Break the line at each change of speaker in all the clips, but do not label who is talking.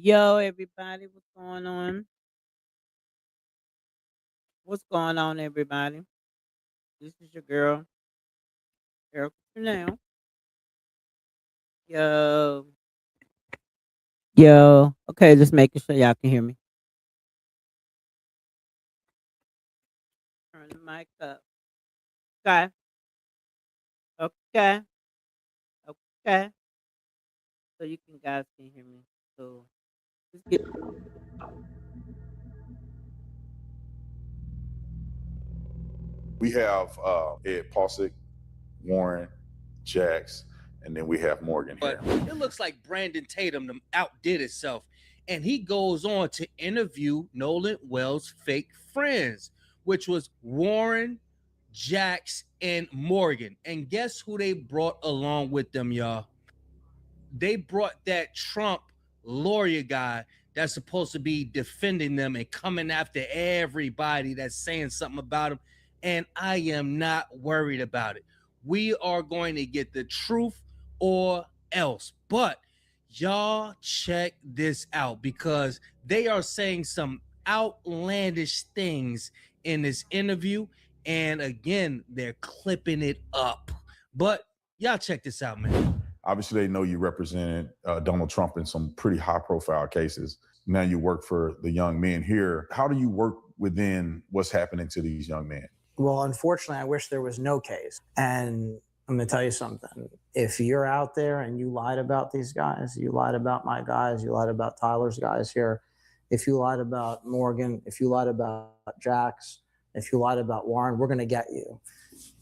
Yo, everybody, what's going on? What's going on, everybody? This is your girl, Erica Chanel. Yo, yo. Okay, just making sure y'all can hear me. Turn the mic up. Okay, okay, okay. So you can guys can hear me. So let's get.
We have Ed Pausick, Warren, Jax, and then we have Morgan
But
here.
it looks like Brandon Tatum outdid itself. And he goes on to interview Nolan Wells' fake friends, which was Warren, Jax, and Morgan. And guess who they brought along with them, y'all? They brought that Trump lawyer guy that's supposed to be defending them and coming after everybody that's saying something about him. And I am not worried about it. We are going to get the truth or else. But y'all check this out because they are saying some outlandish things in this interview. And again, they're clipping it up. But y'all check this out, man.
Obviously, they know you represented Donald Trump in some pretty high-profile cases. Now you work for the young men here. How do you work within what's happening to these young men?
Well, unfortunately, I wish there was no case. And I'm going to tell you something. If you're out there and you lied about these guys, you lied about my guys, you lied about Tyler's guys here, if you lied about Morgan, if you lied about Jax, if you lied about Warren, we're going to get you.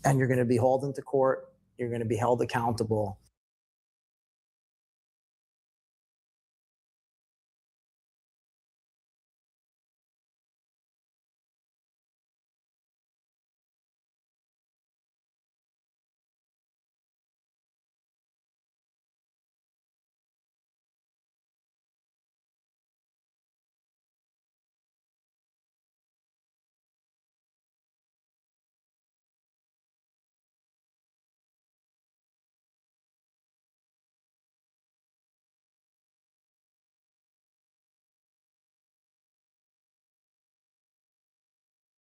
And you're going to be hauled into court. You're going to be held accountable.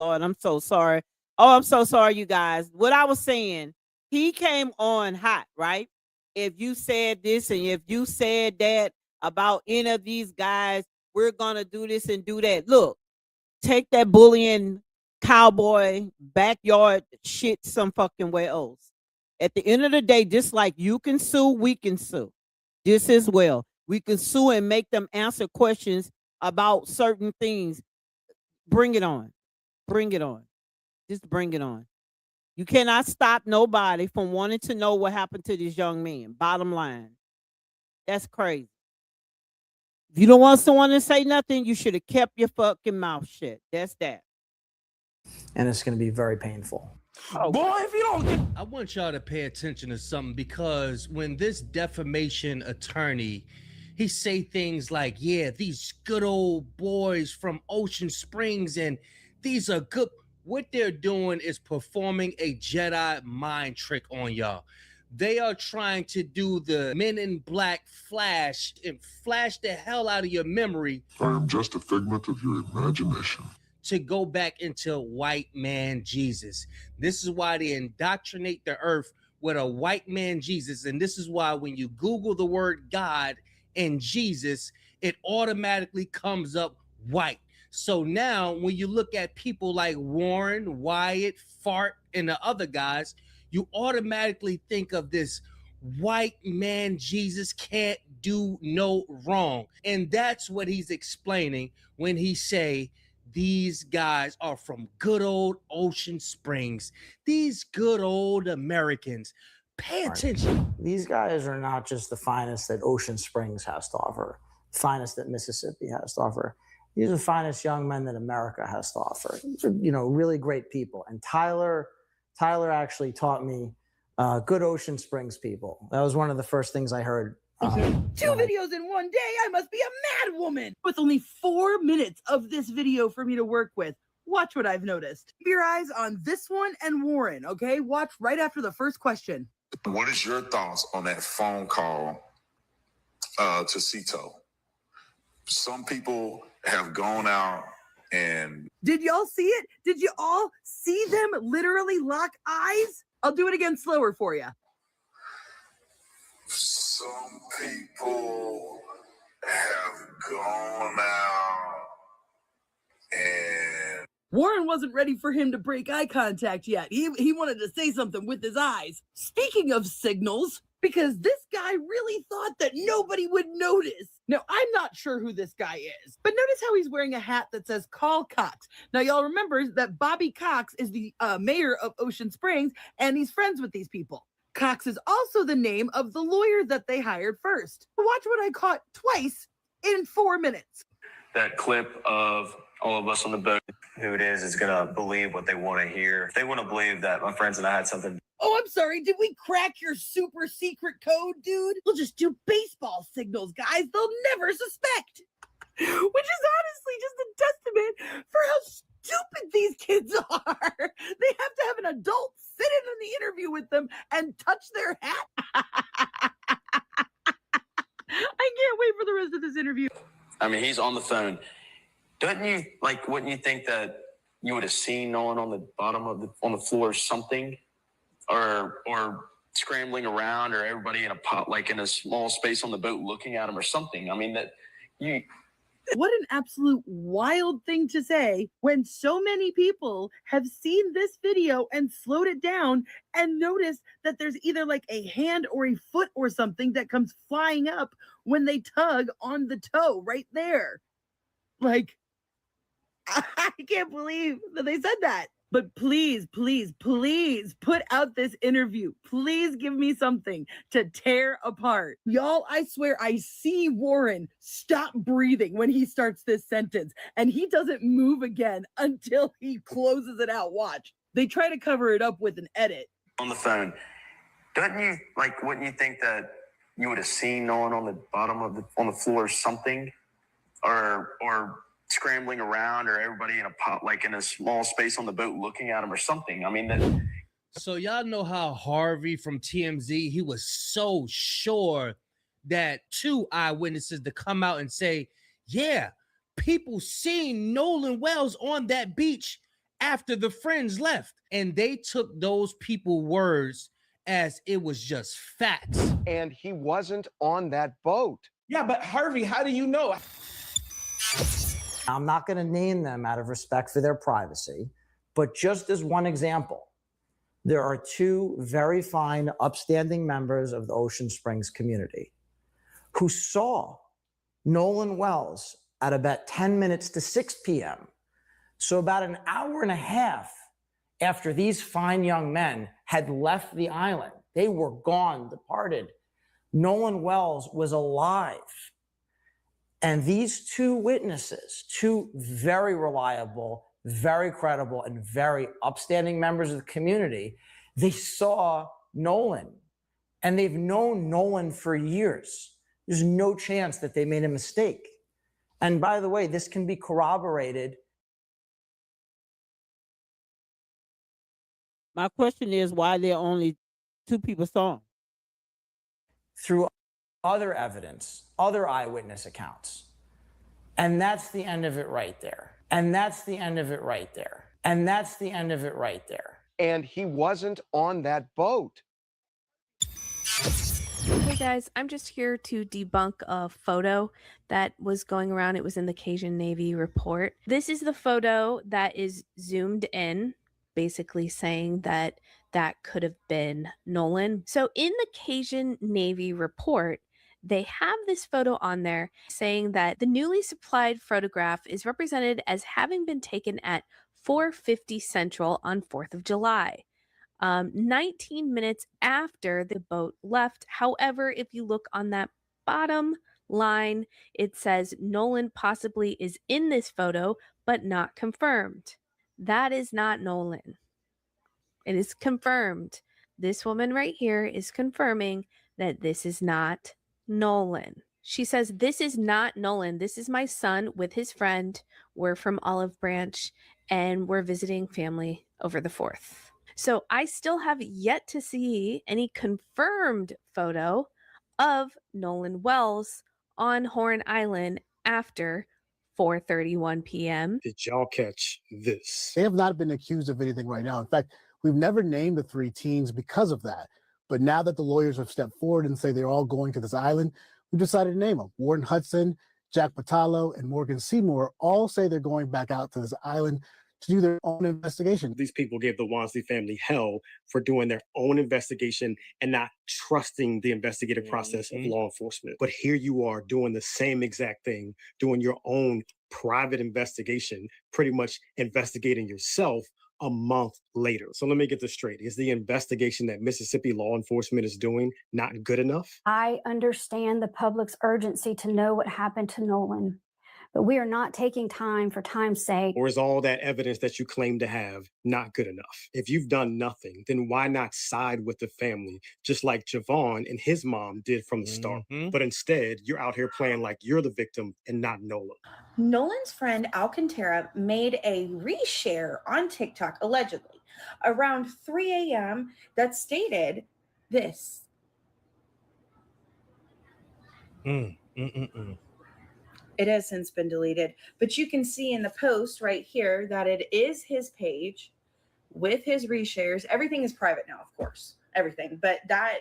Lord, I'm so sorry. Oh, I'm so sorry, you guys. What I was saying, he came on hot, right? If you said this and if you said that about any of these guys, we're gonna do this and do that. Look, take that bullying cowboy backyard shit some fucking way else. At the end of the day, just like you can sue, we can sue. Just as well. We can sue and make them answer questions about certain things. Bring it on. Bring it on. Just bring it on. You cannot stop nobody from wanting to know what happened to this young man. Bottom line. That's crazy. If you don't want someone to say nothing, you should have kept your fucking mouth shut. That's that.
And it's going to be very painful.
Oh. Boy, if you don't get... I want y'all to pay attention to something because when this defamation attorney, he say things like, yeah, these good old boys from Ocean Springs and these are good. What they're doing is performing a Jedi mind trick on y'all. They are trying to do the Men in Black flash and flash the hell out of your memory.
I am just a figment of your imagination.
To go back into white man Jesus. This is why they indoctrinate the earth with a white man Jesus. And this is why when you Google the word God and Jesus, it automatically comes up white. So now when you look at people like Warren, Wyatt, Fart, and the other guys, you automatically think of this white man Jesus can't do no wrong. And that's what he's explaining when he say, these guys are from good old Ocean Springs. These good old Americans. Pay attention.
These guys are not just the finest that Ocean Springs has to offer, finest that Mississippi has to offer. These are the finest young men that America has to offer. These are, really great people. And Tyler actually taught me good Ocean Springs people. That was one of the first things I heard.
Two videos in one day. I must be a mad woman. With only 4 minutes of this video for me to work with. Watch what I've noticed. Keep your eyes on this one and Warren, okay? Watch right after the first question.
What is your thoughts on that phone call to Cito? Some people have gone out and
Did y'all see it? Did you all see them literally lock eyes? I'll do it again slower for you.
some people have gone out and
Warren wasn't ready for him to break eye contact yet. He wanted to say something with his eyes. Speaking of signals, because this guy really thought that nobody would notice. Now, I'm not sure who this guy is, but notice how he's wearing a hat that says Call Cox. Now, y'all remember that Bobby Cox is the mayor of Ocean Springs, and he's friends with these people. Cox is also the name of the lawyer that they hired first. Watch what I caught twice in 4 minutes.
That clip of all of us on the boat, who it is going to believe what they want to hear. If they want to believe that my friends and I had something.
Oh, I'm sorry. Did we crack your super secret code, dude? We'll just do baseball signals, guys. They'll never suspect. Which is honestly just a testament for how stupid these kids are. They have to have an adult sit in the interview with them and touch their hat. I can't wait for the rest of this interview.
I mean, he's on the phone. Wouldn't you think that you would have seen Nolan on the bottom of on the floor or something? Or scrambling around, or everybody in a small space on the boat looking at him or something. I mean,
What an absolute wild thing to say when so many people have seen this video and slowed it down and noticed that there's either like a hand or a foot or something that comes flying up when they tug on the toe right there. Like, I can't believe that they said that. But please, please, please put out this interview. Please give me something to tear apart. Y'all, I swear I see Warren stop breathing when he starts this sentence, and he doesn't move again until he closes it out. Watch. They try to cover it up with an edit.
on the phone, wouldn't you think that you would have seen Nolan on the bottom of on the floor or something? Or scrambling around, or everybody in a small space on the boat looking at him or something. I mean,
So y'all know how Harvey from TMZ, he was so sure that 2 eyewitnesses to come out and say, yeah, people seen Nolan Wells on that beach after the friends left. And they took those people's words as it was just facts.
And he wasn't on that boat.
Yeah, but Harvey, how do you know?
I'm not going to name them out of respect for their privacy, but just as one example, there are 2 very fine, upstanding members of the Ocean Springs community who saw Nolan Wells at about 10 minutes to 6 p.m. So about an hour and a half after these fine young men had left the island, they were gone, departed. Nolan Wells was alive. And these 2 witnesses, 2 very reliable, very credible, and very upstanding members of the community, they saw Nolan. And they've known Nolan for years. There's no chance that they made a mistake. And by the way, this can be corroborated.
My question is why there only 2 people saw him.
Through other evidence, other eyewitness accounts. And that's the end of it right there. And that's the end of it right there. And that's the end of it right there.
And he wasn't on that boat.
Hey guys, I'm just here to debunk a photo that was going around. It was in the Cajun Navy report. This is the photo that is zoomed in, basically saying that that could have been Nolan. So in the Cajun Navy report, they have this photo on there saying that the newly supplied photograph is represented as having been taken at 4:50 Central on 4th of July. 19 minutes after the boat left. However, if you look on that bottom line, it says Nolan possibly is in this photo, but not confirmed. That is not Nolan. It is confirmed. This woman right here is confirming that this is not Nolan. She says, this is not Nolan. This is my son with his friend. We're from Olive Branch and we're visiting family over the 4th. So I still have yet to see any confirmed photo of Nolan Wells on Horn Island after 4:31 p.m.
Did y'all catch this? They have not been accused of anything right now. In fact, we've never named the 3 teens because of that. But now that the lawyers have stepped forward and say they're all going to this island, we decided to name them. Warren Hudson, Jack Patalo, and Morgan Seymour all say they're going back out to this island to do their own investigation. These people gave the Wansley family hell for doing their own investigation and not trusting the investigative process of law enforcement. But here you are doing the same exact thing, doing your own private investigation, pretty much investigating yourself a month later. So let me get this straight. Is the investigation that Mississippi law enforcement is doing not good enough?
I understand the public's urgency to know what happened to Nolan, but we are not taking time for time's sake.
Or is all that evidence that you claim to have not good enough? If you've done nothing, then why not side with the family, just like Javon and his mom did from the start? But instead, you're out here playing like you're the victim and not Nolan.
Nolan's friend Alcantara made a reshare on TikTok, allegedly, around 3 a.m. that stated this. It has since been deleted, but you can see in the post right here that it is his page with his reshares. Everything is private now, of course, everything. But that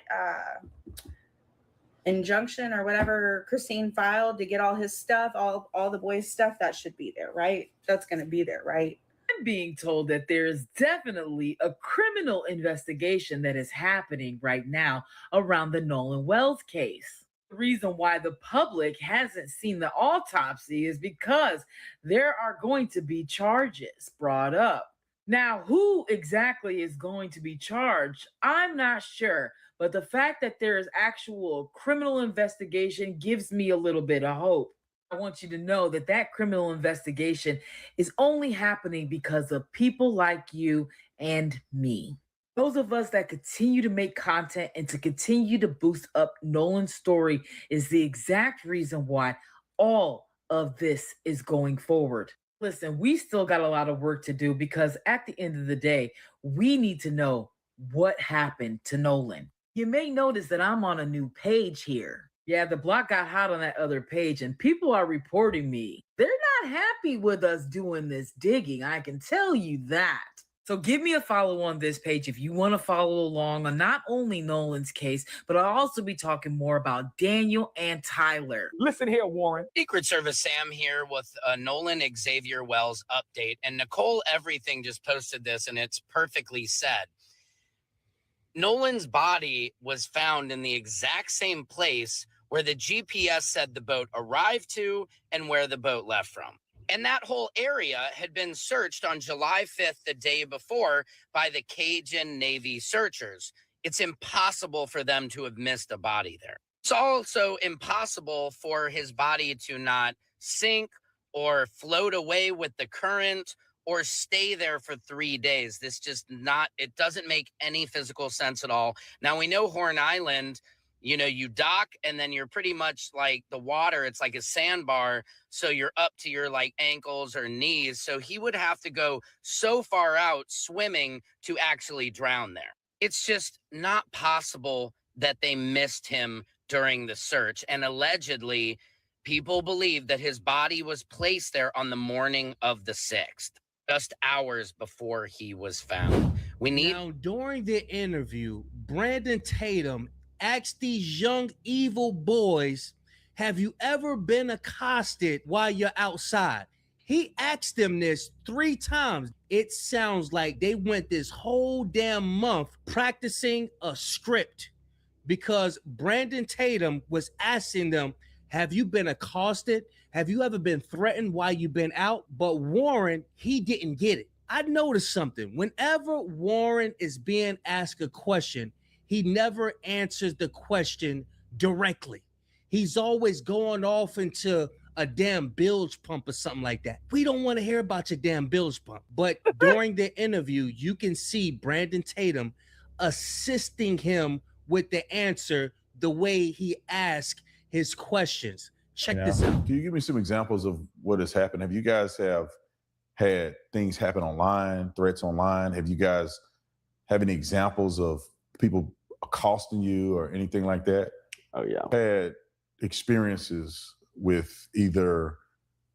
injunction or whatever Christine filed to get all his stuff, all the boys' stuff, that should be there, right? That's going to be there, right?
I'm being told that there is definitely a criminal investigation that is happening right now around the Nolan Wells case. The reason why the public hasn't seen the autopsy is because there are going to be charges brought up. Now, who exactly is going to be charged? I'm not sure, but the fact that there is actual criminal investigation gives me a little bit of hope. I want you to know that that criminal investigation is only happening because of people like you and me. Those of us that continue to make content and to continue to boost up Nolan's story is the exact reason why all of this is going forward. Listen, we still got a lot of work to do because at the end of the day, we need to know what happened to Nolan. You may notice that I'm on a new page here. Yeah, the block got hot on that other page and people are reporting me. They're not happy with us doing this digging, I can tell you that. So give me a follow on this page if you want to follow along on not only Nolan's case, but I'll also be talking more about Daniel and Tyler.
Listen here, Warren.
Secret Service Sam here with a Nolan Xavier Wells update. And Nicole Everything just posted this, and it's perfectly said. Nolan's body was found in the exact same place where the GPS said the boat arrived to and where the boat left from. And that whole area had been searched on July 5th, the day before, by the Cajun Navy searchers. It's impossible for them to have missed a body there. It's also impossible for his body to not sink or float away with the current or stay there for 3 days. It doesn't make any physical sense at all. Now, we know Horn Island, you dock and then you're pretty much like the water. It's like a sandbar. So you're up to your like ankles or knees. So he would have to go so far out swimming to actually drown there. It's just not possible that they missed him during the search. And allegedly, people believe that his body was placed there on the morning of the 6th, just hours before he was found.
Now, during the interview, Brandon Tatum asked these young evil boys, have you ever been accosted while you're outside? He asked them this 3 times. It sounds like they went this whole damn month practicing a script because Brandon Tatum was asking them, have you been accosted? Have you ever been threatened while you've been out? But Warren, he didn't get it. I noticed something. Whenever Warren is being asked a question, he never answers the question directly. He's always going off into a damn bilge pump or something like that. We don't want to hear about your damn bilge pump. But during the interview, you can see Brandon Tatum assisting him with the answer the way he asked his questions. Check this out.
Can you give me some examples of what has happened? Have you guys had things happen online, threats online? Have you guys have any examples of people accosting you or anything like that?
Oh, yeah.
Had experiences with either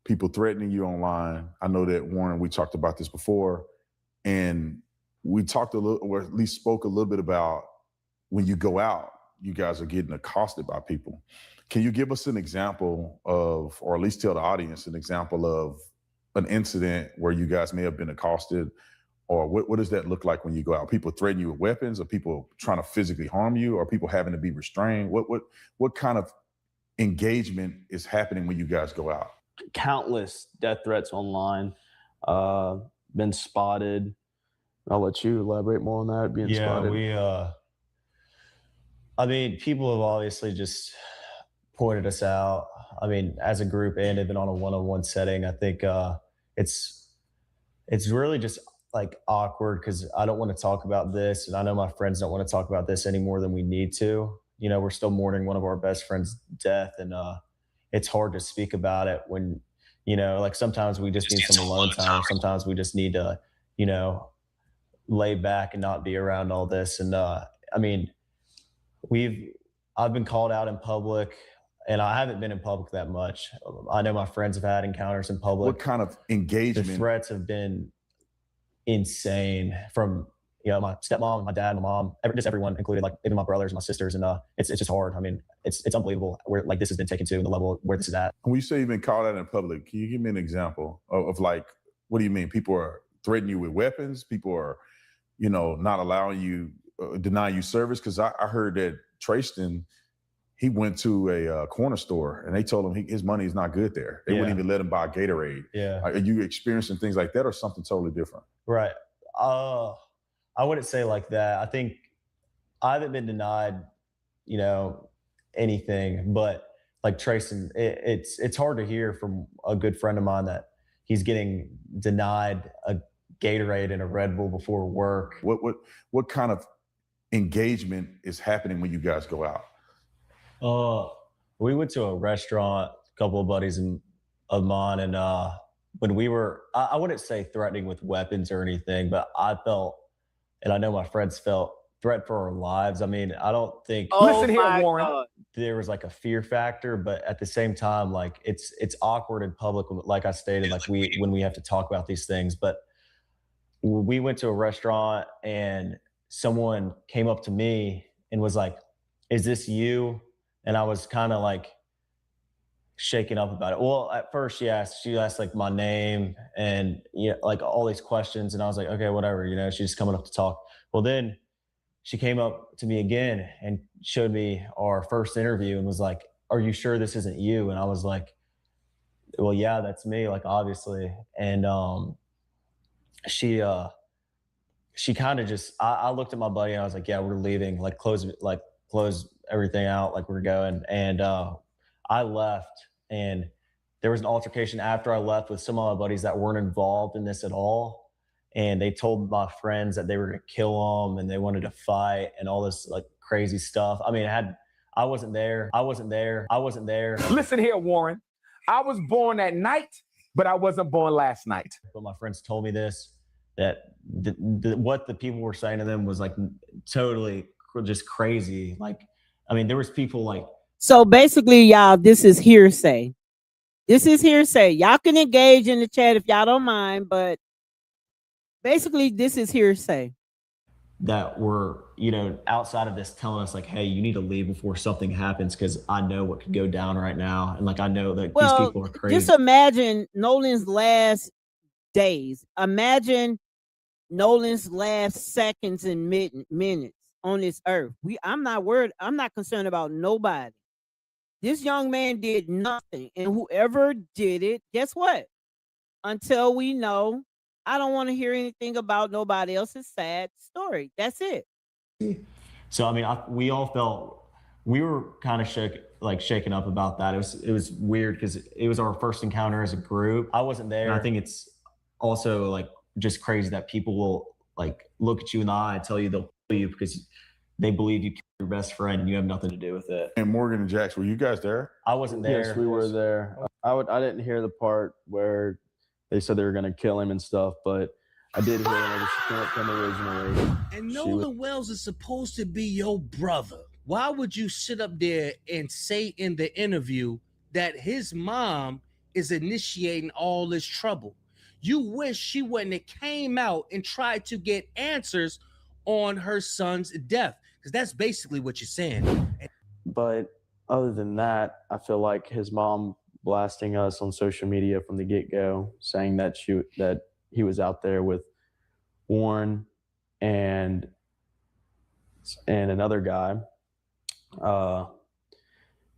people threatening you online? I know that, Warren, we talked about this before, and we talked a little, or at least spoke a little bit about when you go out, you guys are getting accosted by people. Can you give us an example of, or at least tell the audience an example of an incident where you guys may have been accosted? Or what does that look like when you go out? People threaten you with weapons, or people trying to physically harm you, or people having to be restrained? What kind of engagement is happening when you guys go out?
Countless death threats online, been spotted. I'll let you elaborate more on that. Being spotted.
I mean, people have obviously just pointed us out. I mean, as a group and even on a one-on-one setting, I think it's really just like awkward because I don't want to talk about this, and I know my friends don't want to talk about this any more than we need to. You know, we're still mourning one of our best friends' death, and it's hard to speak about it when, you know, like sometimes we just need some alone time. Sometimes we just need to, you know, lay back and not be around all this. And I mean, I've been called out in public, and I haven't been in public that much. I know my friends have had encounters in public.
What kind of engagement?
The threats have been insane from, you know, my stepmom, my dad, my mom, just everyone, including like even my brothers, my sisters. And it's just hard. I mean, it's unbelievable where like this has been taken to and the level where this is at.
When you say you've been called out in public, can you give me an example of like, what do you mean? People are threatening you with weapons? People are, you know, not allowing you, denying you service? Because I heard that Trayston, he went to a corner store and they told him his money is not good there. They wouldn't even let him buy Gatorade.
Yeah.
Are you experiencing things like that or something totally different?
Right. I wouldn't say like that. I think I haven't been denied, you know, anything, but like Trayston, it's hard to hear from a good friend of mine that he's getting denied a Gatorade and a Red Bull before work.
What kind of engagement is happening when you guys go out?
We went to a restaurant, a couple of buddies of mine, and when we were, I wouldn't say threatening with weapons or anything, but I felt, and I know my friends felt, threat for our lives. I mean, I don't think
Listen here, Warren.
There was like a fear factor, but at the same time, like it's awkward in public, like I stated, like when we have to talk about these things. But we went to a restaurant and someone came up to me and was like, "Is this you?" And I was kind of like shaken up about it. Well, at first she asked like my name and, you know, like all these questions. And I was like, okay, whatever, you know, she's coming up to talk. Well, then she came up to me again and showed me our first interview and was like, "Are you sure this isn't you?" And I was like, "Well, yeah, that's me, like obviously." And she kind of just, I looked at my buddy and I was like, "Yeah, we're leaving, like close everything out, like we're going." And I left, and there was an altercation after I left with some of my buddies that weren't involved in this at all. And they told my friends that they were going to kill them and they wanted to fight and all this like crazy stuff. I mean, I wasn't there.
Listen here, Warren. I was born at night, but I wasn't born last night.
But my friends told me this, that what the people were saying to them was like totally just crazy. Like, I mean, there was people like.
So basically, y'all, this is hearsay. Y'all can engage in the chat if y'all don't mind, but basically, this is hearsay.
That were, you know, outside of this telling us like, "Hey, you need to leave before something happens because I know what could go down right now." And like, I know that these people are crazy.
Just imagine Nolan's last days. Imagine Nolan's last seconds and minutes on this earth. I'm not worried. I'm not concerned about nobody. This young man did nothing. And whoever did it, guess what? Until we know, I don't want to hear anything about nobody else's sad story. That's it.
So, I mean, we all felt, we were kind of shaken up about that. It was weird because it was our first encounter as a group. I wasn't there. And I think it's also like just crazy that people will like look at you in the eye and tell you they'll kill you because they believe you killed your best friend and you have nothing to do with it.
And Morgan and Jax, were you guys there?
I wasn't there.
Yes, we were there. I didn't hear the part where they said they were going to kill him and stuff, but I did hear that she can't come originally.
And Nolan Wells is supposed to be your brother. Why would you sit up there and say in the interview that his mom is initiating all this trouble. You wish she wouldn't have came out and tried to get answers on her son's death, because that's basically what you're saying.
But other than that, I feel like his mom blasting us on social media from the get-go, saying that he was out there with Warren and another guy.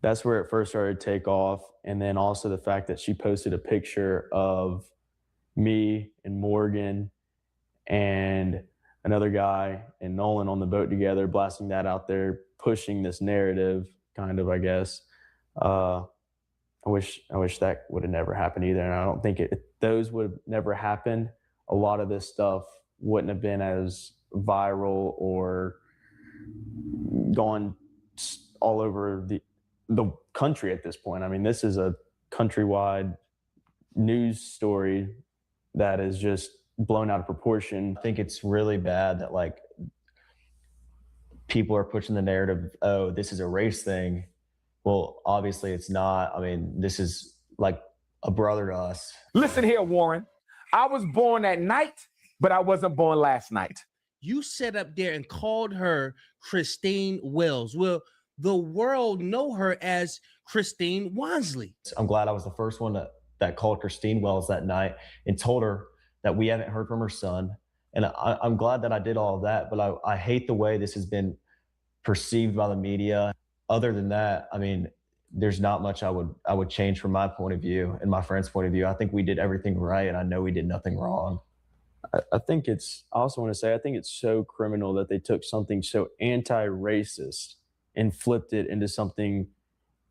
That's where it first started to take off. And then also the fact that she posted a picture of me and Morgan and another guy and Nolan on the boat together, blasting that out there, pushing this narrative, kind of, I guess. I wish that would have never happened either. And I don't think if those would have never happened, a lot of this stuff wouldn't have been as viral or gone all over the country at this point. I mean, this is a countrywide news story that is just blown out of proportion. I think it's really bad that like people are pushing the narrative, oh, this is a race thing. Well, obviously it's not. I mean, this is like a brother to us.
Listen here, Warren. I was born at night, but I wasn't born last night.
You sat up there and called her Christine Wells. Well, the world know her as Christine Wansley.
I'm glad I was the first one that called Christine Wells that night and told her that we haven't heard from her son. And I'm glad that I did all of that, but I hate the way this has been perceived by the media. Other than that, I mean, there's not much I would change from my point of view and my friend's point of view. I think we did everything right, and I know we did nothing wrong. I also want to say, I think it's so criminal that they took something so anti-racist and flipped it into something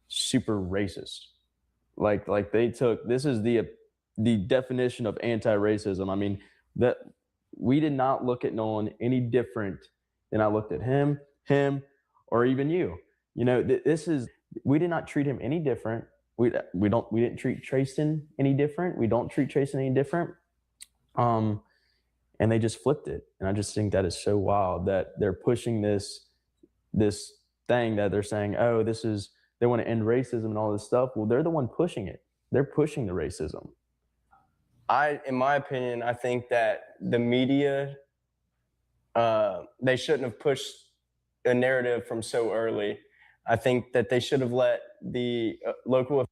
super racist. Like they took, this is the definition of anti-racism. I mean, that we did not look at Nolan any different than I looked at him, or even you. You know, we did not treat him any different. We didn't treat Trayson any different. We don't treat Trayson any different. And they just flipped it. And I just think that is so wild that they're pushing this thing that they're saying, oh, they want to end racism and all this stuff. Well, they're the one pushing it. They're pushing the racism.
In my opinion, I think that the media, they shouldn't have pushed a narrative from so early. I think that they should have let the local.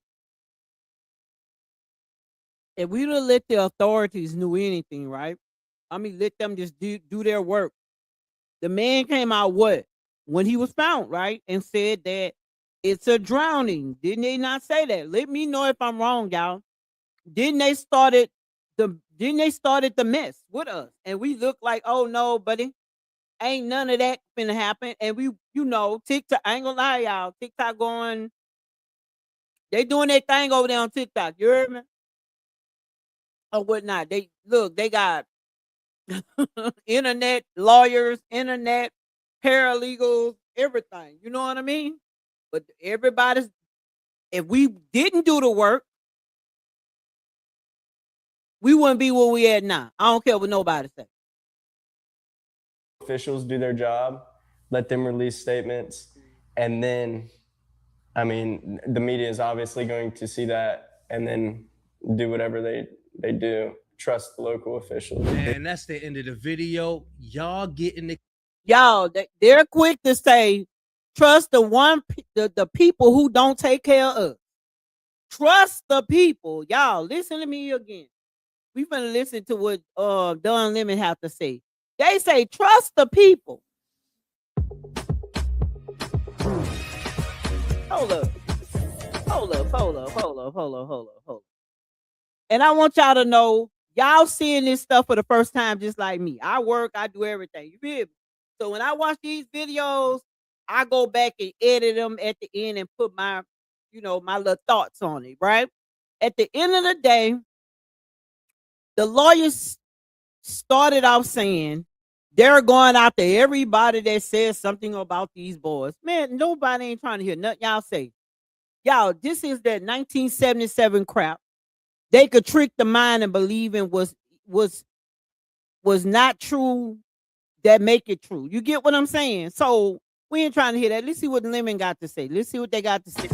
If we would have let the authorities knew anything, right? I mean, let them just do their work. The man came out when he was found, right? And said that it's a drowning. Didn't they not say that? Let me know if I'm wrong, y'all. Didn't they started the mess with us? And we look like, oh no, buddy, ain't none of that finna happen. And we, TikTok, I ain't gonna lie, y'all. TikTok going, they doing their thing over there on TikTok. You heard me? Or whatnot. They got internet lawyers, internet paralegals, everything. You know what I mean? But if we didn't do the work, we wouldn't be where we at now. I don't care what nobody says.
Officials do their job, let them release statements, and then, I mean, the media is obviously going to see that and then do whatever they do. Trust the local officials.
And that's the end of the video. Y'all
they're quick to say, trust the people who don't take care of us. Trust the people. Y'all, listen to me again. We finna listen to what Don Lemon have to say. They say, trust the people. Hold up. And I want y'all to know, y'all seeing this stuff for the first time just like me. I work, I do everything. You feel me? So when I watch these videos, I go back and edit them at the end and put my little thoughts on it, right? At the end of the day, the lawyers started off saying they're going after everybody that says something about these boys. Man, nobody ain't trying to hear nothing y'all say. Y'all, this is that 1977 crap. They could trick the mind and believe in was not true, that make it true. You get what I'm saying? So we ain't trying to hear that. Let's see what Lemon got to say. Let's see what they got to say.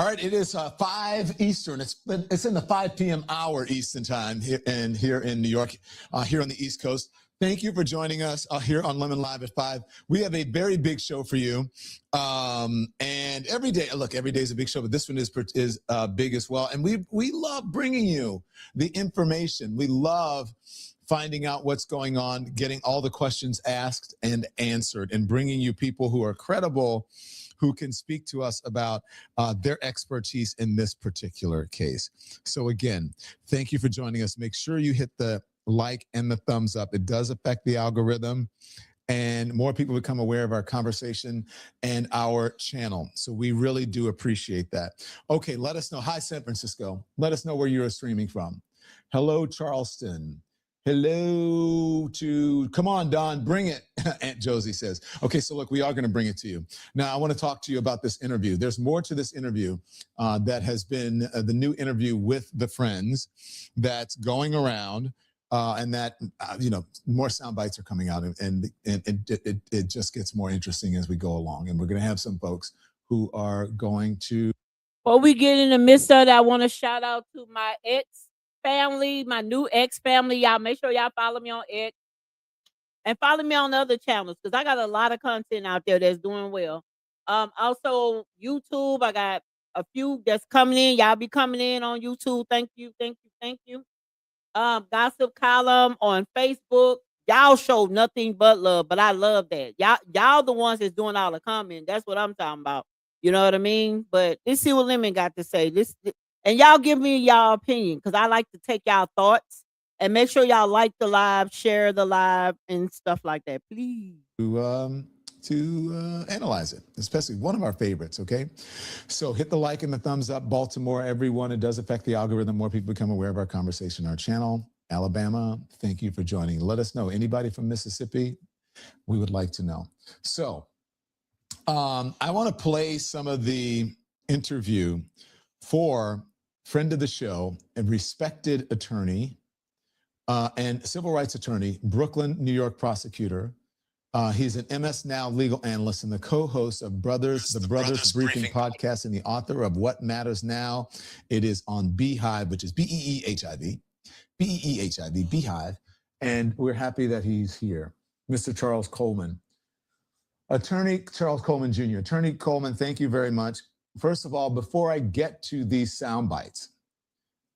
All right, it is 5 Eastern. It's in the 5 p.m. hour Eastern time here in New York, here on the East Coast. Thank you for joining us here on Lemon Live at 5. We have a very big show for you. And every day, look, every day is a big show, but this one is big as well. And we love bringing you the information. We love finding out what's going on, getting all the questions asked and answered, and bringing you people who are credible, who can speak to us about their expertise in this particular case. So again, thank you for joining us. Make sure you hit the like and the thumbs up. It does affect the algorithm, and more people become aware of our conversation and our channel. So we really do appreciate that. Okay, let us know. Hi, San Francisco. Let us know where you are streaming from. Hello, Charleston. Hello to, come on, Don, bring it, Aunt Josie says. Okay, so look, we are going to bring it to you. Now, I want to talk to you about this interview. There's more to this interview that has been the new interview with the friends that's going around, and that, more sound bites are coming out, and it just gets more interesting as we go along. And we're going to have some folks who are going to.
Before we get in the midst of it, I want to shout out to my family, my new X family. Y'all make sure y'all follow me on X and follow me on other channels, because I got a lot of content out there that's doing well. Also YouTube, I got a few that's coming in. Y'all be coming in on YouTube. Thank you. Gossip column on Facebook. Y'all show nothing but love, but I love that. Y'all the ones that's doing all the commenting. That's what I'm talking about. You know what I mean? But let's see what Lemon got to say. And y'all give me y'all opinion, because I like to take y'all thoughts, and make sure y'all like the live, share the live, and stuff like that, please.
To analyze it, especially one of our favorites, okay? So hit the like and the thumbs up. Baltimore, everyone. It does affect the algorithm. More people become aware of our conversation, our channel. Alabama, thank you for joining. Let us know. Anybody from Mississippi? We would like to know. So I want to play some of the interview for friend of the show and respected attorney and civil rights attorney, Brooklyn, New York prosecutor. He's an MS Now legal analyst and the co-host of the Brothers Briefing podcast, and the author of What Matters Now. It is on Beehive, which is BEEHIV, Beehive. And we're happy that he's here. Mr. Charles Coleman. Attorney Charles Coleman Jr. Attorney Coleman, thank you very much. First of all, before I get to these sound bites,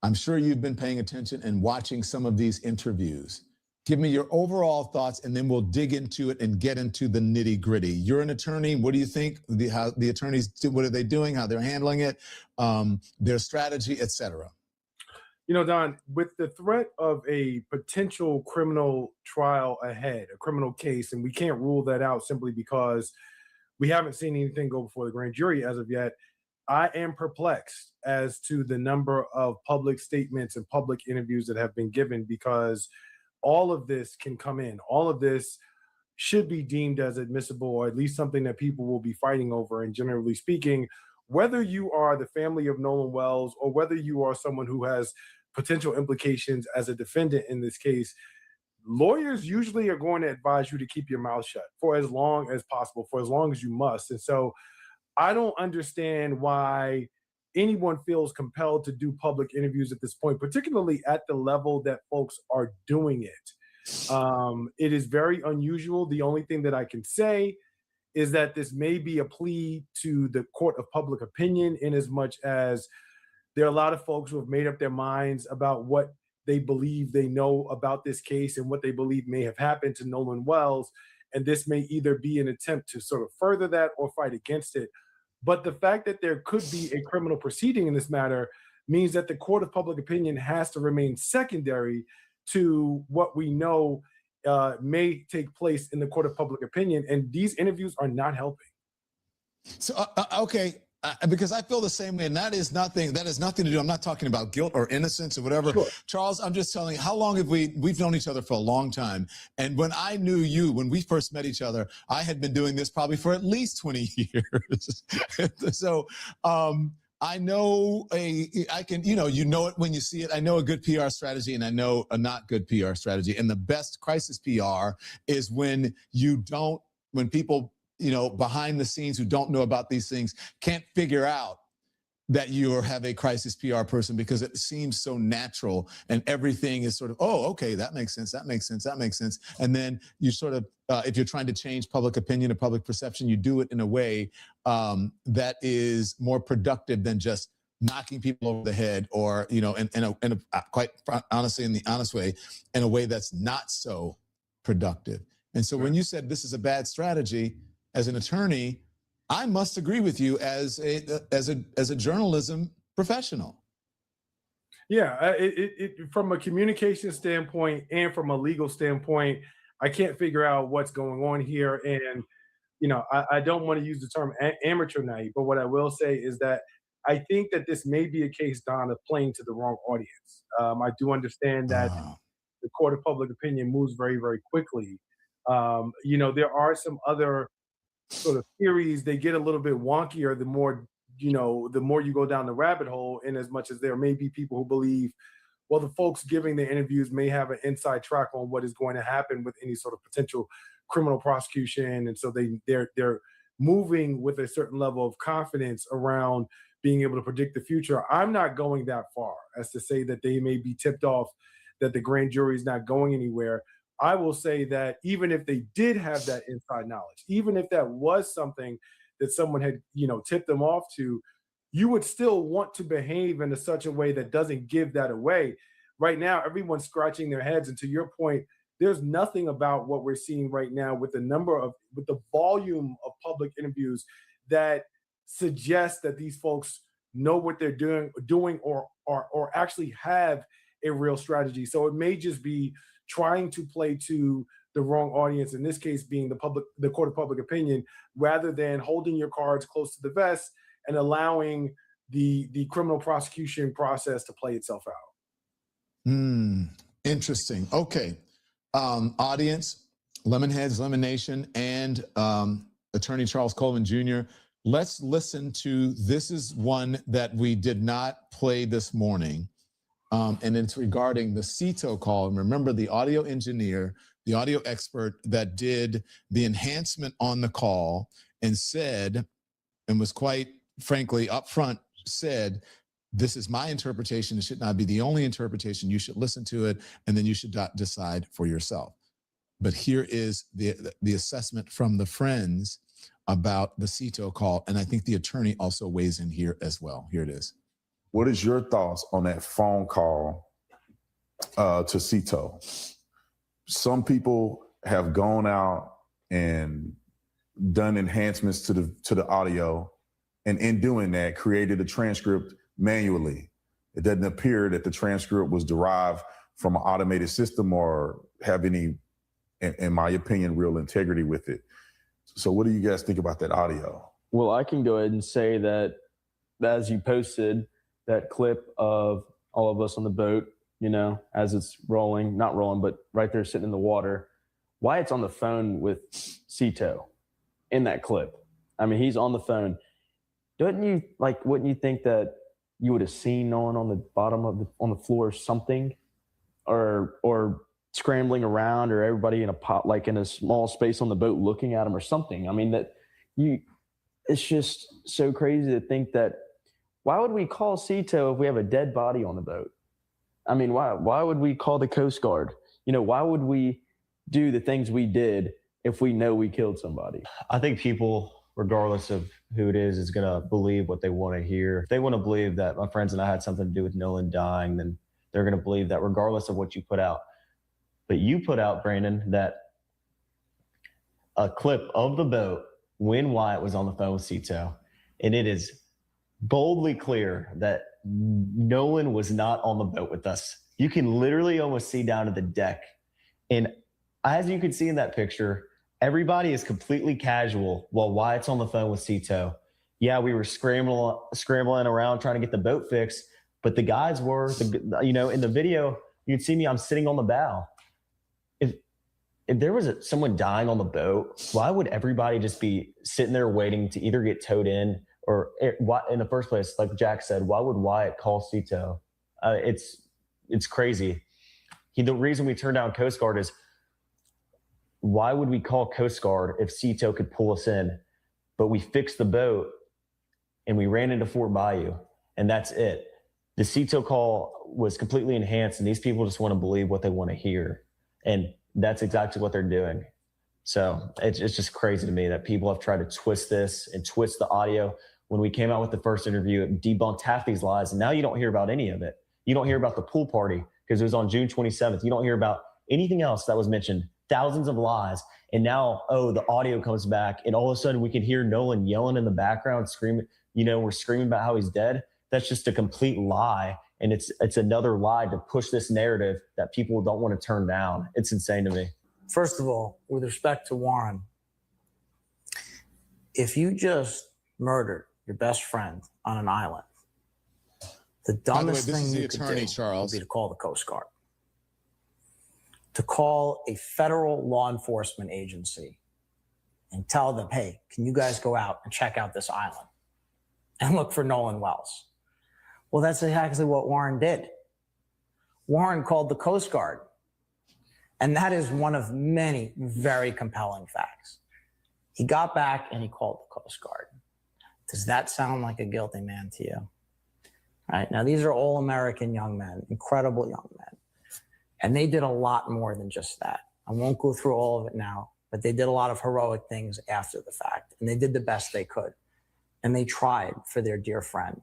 I'm sure you've been paying attention and watching some of these interviews. Give me your overall thoughts, and then we'll dig into it and get into the nitty gritty. You're an attorney. What do you think? How the attorneys do? What are they doing? How they're handling it? Their strategy, etc.
Don, with the threat of a potential criminal trial ahead, a criminal case, and we can't rule that out simply because we haven't seen anything go before the grand jury as of yet, I am perplexed as to the number of public statements and public interviews that have been given, because all of this can come in. All of this should be deemed as admissible, or at least something that people will be fighting over. And generally speaking, whether you are the family of Nolan Wells or whether you are someone who has potential implications as a defendant in this case, lawyers usually are going to advise you to keep your mouth shut for as long as possible, for as long as you must. And so I don't understand why anyone feels compelled to do public interviews at this point, particularly at the level that folks are doing it. It is very unusual. The only thing that I can say is that this may be a plea to the court of public opinion, in as much as there are a lot of folks who have made up their minds about what they believe they know about this case and what they believe may have happened to Nolan Wells. And this may either be an attempt to sort of further that or fight against it. But the fact that there could be a criminal proceeding in this matter means that the court of public opinion has to remain secondary to what we know may take place in the court of public opinion. And these interviews are not helping.
So, okay. Because I feel the same way, and that has nothing to do. I'm not talking about guilt or innocence or whatever. Sure. Charles, I'm just telling you, how long have we've known each other for a long time. And when I knew you, when we first met each other, I had been doing this probably for at least 20 years. So I know you know it when you see it. I know a good PR strategy and I know a not good PR strategy. And the best crisis PR is when people behind the scenes who don't know about these things can't figure out that you have a crisis PR person because it seems so natural and everything is sort of, oh, okay, that makes sense, that makes sense, that makes sense. And then you sort of, if you're trying to change public opinion or public perception, you do it in a way that is more productive than just knocking people over the head or, you know, in a quite honestly, in the honest way, in a way that's not so productive. And so when you said this is a bad strategy, as an attorney, I must agree with you as a journalism professional.
Yeah, from a communication standpoint and from a legal standpoint, I can't figure out what's going on here. And, you know, I don't want to use the term amateur night, but what I will say is that I think that this may be a case, Don, of playing to the wrong audience. I do understand that the court of public opinion moves very, very quickly. You know, there are some other sort of theories. They get a little bit wonkier the more, you know, the more you go down the rabbit hole, in as much as there may be people who believe, well, the folks giving the interviews may have an inside track on what is going to happen with any sort of potential criminal prosecution. And so they're moving with a certain level of confidence around being able to predict the future. I'm not going that far as to say that they may be tipped off that the grand jury is not going anywhere. I will say that even if they did have that inside knowledge, even if that was something that someone had, you know, tipped them off to, you would still want to behave in such a way that doesn't give that away. Right now, everyone's scratching their heads. And to your point, there's nothing about what we're seeing right now with the volume of public interviews that suggests that these folks know what they're doing or actually have a real strategy. So it may just be trying to play to the wrong audience, in this case being the court of public opinion, rather than holding your cards close to the vest and allowing the criminal prosecution process to play itself out.
Interesting. Okay. Audience, Lemonheads, Lemon Nation, and Attorney Charles Coleman Jr., let's listen to, this is one that we did not play this morning. And it's regarding the CETO call. And remember, the audio engineer, the audio expert that did the enhancement on the call and said, and was quite frankly upfront, said, this is my interpretation. It should not be the only interpretation. You should listen to it, and then you should decide for yourself. But here is the assessment from the friends about the CETO call. And I think the attorney also weighs in here as well. Here it is.
What is your thoughts on that phone call to CETO? Some people have gone out and done enhancements to the audio, and in doing that, created a transcript manually. It doesn't appear that the transcript was derived from an automated system or have any, in my opinion, real integrity with it. So what do you guys think about that audio?
Well, I can go ahead and say that as you posted that clip of all of us on the boat, you know, as it's rolling, not rolling, but right there sitting in the water, Wyatt's on the phone with CETO in that clip. I mean, he's on the phone. Wouldn't you think that you would have seen Nolan on the bottom of on the floor or something, or scrambling around, or everybody in a pot, like in a small space on the boat looking at him or something? I mean, it's just so crazy to think that. Why would we call CETO if we have a dead body on the boat? I mean, why would we call the Coast Guard? You know, why would we do the things we did if we know we killed somebody?
I think people, regardless of who it is going to believe what they want to hear. If they want to believe that my friends and I had something to do with Nolan dying, then they're going to believe that regardless of what you put out. But you put out, Brandon, that a clip of the boat when Wyatt was on the phone with CETO, and it is boldly clear that Nolan was not on the boat with us. You can literally almost see down to the deck. And as you can see in that picture, everybody is completely casual while Wyatt's on the phone with CETO. Yeah, we were scrambling around trying to get the boat fixed, but the guys were, in the video, you can see me, I'm sitting on the bow. If there was someone dying on the boat, why would everybody just be sitting there waiting to either get towed in, or in the first place, like Jack said, why would Wyatt call CETO? It's crazy. The reason we turned down Coast Guard is, why would we call Coast Guard if CETO could pull us in? But we fixed the boat and we ran into Fort Bayou. and that's it. The CETO call was completely enhanced, and these people just want to believe what they want to hear. And that's exactly what they're doing. So it's just crazy to me that people have tried to twist this and twist the audio. When we came out with the first interview, it debunked half these lies, and now you don't hear about any of it. You don't hear about the pool party because it was on June 27th. You don't hear about anything else that was mentioned. Thousands of lies. And now, the audio comes back, and all of a sudden we can hear Nolan yelling in the background, screaming, we're screaming about how he's dead. That's just a complete lie. And it's another lie to push this narrative that people don't want to turn down. It's insane to me.
First of all, with respect to Warren, if you just murdered your best friend on an island, the dumbest thing you could do would be to call the Coast Guard. To call a federal law enforcement agency and tell them, hey, can you guys go out and check out this island and look for Nolan Wells? Well, that's exactly what Warren did. Warren called the Coast Guard. And that is one of many very compelling facts. He got back and he called the Coast Guard. Does that sound like a guilty man to you? All right. Now, these are all American young men, incredible young men. And they did a lot more than just that. I won't go through all of it now, but they did a lot of heroic things after the fact. And they did the best they could. And they tried for their dear friend.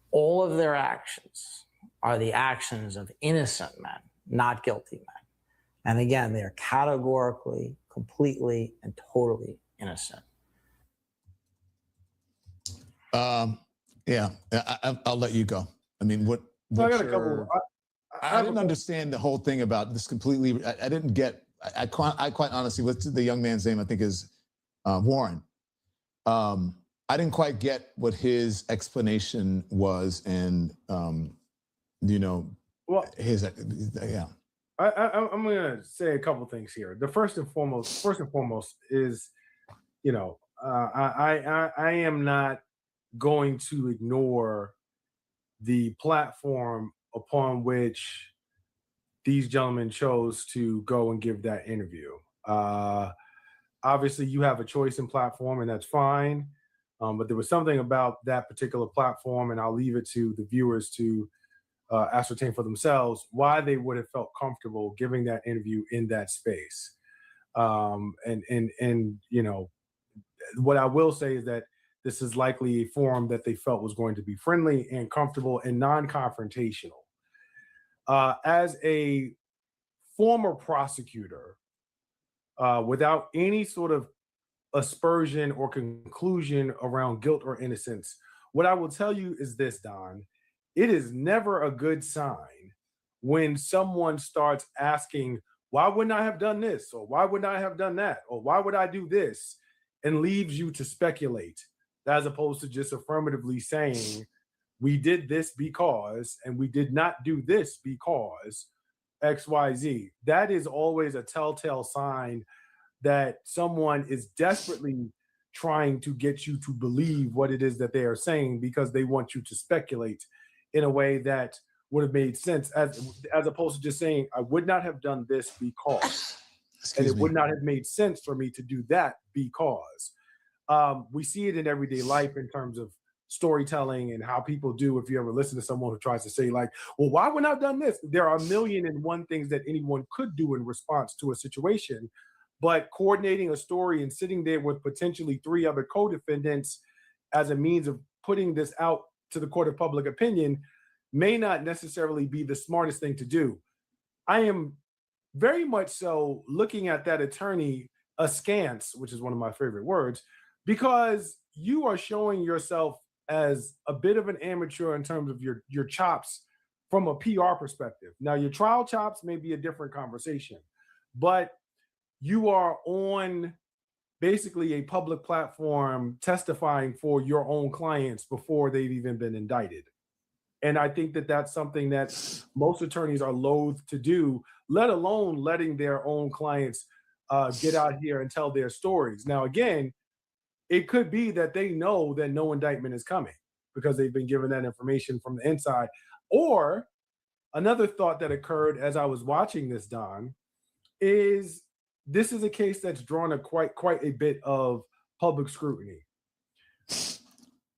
All of their actions are the actions of innocent men, not guilty men. And again, they are categorically, completely, and totally innocent.
Yeah, I'll let you go. I mean,
I got a couple.
I didn't understand the whole thing about this completely. I didn't get. I quite honestly, what's the young man's name? I think is Warren. I didn't quite get what his explanation was, and his yeah.
I'm going to say a couple things here. The first and foremost is, I am not going to ignore the platform upon which these gentlemen chose to go and give that interview. Obviously, you have a choice in platform, and that's fine. But there was something about that particular platform, and I'll leave it to the viewers to ascertain for themselves why they would have felt comfortable giving that interview in that space. And what I will say is that this is likely a forum that they felt was going to be friendly and comfortable and non-confrontational. As a former prosecutor, without any sort of aspersion or conclusion around guilt or innocence, what I will tell you is this, Don. It is never a good sign when someone starts asking, why wouldn't I have done this? Or why wouldn't I have done that? Or why would I do this? And leaves you to speculate, as opposed to just affirmatively saying, we did this because, and we did not do this because XYZ. That is always a telltale sign that someone is desperately trying to get you to believe what it is that they are saying because they want you to speculate in a way that would have made sense, as opposed to just saying, I would not have done this because, and it would not have made sense for me to do that because. We see it in everyday life in terms of storytelling and how people do. If you ever listen to someone who tries to say like, well, why wouldn't I have done this? There are a million and one things that anyone could do in response to a situation, but coordinating a story and sitting there with potentially 3 other co-defendants as a means of putting this out to the court of public opinion may not necessarily be the smartest thing to do. I am very much so looking at that attorney askance, which is one of my favorite words, because you are showing yourself as a bit of an amateur in terms of your chops from a PR perspective. Now, your trial chops may be a different conversation, but you are on basically a public platform testifying for your own clients before they've even been indicted. And I think that that's something that most attorneys are loath to do, let alone letting their own clients get out here and tell their stories. Now, again, it could be that they know that no indictment is coming because they've been given that information from the inside. Or another thought that occurred as I was watching this, Don, is this is a case that's drawn quite a bit of public scrutiny.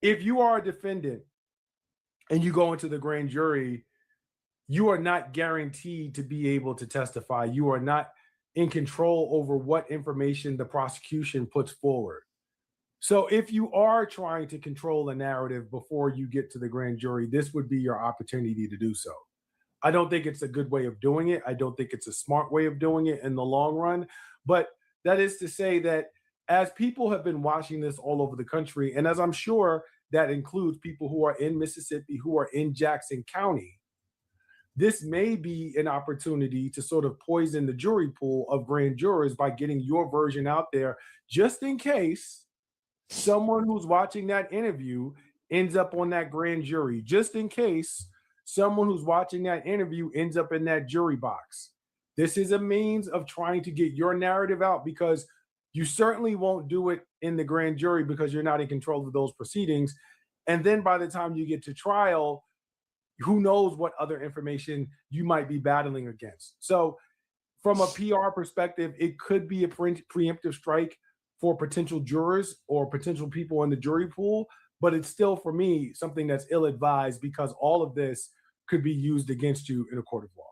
if you are a defendant and you go into the grand jury, you are not guaranteed to be able to testify. You are not in control over what information the prosecution puts forward. So if you are trying to control a narrative before you get to the grand jury, this would be your opportunity to do so. I don't think it's a good way of doing it. I don't think it's a smart way of doing it in the long run. But that is to say that as people have been watching this all over the country, and as I'm sure that includes people who are in Mississippi, who are in Jackson County, this may be an opportunity to sort of poison the jury pool of grand jurors by getting your version out there, just in case someone who's watching that interview ends up on that grand jury, just in case someone who's watching that interview ends up in that jury box. This is a means of trying to get your narrative out, because you certainly won't do it in the grand jury because you're not in control of those proceedings. And then by the time you get to trial, who knows what other information you might be battling against. So from a PR perspective, it could be a preemptive strike for potential jurors or potential people in the jury pool, but it's still, for me, something that's ill-advised, because all of this could be used against you in a court of law.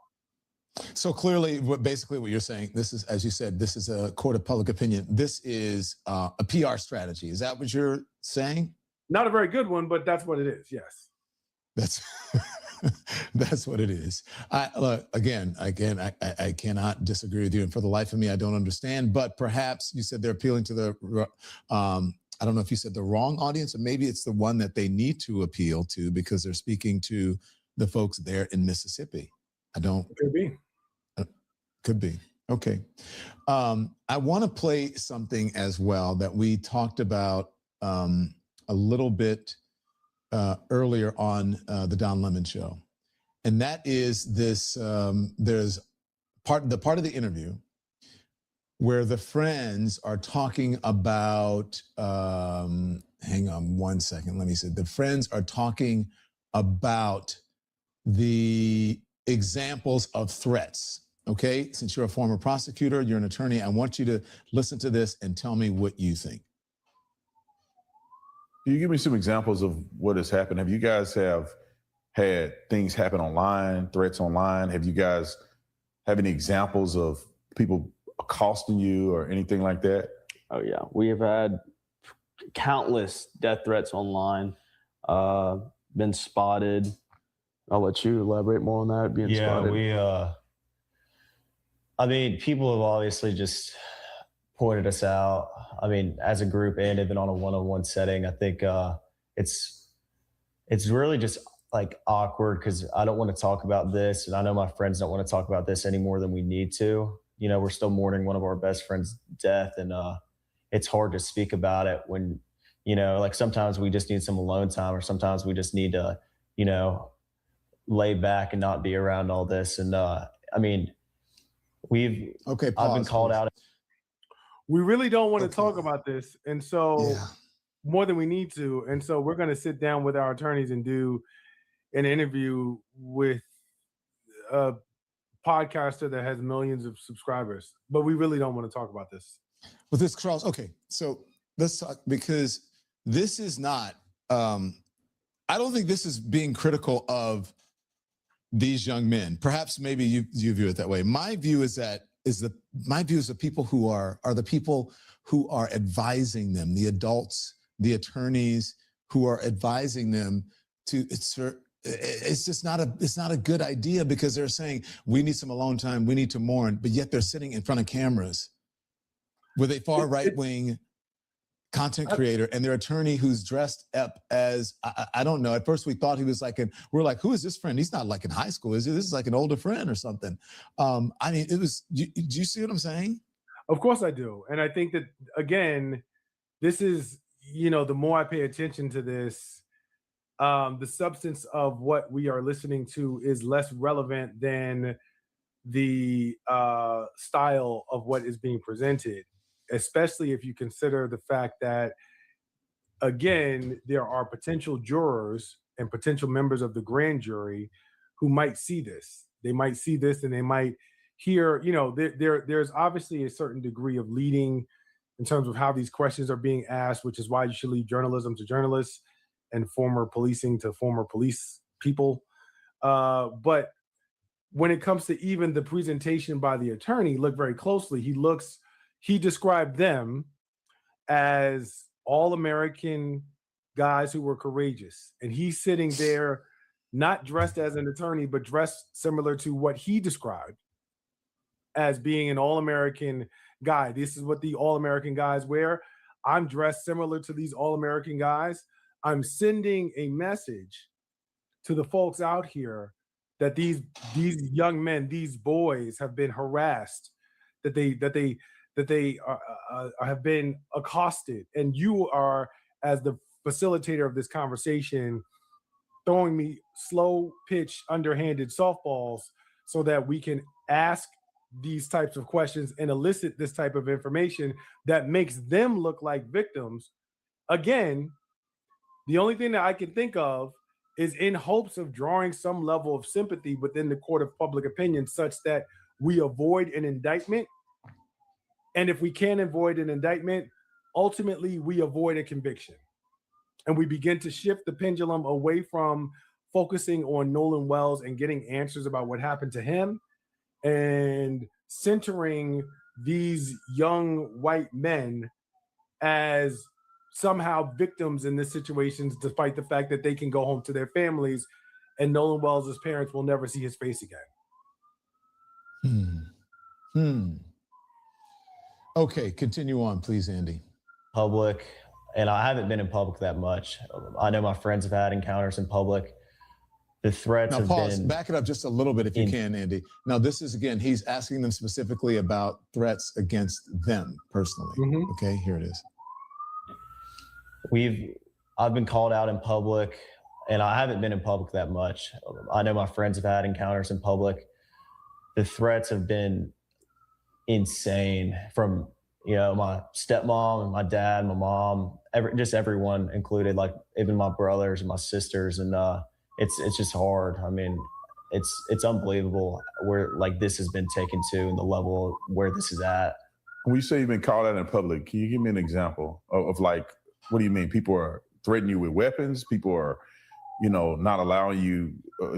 So clearly, basically what you're saying, this is, as you said, this is a court of public opinion. This is a PR strategy. Is that what you're saying?
Not a very good one, but that's what it is, yes.
That's what it is. Look, again, I cannot disagree with you, and for the life of me, I don't understand. But perhaps you said they're appealing to the, I don't know if you said the wrong audience, or maybe it's the one that they need to appeal to, because they're speaking to the folks there in Mississippi.
Could be.
Could be. Okay. I want to play something as well that we talked about a little bit earlier on the Don Lemon Show. And that is this, there's part of the interview where the friends are talking about, hang on one second, let me see. The friends are talking about the examples of threats. Okay, since you're a former prosecutor, you're an attorney, I want you to listen to this and tell me what you think.
Can you give me some examples of what has happened? Have you guys had things happen online, threats online? Have you guys have any examples of people accosting you or anything like that?
Oh yeah, we have had countless death threats online, been spotted. I'll let you elaborate more on that, being spotted.
I mean, people have obviously just pointed us out. I mean, as a group and even on a one-on-one setting, I think it's really just like awkward, because I don't want to talk about this, and I know my friends don't want to talk about this any more than we need to. You know, we're still mourning one of our best friends' death, and it's hard to speak about it when, you know, like sometimes we just need some alone time, or sometimes we just need to, you know, lay back and not be around all this. And I mean, I've been called out.
We really don't want to talk about this, and so more than we need to. And so we're going to sit down with our attorneys and do an interview with a podcaster that has millions of subscribers, but we really don't want to talk about this.
With this, Charles, okay, so let's talk, because this is not, I don't think this is being critical of these young men. Perhaps maybe you view it that way. My view is that my view is the people who are the people who are advising them, the adults, the attorneys who are advising them to, it's just not a good idea, because they're saying we need some alone time, we need to mourn, but yet they're sitting in front of cameras with a far right-wing content creator and their attorney who's dressed up as, I don't know, at first we thought he was like, we're like, who is this friend? He's not like in high school, is he? This is like an older friend or something. I mean, do you see what I'm saying?
Of course I do. And I think that, again, this is, you know, the more I pay attention to this, the substance of what we are listening to is less relevant than the style of what is being presented, especially if you consider the fact that, again, there are potential jurors and potential members of the grand jury who might see this. They might see this and they might hear, you know, there's obviously a certain degree of leading in terms of how these questions are being asked, which is why you should leave journalism to journalists. and former policing to former police people. But when it comes to even the presentation by the attorney, look very closely. He described them as all-American guys who were courageous. And he's sitting there not dressed as an attorney, but dressed similar to what he described as being an all-American guy. This is what the all-American guys wear. I'm dressed similar to these all-American guys. I'm sending a message to the folks out here that these young men, these boys have been harassed, that they have been accosted, and you are, as the facilitator of this conversation, throwing me slow pitch, underhanded softballs so that we can ask these types of questions and elicit this type of information that makes them look like victims. Again, the only thing that I can think of is in hopes of drawing some level of sympathy within the court of public opinion such that we avoid an indictment. And if we can't avoid an indictment, ultimately we avoid a conviction. And we begin to shift the pendulum away from focusing on Nolan Wells and getting answers about what happened to him and centering these young white men as somehow victims in this situation, despite the fact that they can go home to their families and Nolan Wells' parents will never see his face again.
Okay, continue on, please, Andy.
Public, and I haven't been in public that much. I know my friends have had encounters in public. The threats
now
have
pause,
been...
back it up just a little bit if you can, Andy. Now, this is, again, he's asking them specifically about threats against them personally. Okay, here it is.
I've been called out in public, and I haven't been in public that much. I know my friends have had encounters in public. The threats have been insane from, my stepmom and my dad, my mom, just everyone included, like even my brothers and my sisters. And it's just hard. I mean, it's unbelievable where like this has been taken to and the level where this is at.
When you say you've been called out in public, can you give me an example of like, what do you mean? People are threatening you with weapons? People are, not allowing you,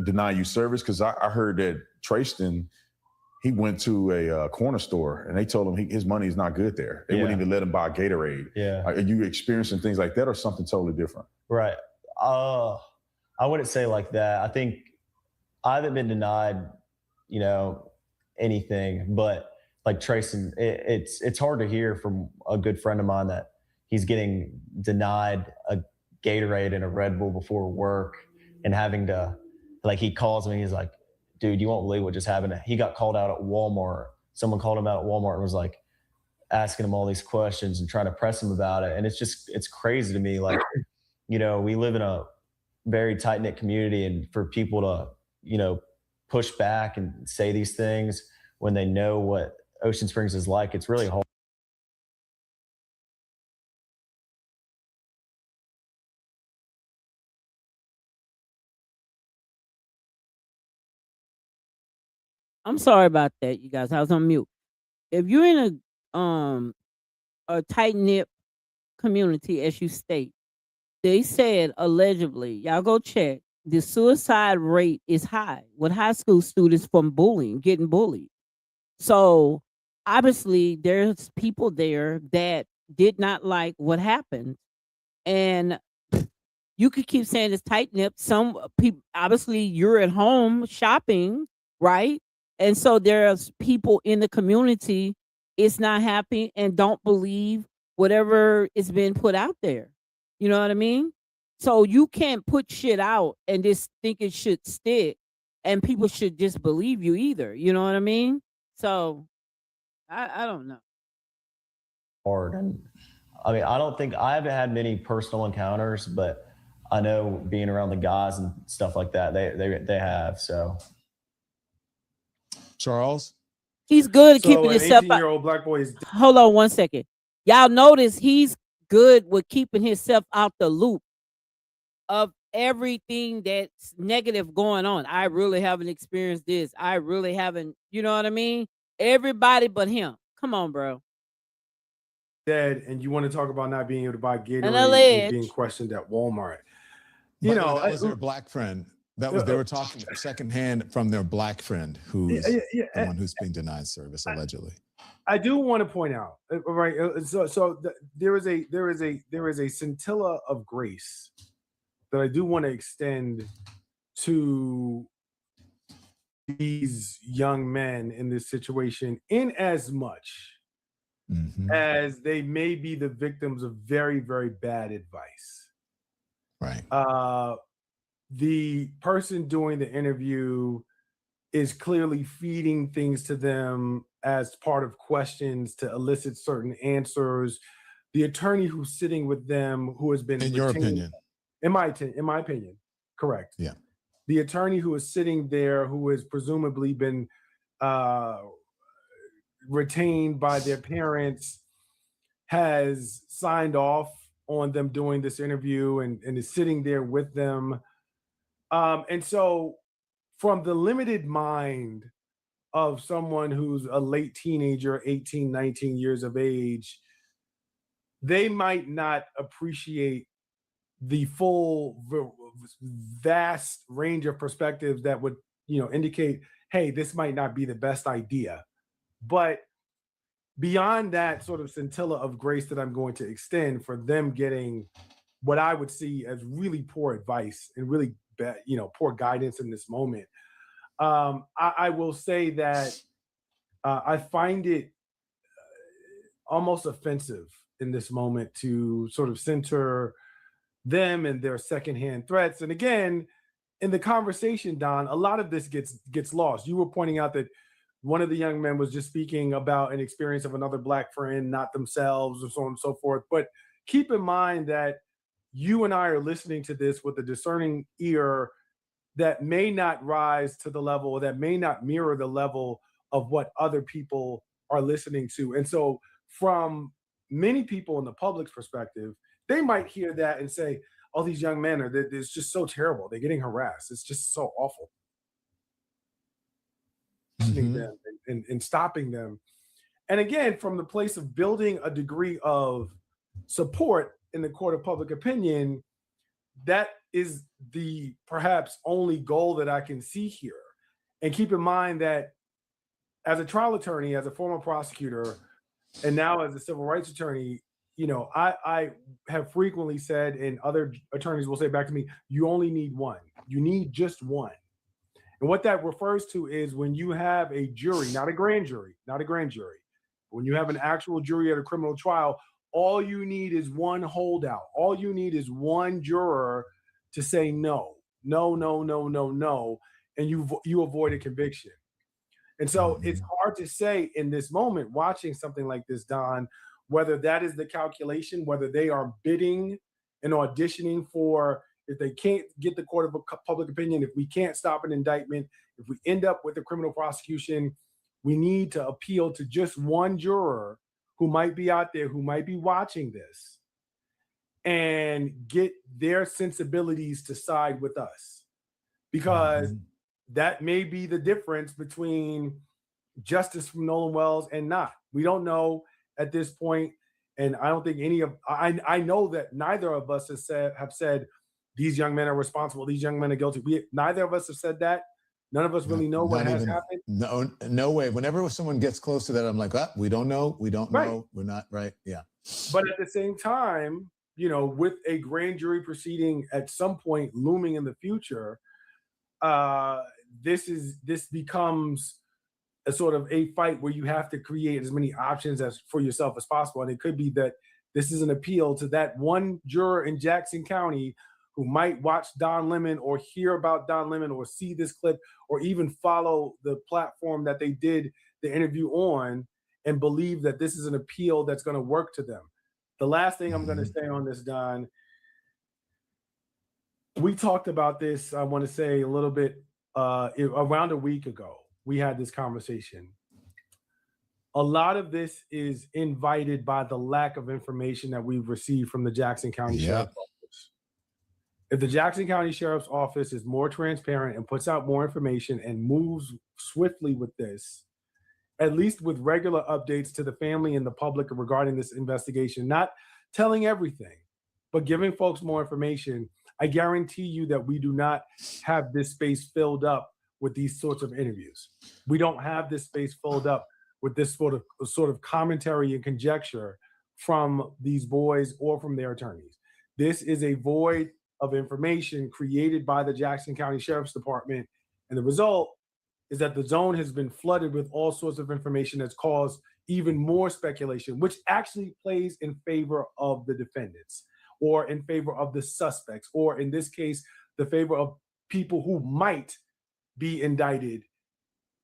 denying you service? Because I heard that Trayston, he went to a corner store and they told him his money is not good there. They wouldn't even let him buy Gatorade.
Yeah.
Are you experiencing things like that or something totally different?
Right. I wouldn't say like that. I think I haven't been denied, anything, but like Trayston, it's hard to hear from a good friend of mine that he's getting denied a Gatorade and a Red Bull before work and having to, like, he calls me, he's like, dude, you won't believe what just happened. He got called out at Walmart. Someone called him out at Walmart and was like asking him all these questions and trying to press him about it. And it's crazy to me. Like, we live in a very tight-knit community, and for people to, push back and say these things when they know what Ocean Springs is like, it's really hard.
I'm sorry about that, you guys. I was on mute. If you're in a tight-knit community, as you state, they said allegedly, y'all go check, the suicide rate is high with high school students from getting bullied. So obviously there's people there that did not like what happened. And you could keep saying it's tight-knit. Some people, obviously you're at home shopping, right? And so there's people in the community it's not happy and don't believe whatever is being put out there. You know what I mean? So you can't put shit out and just think it should stick and people should just believe you either. You know what I mean? So I don't know.
Hard. And I mean, I haven't had many personal encounters, but I know being around the guys and stuff like that, they have. So
Charles,
he's good at
So
keeping
an
himself.
18-year-old black boy is
Hold on one second. Y'all notice he's good with keeping himself out the loop of everything that's negative going on. I really haven't experienced this. I really haven't. You know what I mean? Everybody but him. Come on, bro.
dead, and you want to talk about not being able to buy Gatorade and
alleged.
being questioned at Walmart. You
By the way,
know,
that was their black friend. That was, they were talking secondhand from their black friend, who's the one who's being denied service allegedly.
I do want to point out, right? There is a scintilla of grace that I do want to extend to these young men in this situation, in as much as they may be the victims of very, very bad advice.
Right.
The person doing the interview is clearly feeding things to them as part of questions to elicit certain answers. The attorney who's sitting with them, who has been,
in your opinion,
in my opinion, correct.
Yeah.
The attorney who is sitting there, who has presumably been retained by their parents, has signed off on them doing this interview and is sitting there with them. And so from the limited mind of someone who's a late teenager, 18, 19 years of age, they might not appreciate the full vast range of perspectives that would, indicate, hey, this might not be the best idea. But beyond that sort of scintilla of grace that I'm going to extend for them getting what I would see as really poor advice and really bad, poor guidance in this moment, I will say that I find it almost offensive in this moment to sort of center them and their secondhand threats. And again, in the conversation, Don, a lot of this gets lost. You were pointing out that one of the young men was just speaking about an experience of another Black friend, not themselves, and so on and so forth. But keep in mind that you and I are listening to this with a discerning ear that may not rise to the level, or that may not mirror the level of what other people are listening to. And so from many people in the public's perspective, they might hear that and say, oh, these young men it's just so terrible. They're getting harassed. It's just so awful. Listening to them and stopping them. And again, from the place of building a degree of support in the court of public opinion, that is the perhaps only goal that I can see here. And keep in mind that as a trial attorney, as a former prosecutor, and now as a civil rights attorney, I have frequently said, and other attorneys will say back to me, you only need one. You need just one. And what that refers to is when you have a jury, not a grand jury, when you have an actual jury at a criminal trial, all you need is one holdout. All you need is one juror to say no, and you avoid a conviction. And so it's hard to say in this moment, watching something like this, Don, whether that is the calculation, whether they are bidding and auditioning for, if they can't get the court of public opinion, if we can't stop an indictment, if we end up with a criminal prosecution, we need to appeal to just one juror who might be out there, who might be watching this, and get their sensibilities to side with us. Because that may be the difference between justice from Nolan Wells and not. We don't know at this point, and I don't think I know that neither of us have said these young men are responsible, these young men are guilty. Neither of us have said that. None of us really know what has happened.
No way. Whenever someone gets close to that, I'm like, we don't know. We don't know. We're not right. Yeah.
But at the same time, with a grand jury proceeding at some point looming in the future, this becomes a sort of a fight where you have to create as many options as for yourself as possible. And it could be that this is an appeal to that one juror in Jackson County who might watch Don Lemon or hear about Don Lemon or see this clip or even follow the platform that they did the interview on and believe that this is an appeal that's going to work to them. The last thing I'm going to say on this, Don, we talked about this, I want to say a little bit around a week ago. We had this conversation. A lot of this is invited by the lack of information that we've received from the Jackson County Sheriff's Office. If the Jackson County Sheriff's Office is more transparent and puts out more information and moves swiftly with this, at least with regular updates to the family and the public regarding this investigation, not telling everything, but giving folks more information, I guarantee you that we do not have this space filled up with these sorts of interviews. We don't have this space filled up with this sort of commentary and conjecture from these boys or from their attorneys. This is a void of information created by the Jackson County Sheriff's Department, and the result is that the zone has been flooded with all sorts of information that's caused even more speculation, which actually plays in favor of the defendants or in favor of the suspects, or in this case, the favor of people who might be indicted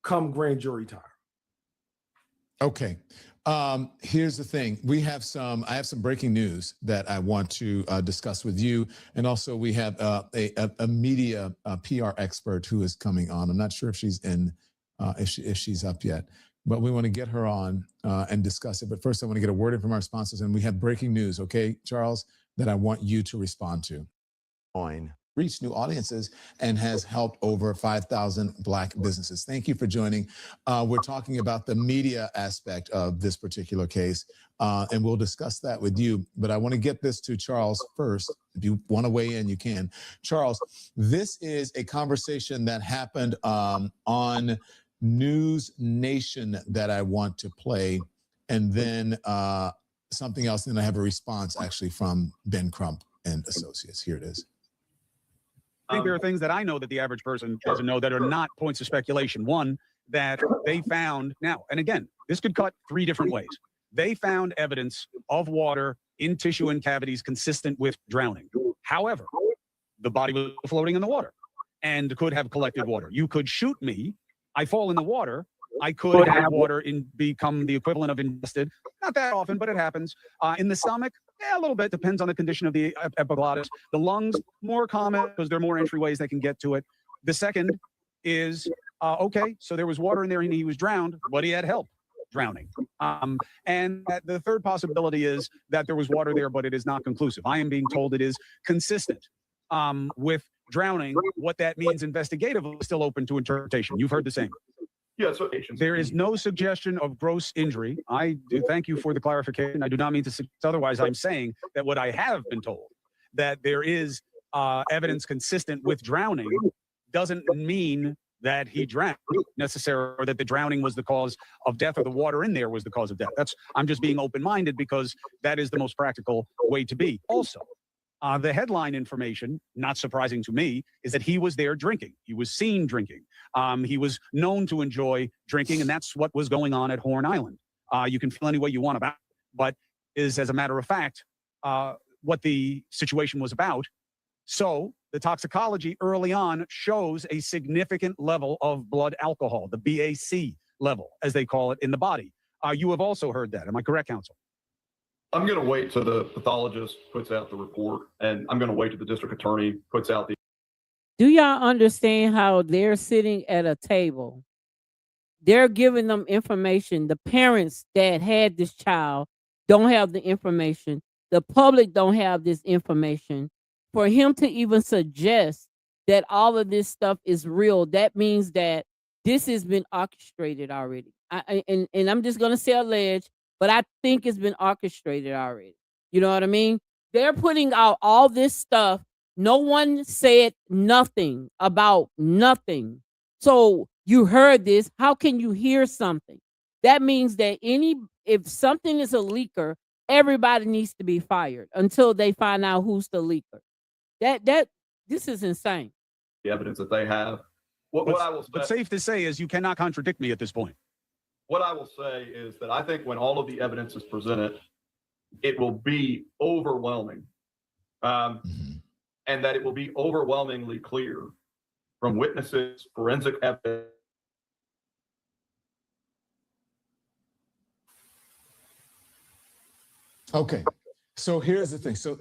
come grand jury time.
Okay. Here's the thing. I have some breaking news that I want to discuss with you. And also we have a media PR expert who is coming on. I'm not sure if she's if she's up yet, but we want to get her on and discuss it. But first I want to get a word in from our sponsors, and we have breaking news. Okay, Charles, that I want you to respond to. Reach new audiences and has helped over 5,000 Black businesses. Thank you for joining. We're talking about the media aspect of this particular case, and we'll discuss that with you. But I want to get this to Charles first. If you want to weigh in, you can. Charles, this is a conversation that happened on News Nation that I want to play, and then something else. And then I have a response actually from Ben Crump and Associates. Here it is.
I think there are things that I know that the average person doesn't know that are not points of speculation. One, that they found now, and again, this could cut three different ways. They found evidence of water in tissue and cavities consistent with drowning. However, the body was floating in the water and could have collected water. You could shoot me, I fall in the water, I could have water become the equivalent of ingested. Not that often, but it happens. In the stomach, a little bit, depends on the condition of the epiglottis. The lungs, more common because there are more entryways they can get to it. The second is, okay, so there was water in there and he was drowned, but he had help drowning. And the third possibility is that there was water there, but it is not conclusive. I am being told it is consistent with drowning. What that means investigatively is still open to interpretation. You've heard the same.
Yes,
there is no suggestion of gross injury. I do thank you for the clarification. I do not mean to suggest otherwise. I'm saying that what I have been told, that there is evidence consistent with drowning, doesn't mean that he drowned necessarily, or that the drowning was the cause of death, or the water in there was the cause of death. I'm just being open-minded because that is the most practical way to be. Also, the headline information, not surprising to me, is that he was there drinking. He was seen drinking. He was known to enjoy drinking, and that's what was going on at Horn Island. You can feel any way you want about it, but is, as a matter of fact, what the situation was about. So the toxicology early on shows a significant level of blood alcohol, the BAC level, as they call it in the body. You have also heard that. Am I correct, counsel?
I'm going to wait till the pathologist puts out the report, and I'm going to wait till the district attorney puts out the.
Do y'all understand how they're sitting at a table? They're giving them information. The parents that had this child don't have the information. The public don't have this information. For him to even suggest that all of this stuff is real, that means that this has been orchestrated already. And I'm just going to say alleged, but I think it's been orchestrated already. You know what I mean? They're putting out all this stuff. No one said nothing about nothing. So you heard this. How can you hear something? That means that if something is a leaker, everybody needs to be fired until they find out who's the leaker. This is insane.
The evidence that they have. What I will say,
but safe to say is you cannot contradict me at this point.
What I will say is that I think when all of the evidence is presented, it will be overwhelming. And that it will be overwhelmingly clear from witnesses, forensic evidence.
Okay, so here's the thing. So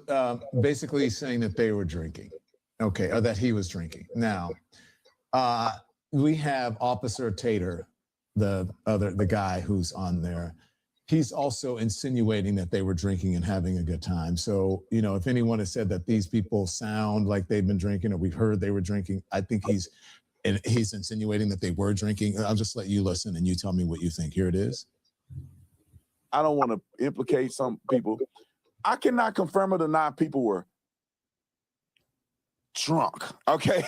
basically saying that they were drinking, okay, or that he was drinking. Now, we have Officer Tater, the guy who's on there. He's also insinuating that they were drinking and having a good time. So, you know, if anyone has said that these people sound like they've been drinking or we've heard they were drinking, I think he's insinuating that they were drinking. I'll just let you listen and you tell me what you think. Here it is.
I don't want to implicate some people. I cannot confirm or deny people were drunk. Okay.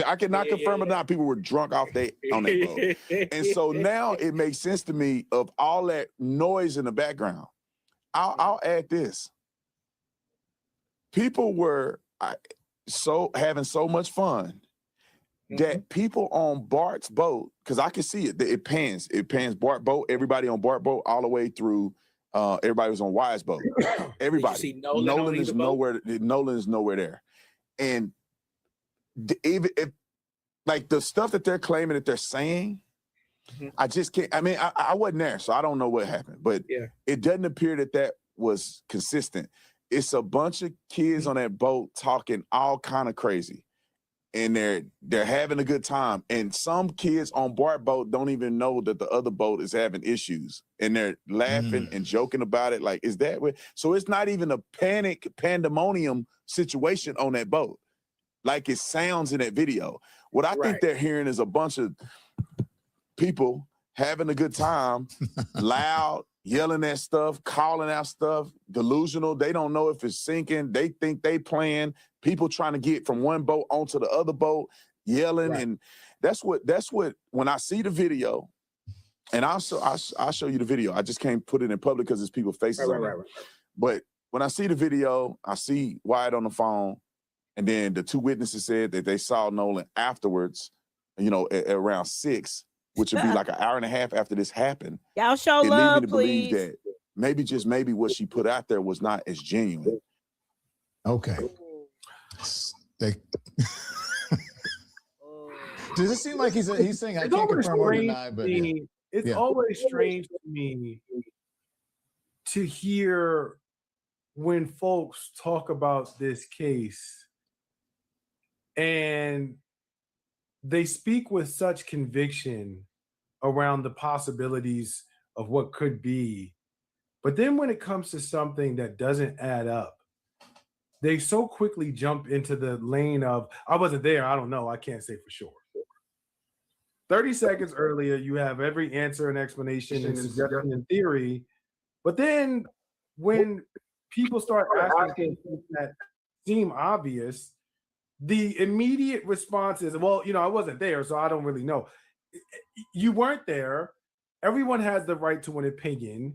I cannot confirm or not. People were drunk on their boat. And so now it makes sense to me of all that noise in the background. I'll add this. People were having so much fun that people on Bart's boat, because I can see it, it pans Bart boat, everybody on Bart boat all the way through. Everybody was on Wise boat. Everybody. Nolan is nowhere. Nolan is nowhere there. And even if, like, the stuff that they're claiming that they're saying, I just can't. I mean, I wasn't there, so I don't know what happened. But it doesn't appear that was consistent. It's a bunch of kids on that boat talking all kind of crazy, and they're having a good time. And some kids on Bart boat don't even know that the other boat is having issues, and they're laughing and joking about it. Like, is that what? So it's not even a pandemonium situation on that boat, like it sounds in that video. What I think they're hearing is a bunch of people having a good time, loud, yelling at stuff, calling out stuff, delusional. They don't know if it's sinking. They think they playing. People trying to get from one boat onto the other boat, yelling. And that's what, when I see the video, and I'll show you the video. I just can't put it in public because there's people's faces on it. But when I see the video, I see Wyatt on the phone, and then the two witnesses said that they saw Nolan afterwards, at around 6, which would be like an hour and a half after this happened.
Y'all show
it
love,
lead me to
please.
believe that maybe what she put out there was not as genuine.
Okay. Does it seem like he's saying I can't confirm or deny? But
it's always strange to me to hear when folks talk about this case and they speak with such conviction around the possibilities of what could be. But then when it comes to something that doesn't add up, they so quickly jump into the lane of, I wasn't there, I don't know, I can't say for sure. 30 seconds earlier, you have every answer and explanation and suggestion in theory. But then when people start asking things that seem obvious, the immediate response is, well, I wasn't there, so I don't really know. You weren't there. Everyone has the right to an opinion,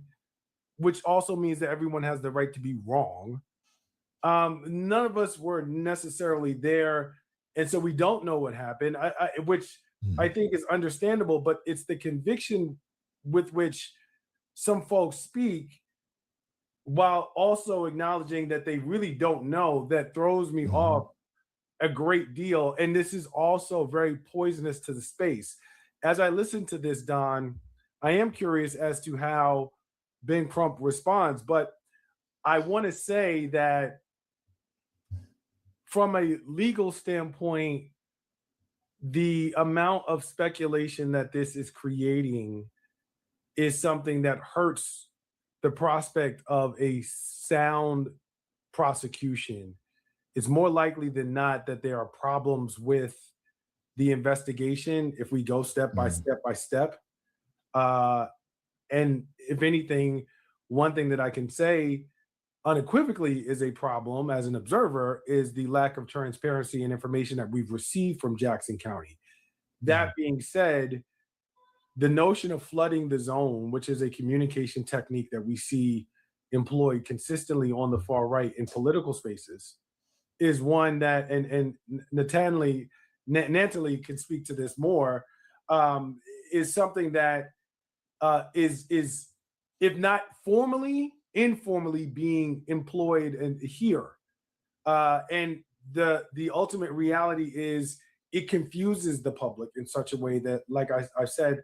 which also means that everyone has the right to be wrong. None of us were necessarily there, and so we don't know what happened, which I think is understandable, but it's the conviction with which some folks speak while also acknowledging that they really don't know that throws me off a great deal. And this is also very poisonous to the space. As I listen to this, Don, I am curious as to how Ben Crump responds, but I want to say that from a legal standpoint, the amount of speculation that this is creating is something that hurts the prospect of a sound prosecution. It's more likely than not that there are problems with the investigation if we go step by step by step. And if anything, one thing that I can say unequivocally is a problem as an observer is the lack of transparency and information that we've received from Jackson County. That being said, the notion of flooding the zone, which is a communication technique that we see employed consistently on the far right in political spaces, is one that, and Natalie can speak to this more, is something that is if not formally, informally being employed here. And the ultimate reality is it confuses the public in such a way that, like I said,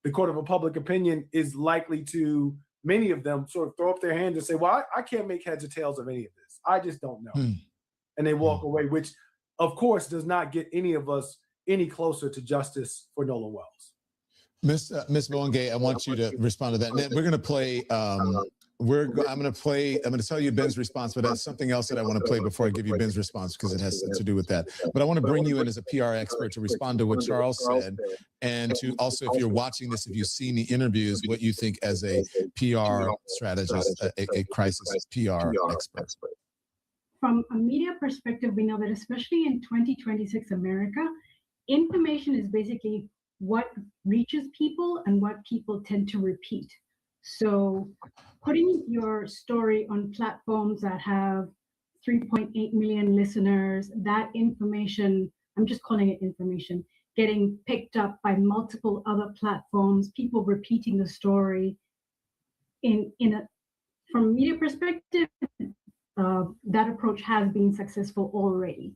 the court of a public opinion is likely to, many of them sort of throw up their hands and say, well, I can't make heads or tails of any of this. I just don't know. And they walk away, which of course does not get any of us any closer to justice for Nolan Wells.
Ms. Moangay, I want you to respond to that. And then we're going to play, I'm going to tell you Ben's response, but that's something else that I want to play before I give you Ben's response because it has to do with that. But I want to bring you in as a PR expert to respond to what Charles said, and to also, if you're watching this, if you've seen the interviews, what you think as a PR strategist, a crisis PR expert.
from a media perspective, we know that especially in 2026 America, information is basically what reaches people and what people tend to repeat. So putting your story on platforms that have 3.8 million listeners, that information, I'm just calling it information, getting picked up by multiple other platforms, people repeating the story from a media perspective, that approach has been successful already,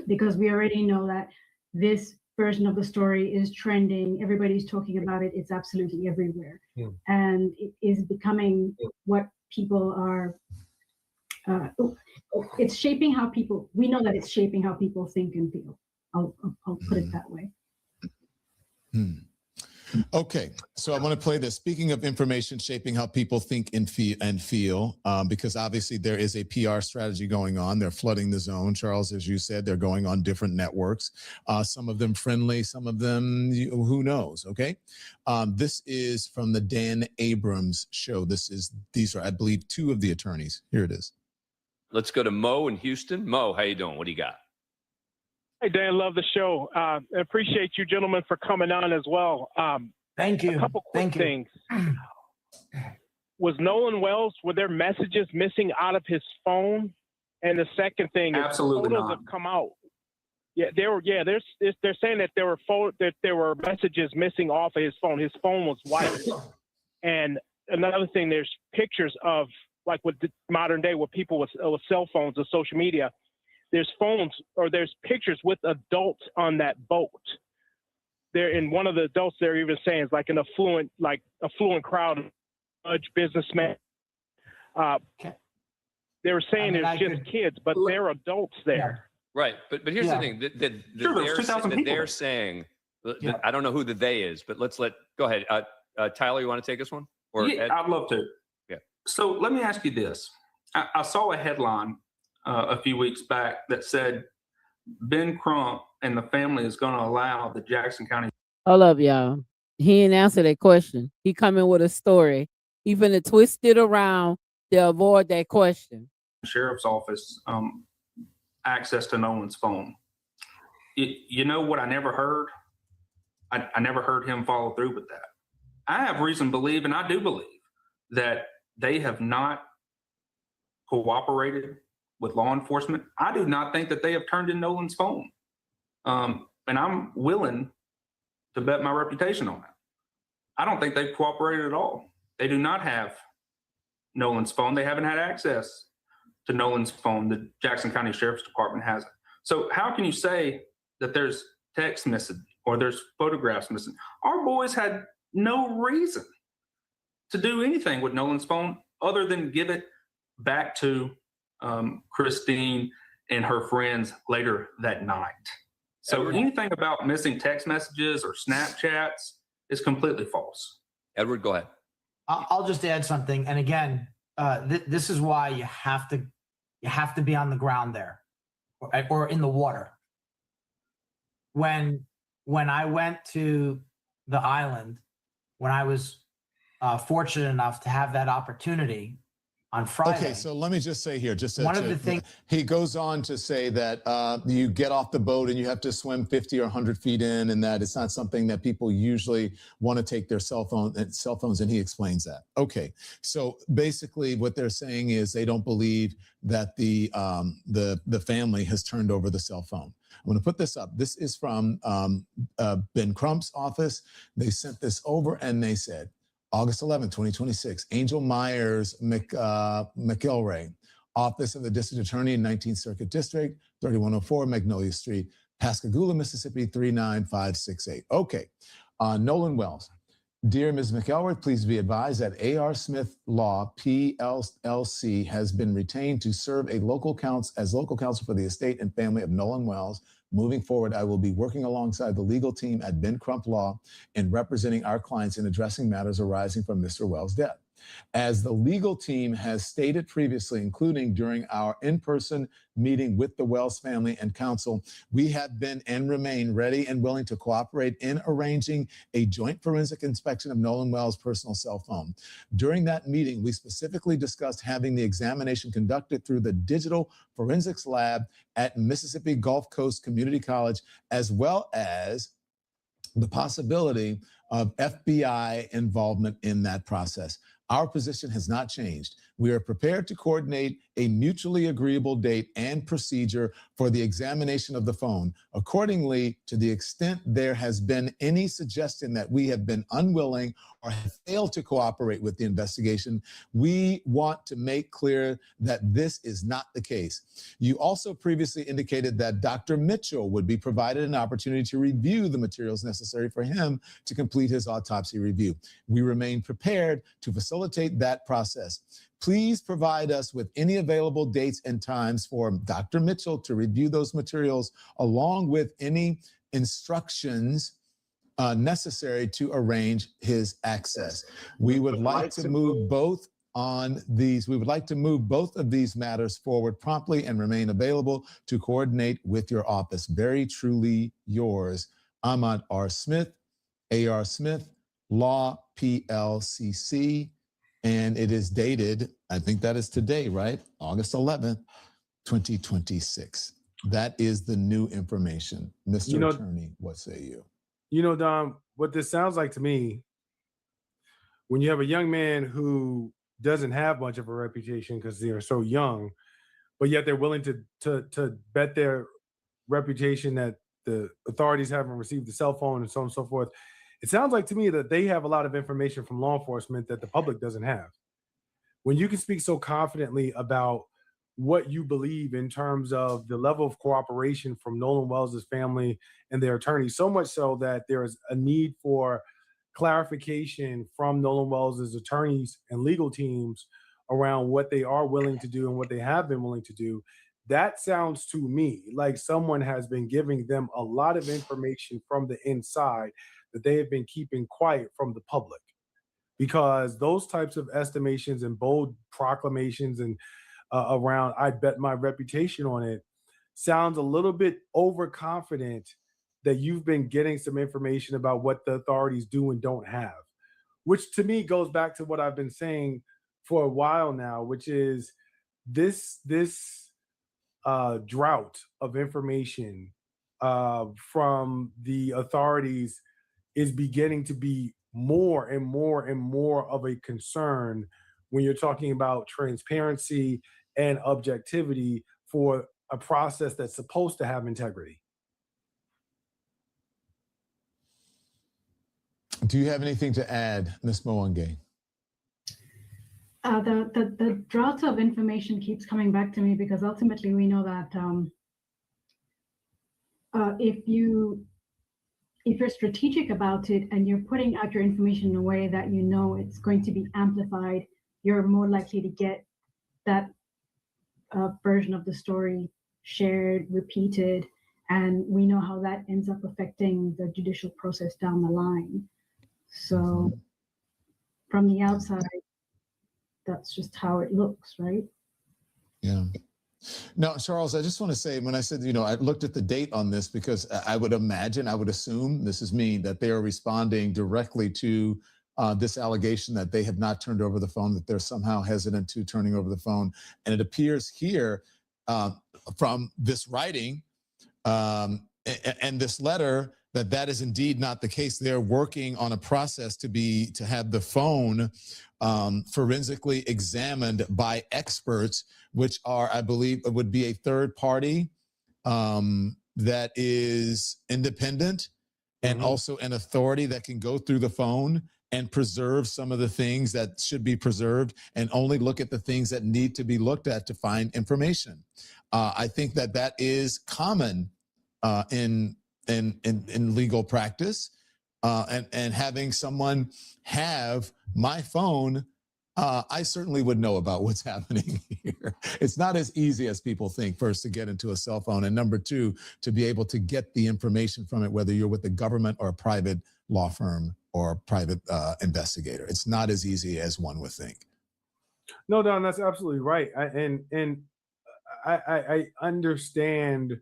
because we already know that this version of the story is trending. Everybody's talking about it. It's absolutely everywhere. And it is becoming what people are, it's shaping how people, we know that it's shaping how people think and feel. I'll put it that way.
Okay, so I want to play this. Speaking of information shaping how people think and feel, because obviously there is a PR strategy going on. They're flooding the zone. Charles, as you said, they're going on different networks. Some of them friendly, some of them, who knows, okay? This is from the Dan Abrams show. These are, I believe, two of the attorneys. Here it is.
Let's go to Mo in Houston. Mo, how you doing? What do you got?
Hey, Dan, love the show. I appreciate you gentlemen for coming on as well.
Thank you.
A couple quick things. Was Nolan Wells, were there messages missing out of his phone? And the second thing is
Absolutely
photos
not.
have come out. Yeah, they're saying that there were messages missing off of his phone. His phone was wiped. And another thing, there's pictures of, like with the modern day, with people with cell phones and social media, there's pictures with adults on that boat. There, and one of the adults they're even saying is like an affluent crowd, judge, businessman. They were saying there's just kids, but there are adults there.
Right, but here's the thing that they're saying. I don't know who the they is, but go ahead. Tyler, you want to take this one? Or
yeah,
Ed?
I'd love to.
Yeah.
So let me ask you this. I saw a headline a few weeks back that said Ben Crump and the family is going to allow the Jackson County.
Hold up, y'all. He didn't answer that question. He coming with a story. He finna twist it around to avoid that question.
Sheriff's Office access to Nolan's phone. You know what I never heard? I never heard him follow through with that. I have reason to believe, and I do believe, that they have not cooperated with law enforcement. I do not think that they have turned in Nolan's phone. And I'm willing to bet my reputation on that. I don't think they've cooperated at all. They do not have Nolan's phone. They haven't had access to Nolan's phone. The Jackson County Sheriff's Department hasn't. So how can you say that there's text missing or there's photographs missing? Our boys had no reason to do anything with Nolan's phone other than give it back to Christine and her friends later that night. So anything about missing text messages or Snapchats is completely false.
Edward, go ahead.
I'll just add something. And again, this is why you have to be on the ground there or in the water. When I went to the island, when I was fortunate enough to have that opportunity on Friday.
Okay, so let me just say here,
one of the things
he goes on to say that you get off the boat and you have to swim 50 or 100 feet in, and that it's not something that people usually want to take their cell phones, and he explains that. Okay, so basically what they're saying is they don't believe that the family has turned over the cell phone. I'm going to put this up. This is from Ben Crump's office. They sent this over and they said, August 11, 2026, Angel Myers McElray, Office of the District Attorney in 19th Circuit District, 3104 Magnolia Street, Pascagoula, Mississippi, 39568. Okay, Nolan Wells. Dear Ms. McElroy, please be advised that A.R. Smith Law, PLLC, has been retained to serve as local counsel for the estate and family of Nolan Wells. Moving forward, I will be working alongside the legal team at Ben Crump Law in representing our clients in addressing matters arising from Mr. Wells' death. As the legal team has stated previously, including during our in-person meeting with the Wells family and counsel, we have been and remain ready and willing to cooperate in arranging a joint forensic inspection of Nolan Wells' personal cell phone. During that meeting, we specifically discussed having the examination conducted through the digital forensics lab at Mississippi Gulf Coast Community College, as well as the possibility of FBI involvement in that process. Our position has not changed. We are prepared to coordinate a mutually agreeable date and procedure for the examination of the phone. Accordingly, to the extent there has been any suggestion that we have been unwilling or have failed to cooperate with the investigation, we want to make clear that this is not the case. You also previously indicated that Dr. Mitchell would be provided an opportunity to review the materials necessary for him to complete his autopsy review. We remain prepared to facilitate that process. Please provide us with any available dates and times for Dr. Mitchell to review those materials, along with any instructions necessary to arrange his access. We would like to move both of these matters forward promptly and remain available to coordinate with your office. Very truly yours, Ahmad R. Smith, A.R. Smith, Law, PLCC. And it is dated, I think that is today, right? August 11th, 2026. That is the new information. Mr. Attorney, what say you?
You know, Dom, what this sounds like to me, when you have a young man who doesn't have much of a reputation because they're so young, but yet they're willing to bet their reputation that the authorities haven't received the cell phone and so on and so forth. It sounds like to me that they have a lot of information from law enforcement that the public doesn't have. When you can speak so confidently about what you believe in terms of the level of cooperation from Nolan Wells' family and their attorneys, so much so that there is a need for clarification from Nolan Wells' attorneys and legal teams around what they are willing to do and what they have been willing to do, that sounds to me like someone has been giving them a lot of information from the inside that they have been keeping quiet from the public. Because those types of estimations and bold proclamations and around, I bet my reputation on it, sounds a little bit overconfident that you've been getting some information about what the authorities do and don't have, which to me goes back to what I've been saying for a while now, which is this drought of information from the authorities is beginning to be more and more and more of a concern when you're talking about transparency and objectivity for a process that's supposed to have integrity.
Do you have anything to add, Ms. Mowange?
The drought of information keeps coming back to me because ultimately we know that if you're strategic about it and you're putting out your information in a way that you know it's going to be amplified, you're more likely to get that version of the story shared, repeated, and we know how that ends up affecting the judicial process down the line. So from the outside, that's just how it looks, right?
Yeah. Now, Charles, I just want to say, when I said, I looked at the date on this because I would assume, this is me, that they are responding directly to this allegation that they have not turned over the phone, that they're somehow hesitant to turning over the phone. And it appears here from this writing and this letter that is indeed not the case. They're working on a process to have the phone forensically examined by experts, which are, I believe, would be a third party that is independent and also an authority that can go through the phone and preserve some of the things that should be preserved and only look at the things that need to be looked at to find information. I think that is common in legal practice, and having someone have my phone, I certainly would know about what's happening here. It's not as easy as people think, first, to get into a cell phone, and number two, to be able to get the information from it, whether you're with the government or a private law firm or private investigator. It's not as easy as one would think.
No, Don, that's absolutely right. I understand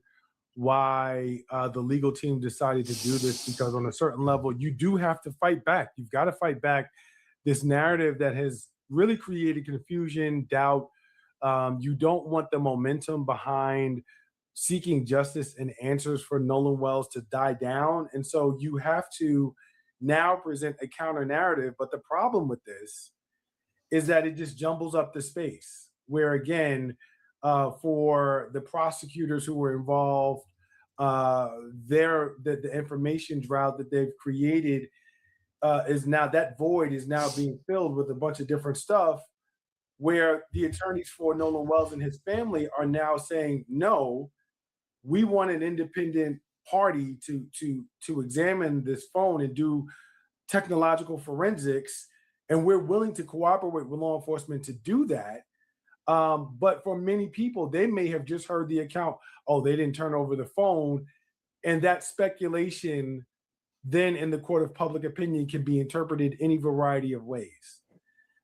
why the legal team decided to do this, because on a certain level, you do have to fight back. You've got to fight back this narrative that has really created confusion, doubt. You don't want the momentum behind seeking justice and answers for Nolan Wells to die down. And so you have to now present a counter narrative. But the problem with this is that it just jumbles up the space where, again, for the prosecutors who were involved, the information drought that they've created is now, that void is now being filled with a bunch of different stuff, where the attorneys for Nolan Wells and his family are now saying, no, we want an independent party to examine this phone and do technological forensics, and we're willing to cooperate with law enforcement to do that. But for many people, they may have just heard the account, oh, they didn't turn over the phone, and that speculation then in the court of public opinion can be interpreted any variety of ways.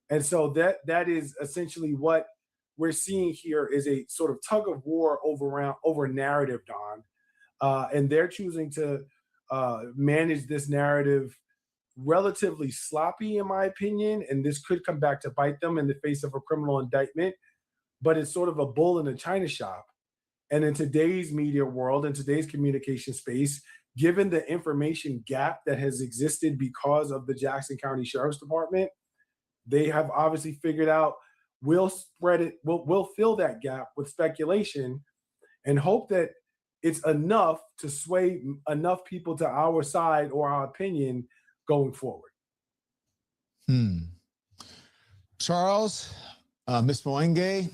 And so that is essentially what we're seeing here, is a sort of tug of war over narrative, Don. And they're choosing to manage this narrative relatively sloppy, in my opinion, and this could come back to bite them in the face of a criminal indictment. But it's sort of a bull in a china shop. And in today's media world, in today's communication space, given the information gap that has existed because of the Jackson County Sheriff's Department, they have obviously figured out we'll fill that gap with speculation and hope that it's enough to sway enough people to our side or our opinion going forward.
Charles, Ms. Moenge,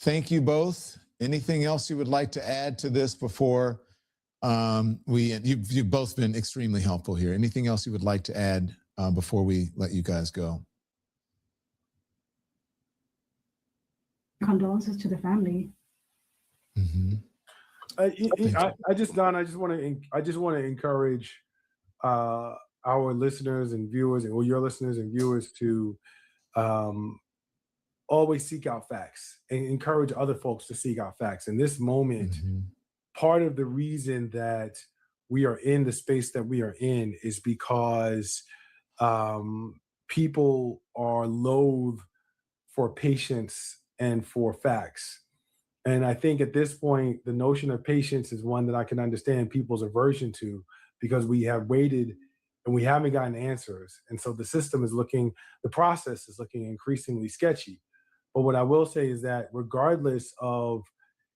thank you both. Anything else you would like to add to this before you've both been extremely helpful here. Anything else you would like to add before we let you guys go?
Condolences to the family.
I just want to encourage our listeners and viewers, or your listeners and viewers, to always seek out facts and encourage other folks to seek out facts. In this moment, part of the reason that we are in the space that we are in is because people are loath for patience and for facts. And I think at this point, the notion of patience is one that I can understand people's aversion to, because we have waited and we haven't gotten answers. And so the process is looking increasingly sketchy. But what I will say is that regardless of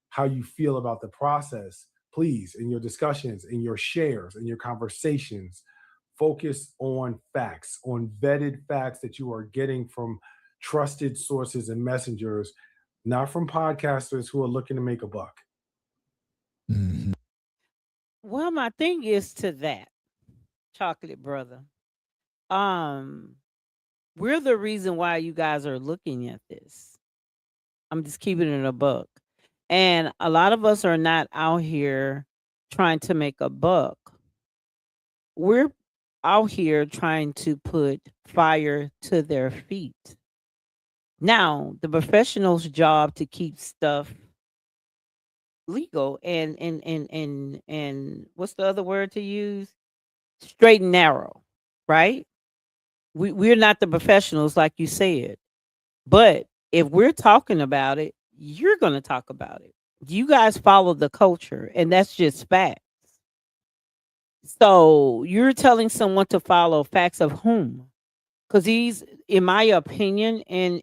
how you feel about the process, please, in your discussions, in your shares, in your conversations, focus on facts, on vetted facts that you are getting from trusted sources and messengers, not from podcasters who are looking to make a buck.
Well, my thing is to that, Chocolate Brother. We're the reason why you guys are looking at this. I'm just keeping it a buck. And a lot of us are not out here trying to make a buck. We're out here trying to put fire to their feet. Now, the professional's job to keep stuff legal and what's the other word to use? Straight and narrow, right? We're not the professionals, like you said. But if we're talking about it, you're going to talk about it. You guys follow the culture, and that's just facts. So you're telling someone to follow facts of whom? Because these, in my opinion, and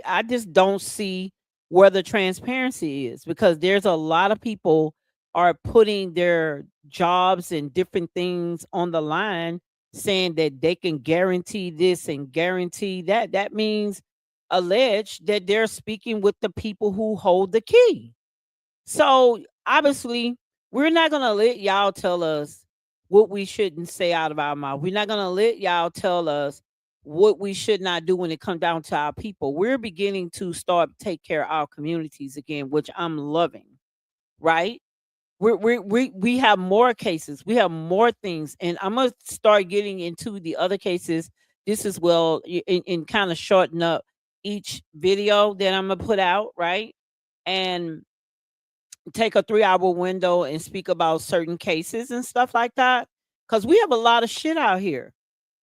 I just don't see where the transparency is, because there's a lot of people are putting their jobs and different things on the line, saying that they can guarantee this and guarantee that. That means alleged that they're speaking with the people who hold the key. So obviously, we're not going to let y'all tell us what we shouldn't say out of our mouth. We're not going to let y'all tell us what we should not do when it comes down to our people. We're beginning to start take care of our communities again, which I'm loving, right? We have more cases. We have more things, and I'm gonna start getting into the other cases. This is in kind of shorten up each video that I'm gonna put out, right? And take a 3-hour window and speak about certain cases and stuff like that. Because we have a lot of shit out here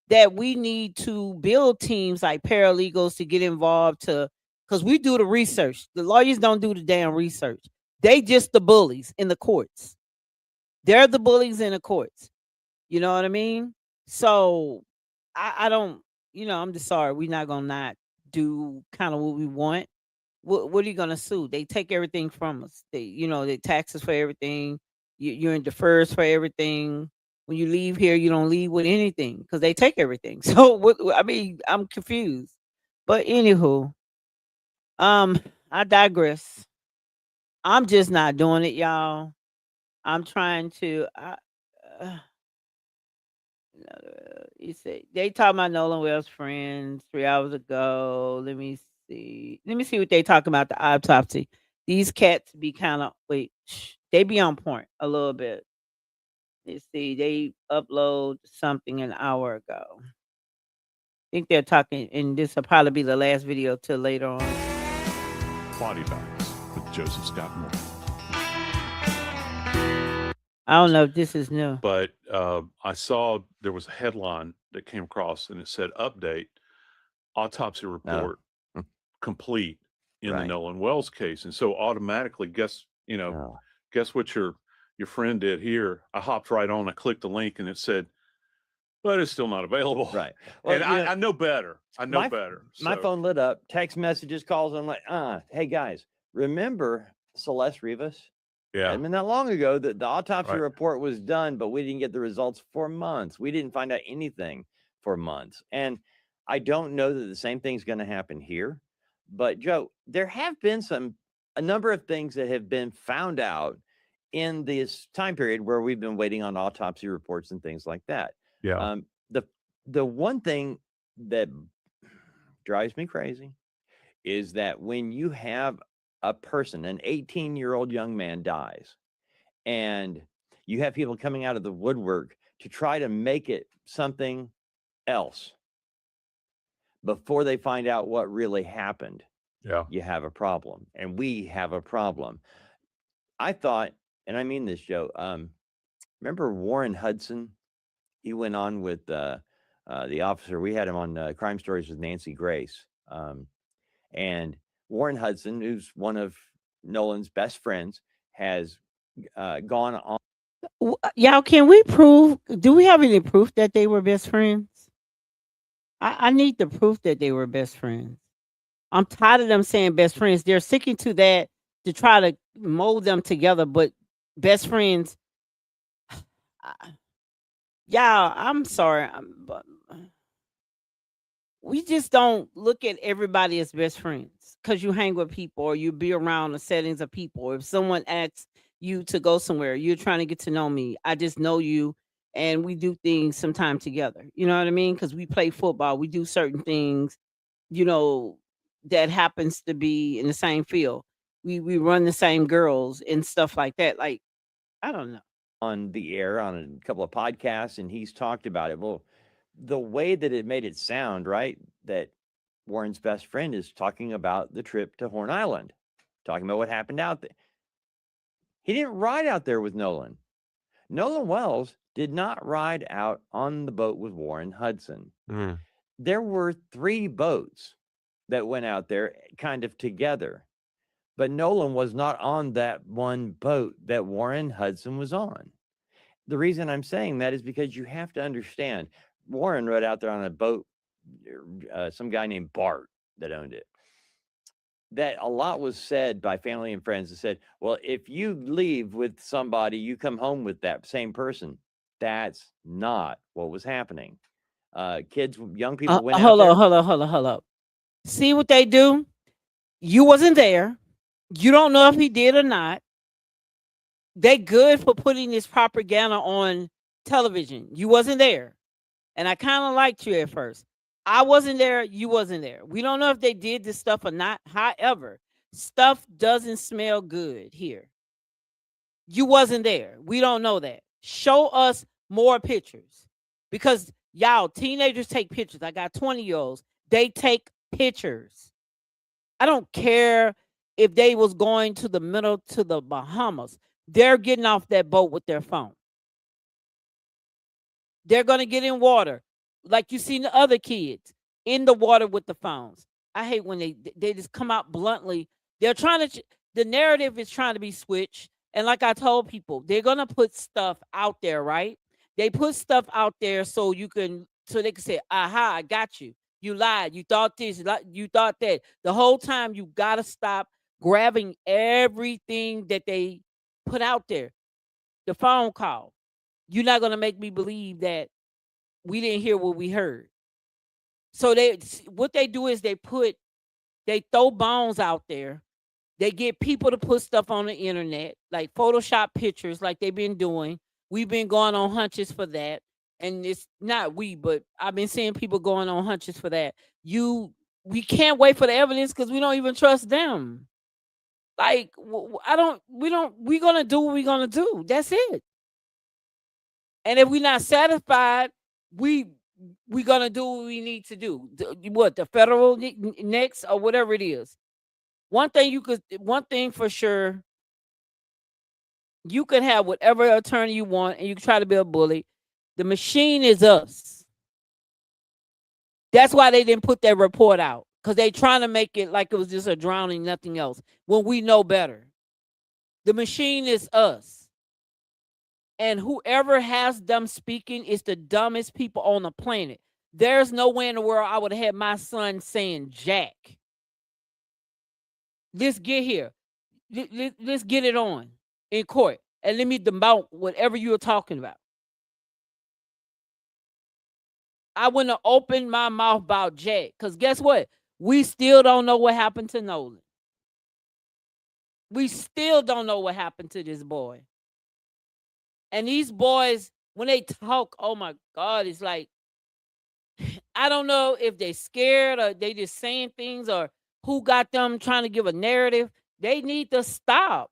that we need to build teams like paralegals to get involved because we do the research. The lawyers don't do the damn research. They just the bullies in the courts. They're the bullies in the courts. You know what I mean? So I don't, I'm just sorry. We're not gonna not do kind of what we want. What are you gonna sue? They take everything from us. They tax us for everything. You're in defers for everything. When you leave here, you don't leave with anything because they take everything. So I mean, I'm confused. But anywho, I digress. I'm just not doing it, y'all. I'm trying to. You say they talking about Nolan Wells' friends 3 hours ago. Let me see. Let me see what they talking about the autopsy. These cats be kind of they be on point a little bit. Let's see. They upload something an hour ago. I think they're talking, and this will probably be the last video till later on.
Body Bags with Joseph Scott Moore.
I don't know if this is new.
But I saw there was a headline that came across and it said update autopsy report complete in the Nolan Wells case. And so automatically guess what your friend did here. I hopped right on, I clicked the link and it said, but it's still not available.
Right. Well,
and I know better. I know better.
My phone lit up, text messages, calls. I'm like, hey guys, remember Celeste Rivas?
Yeah.
I mean, that long ago that the autopsy report was done, but we didn't get the results for months. We didn't find out anything for months. And I don't know that the same thing's going to happen here. But Joe, there have been a number of things that have been found out in this time period where we've been waiting on autopsy reports and things like that.
Yeah.
The one thing that drives me crazy is that when you have a person, an 18-year-old young man dies, and you have people coming out of the woodwork to try to make it something else before they find out what really happened.
Yeah.
You have a problem, and we have a problem. I thought, and I mean this, Joe, remember Warren Hudson? He went on with the officer. We had him on Crime Stories with Nancy Grace. And Warren Hudson, who's one of Nolan's best friends, has gone on.
Y'all, can we prove? Do we have any proof that they were best friends? I need the proof that they were best friends. I'm tired of them saying best friends. They're sticking to that to try to mold them together, but best friends. Y'all, I'm sorry, but we just don't look at everybody as best friends because you hang with people or you be around the settings of people. If someone asks you to go somewhere, you're trying to get to know me. I just know you, and we do things sometime together. You know what I mean? Because we play football, we do certain things, that happens to be in the same field. We run the same girls and stuff like that. Like, I don't know.
On the air on a couple of podcasts, and he's talked about it. Well, the way that it made it sound, right, that Warren's best friend is talking about the trip to Horn Island, talking about what happened out there. He didn't ride out there with Nolan. Nolan Wells did not ride out on the boat with Warren Hudson. There were 3 boats that went out there kind of together, but Nolan was not on that one boat that Warren Hudson was on. The reason I'm saying that is because you have to understand, Warren rode out there on a boat, some guy named Bart that owned it. That a lot was said by family and friends that said, well, if you leave with somebody, you come home with that same person. That's not what was happening. Kids, young people went out there.
Hold up. See what they do? You wasn't there. You don't know if he did or not. They good for putting this propaganda on television. You wasn't there. And I kind of liked you at first. I wasn't there. You wasn't there. We don't know if they did this stuff or not. However, stuff doesn't smell good here. You wasn't there. We don't know that. Show us more pictures, because y'all, teenagers take pictures. I got 20-year-olds. They take pictures. I don't care if they was going to the middle to the Bahamas. They're getting off that boat with their phone. They're going to get in water, like you seen the other kids in the water with the phones. I hate when they just come out bluntly. They're trying to, the narrative is trying to be switched. And like I told people, they're going to put stuff out there, right? They put stuff out there so they can say, aha, I got you. You lied. You thought this, you thought that. The whole time you got to stop grabbing everything that they put out there. The phone call. You're not going to make me believe that we didn't hear what we heard. So what they do is they throw bones out there. They get people to put stuff on the internet, like Photoshop pictures, like they've been doing. We've been going on hunches for that. And it's not but I've been seeing people going on hunches for that. We can't wait for the evidence because we don't even trust them. Like, we're going to do what we're going to do. That's it. And if we're not satisfied, we're going to do what we need to do. The federal next or whatever it is. One thing for sure, you can have whatever attorney you want and you can try to be a bully. The machine is us. That's why they didn't put that report out, because they trying to make it like it was just a drowning, nothing else, when we know better. The machine is us. And whoever has them speaking is the dumbest people on the planet. There's no way in the world I would have had my son saying Jack. Let's get here. Let's get it on in court. And let me debunk whatever you're talking about. I wouldn't have opened my mouth about Jack. Because guess what? We still don't know what happened to Nolan. We still don't know what happened to this boy. And these boys, when they talk, oh my God, it's like, I don't know if they're scared or they just saying things or who got them trying to give a narrative. They need to stop.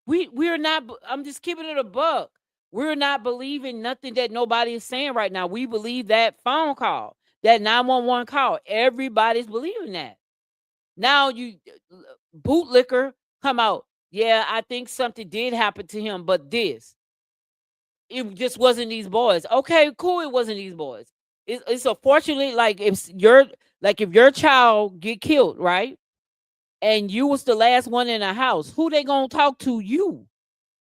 We're not, I'm just keeping it a buck. We're not believing nothing that nobody is saying right now. We believe that phone call, that 911 call. Everybody's believing that. Now you bootlicker come out. Yeah, I think something did happen to him, but it just wasn't these boys. Okay, cool. It wasn't these boys. It's unfortunately like if your child get killed, right? And you was the last one in the house, who they gonna talk to? You.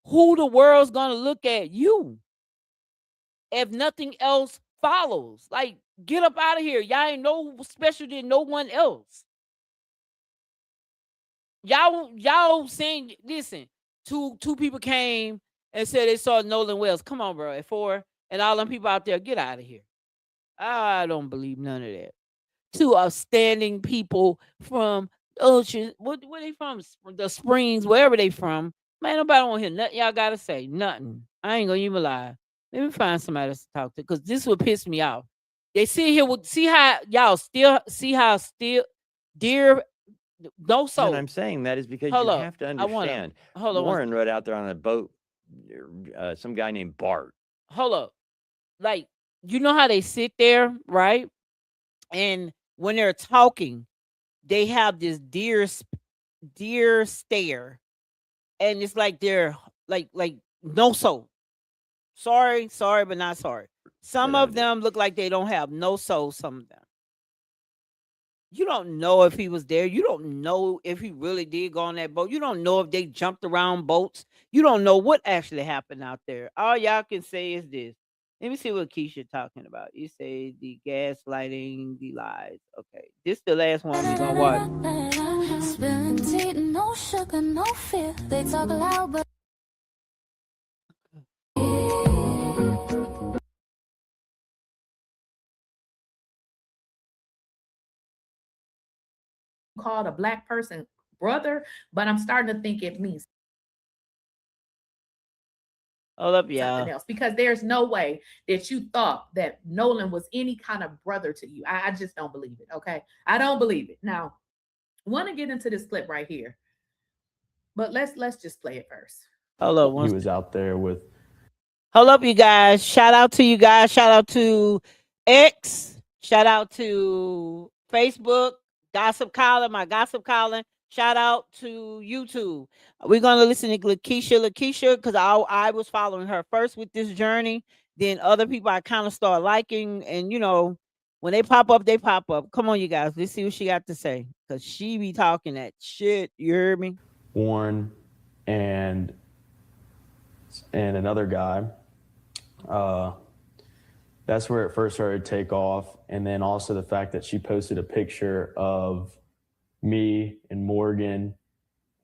Who the world's gonna look at? You. If nothing else follows, like, get up out of here. Y'all ain't no special than no one else. Y'all saying, listen, two people came and said they saw Nolan Wells. Come on, bro. At 4, and all them people out there, get out of here. I don't believe none of that. 2 outstanding people from Ocean. Where they from? The Springs, wherever they from. Man, nobody want to hear nothing y'all gotta say. Nothing. I ain't gonna even lie. Let me find somebody else to talk to, because this would piss me off. They sit here with, see how y'all still dear. No, so
and I'm saying that is because you have to understand. Warren rode out there on a boat. Some guy named Bart.
Hold up, like, you know how they sit there, right? And when they're talking, they have this deer stare, and it's like they're like no soul. Sorry, but not sorry. Some of them look like they don't have no soul. Some of them. You don't know if he was there. You don't know if he really did go on that boat. You don't know if they jumped around boats. You don't know what actually happened out there. All y'all can say is this. Let me see what Keisha talking about. You say the gaslighting, the lies. Okay, this is the last one we're gonna watch.
Spilling tea, no sugar, no fear. They talk loud, but
called a Black person brother, but I'm starting to think it means
something
else, because there's no way that you thought that Nolan was any kind of brother to you. I just don't believe it. Okay, I don't believe it. Now, I want to get into this clip right here, But let's just play it first.
Hold up.
He was out there with.
Hold up, you guys. Shout out to you guys. Shout out to X. Shout out to Facebook. Gossip Colin, my Gossip Colin. Shout out to YouTube. We're gonna listen to Lakeisha, because I was following her first with this journey. Then other people I kind of start liking, and when they pop up, they pop up. Come on, you guys. Let's see what she got to say, because she be talking that shit. You heard me?
Warren and another guy. That's where it first started to take off. And then also the fact that she posted a picture of me and Morgan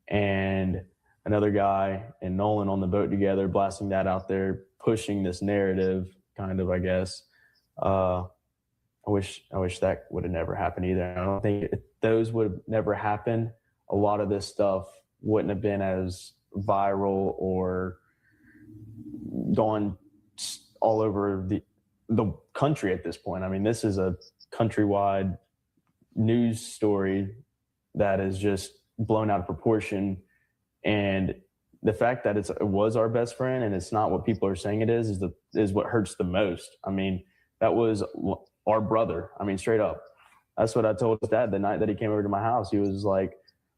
and another guy and Nolan on the boat together, blasting that out there, pushing this narrative, kind of, I guess. I wish that would have never happened either. I don't think if those would have never happened, a lot of this stuff wouldn't have been as viral or gone all over the country at this point. I mean, this is a countrywide news story that is just blown out of proportion. And the fact that it was our best friend and it's not what people are saying it is what hurts the most. I mean, that was our brother. I mean, straight up. That's what I told his dad the night that he came over to my house. He was like,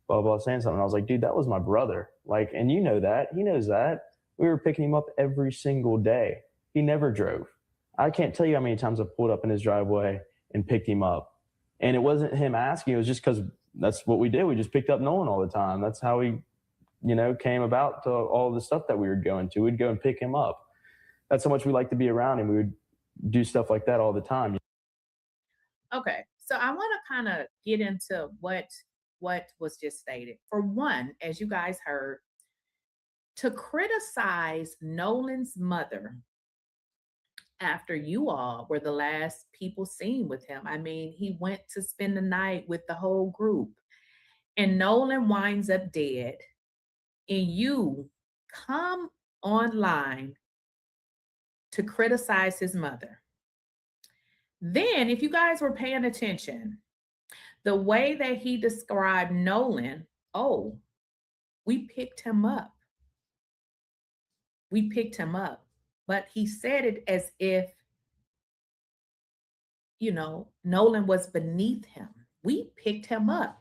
blah, blah, saying something. I was like, dude, that was my brother. Like, and you know that. He knows that. We were picking him up every single day. He never drove. I can't tell you how many times I pulled up in his driveway and picked him up. And it wasn't him asking. It was just because that's what we did. We just picked up Nolan all the time. That's how we, came about to all the stuff that we were going to. We'd go and pick him up. That's how much we like to be around him. We would do stuff like that all the time.
Okay. So I want to kind of get into what was just stated. For one, as you guys heard, to criticize Nolan's mother after you all were the last people seen with him. I mean, he went to spend the night with the whole group and Nolan winds up dead, and you come online to criticize his mother. Then, if you guys were paying attention, the way that he described Nolan, we picked him up. We picked him up. But he said it as if, Nolan was beneath him. We picked him up.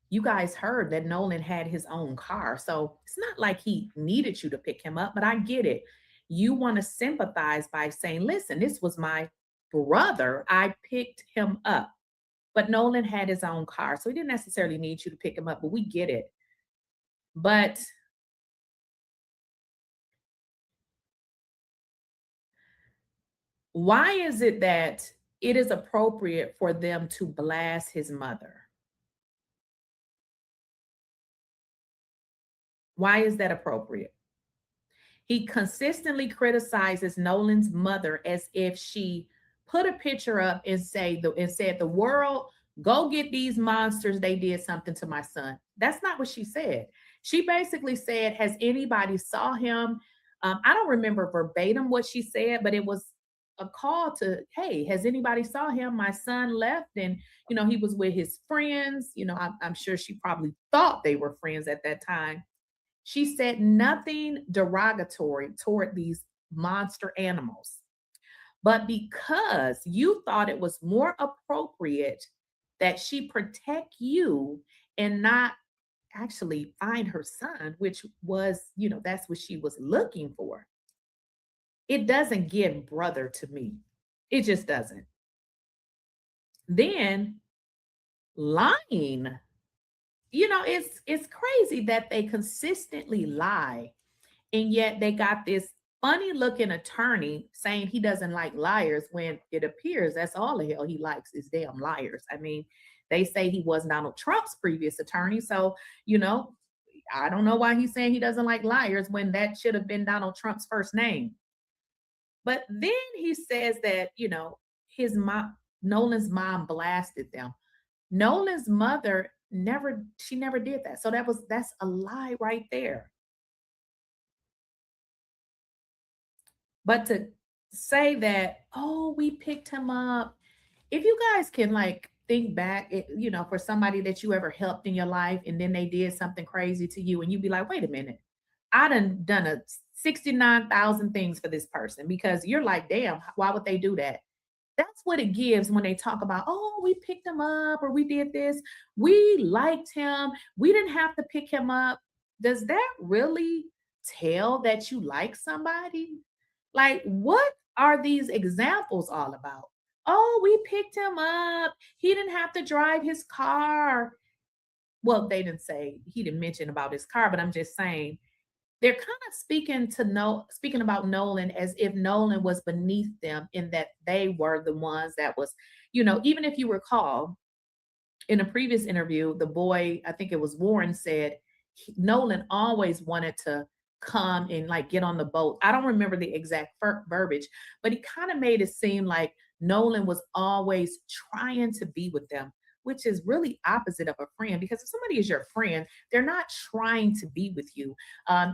You guys heard that Nolan had his own car. So it's not like he needed you to pick him up, but I get it. You want to sympathize by saying, listen, this was my brother. I picked him up. But Nolan had his own car, so he didn't necessarily need you to pick him up, but we get it. But why is it that it is appropriate for them to blast his mother? Why is that appropriate? He consistently criticizes Nolan's mother as if she put a picture up and said, the world, go get these monsters. They did something to my son. That's not what she said. She basically said, has anybody saw him? I don't remember verbatim what she said, but it was a call to, hey, has anybody saw him? My son left and, he was with his friends. I'm sure she probably thought they were friends at that time. She said nothing derogatory toward these monster animals. But because you thought it was more appropriate that she protect you and not actually find her son, which was, that's what she was looking for. It doesn't give brother to me. It just doesn't. Then lying. It's crazy that they consistently lie, and yet they got this funny looking attorney saying he doesn't like liars when it appears that's all the hell he likes is damn liars. I mean, they say he was Donald Trump's previous attorney. So, I don't know why he's saying he doesn't like liars when that should have been Donald Trump's first name. But then he says that, his mom, Nolan's mom blasted them. Nolan's mother never did that. So that's a lie right there. But to say that, we picked him up, if you guys can think back, for somebody that you ever helped in your life and then they did something crazy to you and you be like, wait a minute, I done a 69,000 things for this person, because you're like, damn, why would they do that? That's what it gives when they talk about, oh, we picked him up or we did this. We liked him. We didn't have to pick him up. Does that really tell that you like somebody? Like, what are these examples all about? Oh, we picked him up. He didn't have to drive his car. Well, they didn't say, he didn't mention about his car, but I'm just saying, they're kind of speaking about Nolan as if Nolan was beneath them, in that they were the ones that was, even if you recall in a previous interview, the boy, I think it was Warren, said Nolan always wanted to come and like get on the boat. I don't remember the exact verbiage, but he kind of made it seem like Nolan was always trying to be with them, which is really opposite of a friend, because if somebody is your friend, they're not trying to be with you.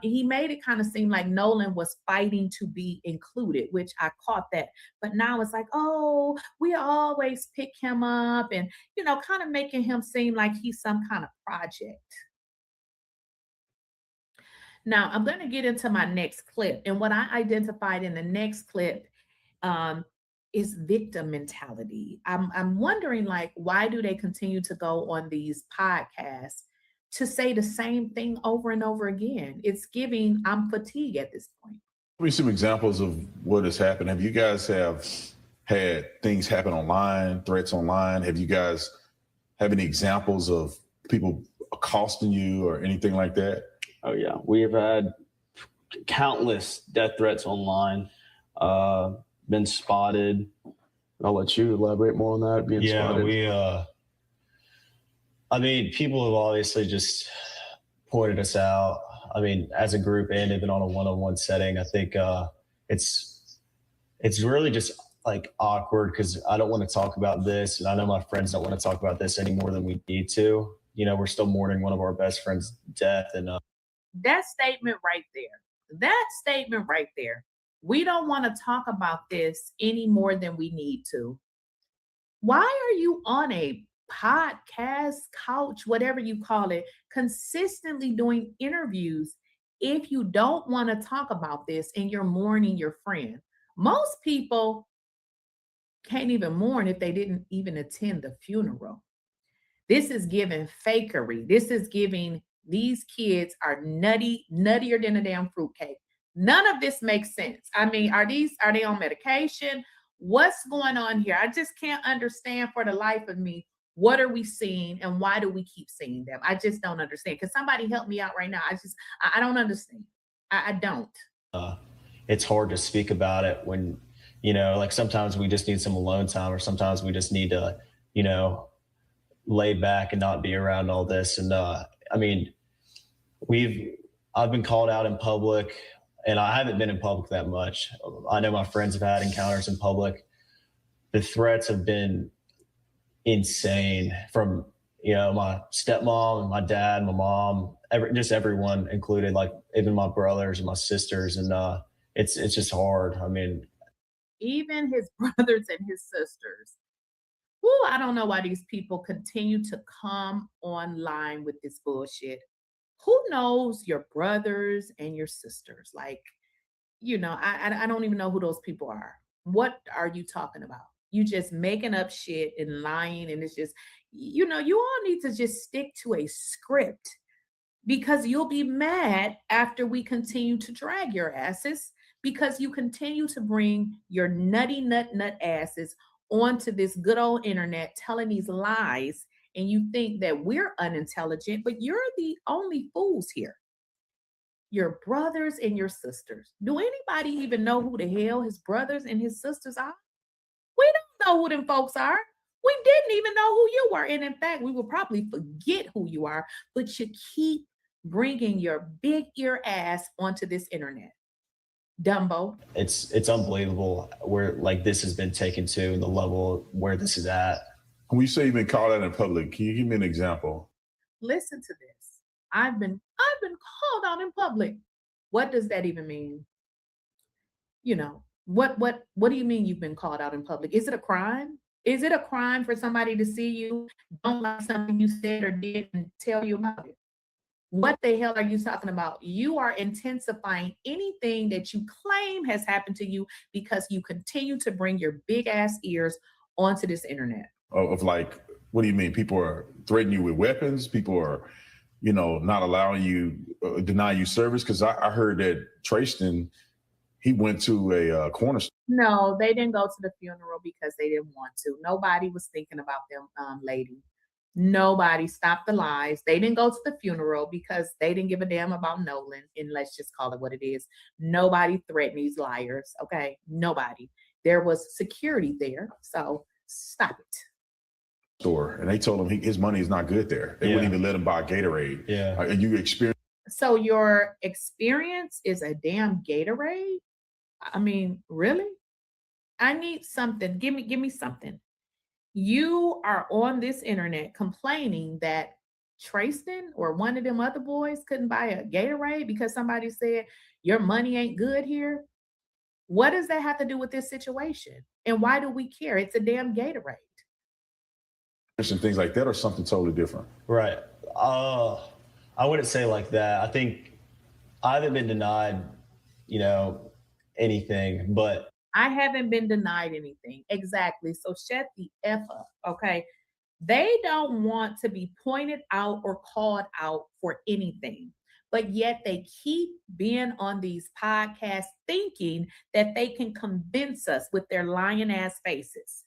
He made it kind of seem like Nolan was fighting to be included, which I caught that. But now it's like, oh, we always pick him up, and, kind of making him seem like he's some kind of project. Now, I'm going to get into my next clip. And what I identified in the next clip is victim mentality. I'm wondering, like, why do they continue to go on these podcasts to say the same thing over and over again? It's giving, I'm fatigued at this point.
Give me some examples of what has happened. Have you guys had things happen online, threats online? Have you guys have any examples of people accosting you or anything like that?
Oh yeah, we have had countless death threats online. Been spotted. I'll let you elaborate more on that. Being spotted.
I mean, people have obviously just pointed us out. I mean, as a group and even on a one-on-one setting, I think it's really just like awkward, because I don't want to talk about this, and I know my friends don't want to talk about this any more than we need to. We're still mourning one of our best friends' death, and
that statement right there. We don't want to talk about this any more than we need to. Why are you on a podcast, couch, whatever you call it, consistently doing interviews if you don't want to talk about this and you're mourning your friend? Most people can't even mourn if they didn't even attend the funeral. This is giving fakery. This is giving, these kids are nuttier than a damn fruitcake. None of this makes sense. I mean, are they on medication? What's going on here? I just can't understand for the life of me. What are we seeing and why do we keep seeing them? I just don't understand. Can somebody help me out right now? I don't understand. I don't.
It's hard to speak about it when, like sometimes we just need some alone time, or sometimes we just need to, lay back and not be around all this. And I mean, I've been called out in public, and I haven't been in public that much. I know my friends have had encounters in public. The threats have been insane from, my stepmom and my dad, my mom, just everyone included, like even my brothers and my sisters. And it's just hard. I mean,
even his brothers and his sisters. Ooh, I don't know why these people continue to come online with this bullshit. Who knows your brothers and your sisters? Like, I don't even know who those people are. What are you talking about? You just making up shit and lying. And it's just, you all need to just stick to a script, because you'll be mad after we continue to drag your asses, because you continue to bring your nutty nut asses onto this good old internet telling these lies. And you think that we're unintelligent, but you're the only fools here. Your brothers and your sisters. Do anybody even know who the hell his brothers and his sisters are? We don't know who them folks are. We didn't even know who you were. And in fact, we will probably forget who you are, but you keep bringing your big ear ass onto this internet. Dumbo.
It's unbelievable where like this has been taken to, and the level where this is at.
When you say you've been called out in public, can you give me an example?
Listen to this. I've been called out in public. What does that even mean? What do you mean you've been called out in public? Is it a crime? Is it a crime for somebody to see you, don't like something you said or did, and tell you about it? What the hell are you talking about? You are intensifying anything that you claim has happened to you because you continue to bring your big ass ears onto this internet.
Of like, what do you mean? People are threatening you with weapons? People are, not allowing you, deny you service? Because I heard that Trayston, he went to a corner store.
No, they didn't go to the funeral because they didn't want to. Nobody was thinking about them, lady. Nobody. Stopped the lies. They didn't go to the funeral because they didn't give a damn about Nolan. And let's just call it what it is. Nobody threatened these liars. Okay. Nobody. There was security there. So stop it.
Store, and they told him his money is not good there. They wouldn't even let him buy Gatorade.
Yeah.
And you experience.
So your experience is a damn Gatorade? I mean, really? I need something. Give me something. You are on this internet complaining that Trayston or one of them other boys couldn't buy a Gatorade because somebody said your money ain't good here. What does that have to do with this situation? And why do we care? It's a damn Gatorade.
And things like that, or something totally different.
Right. I wouldn't say like that. I think I haven't been denied, anything, but
I haven't been denied anything. Exactly. So shut the F up. Okay. They don't want to be pointed out or called out for anything, but yet they keep being on these podcasts thinking that they can convince us with their lying ass faces.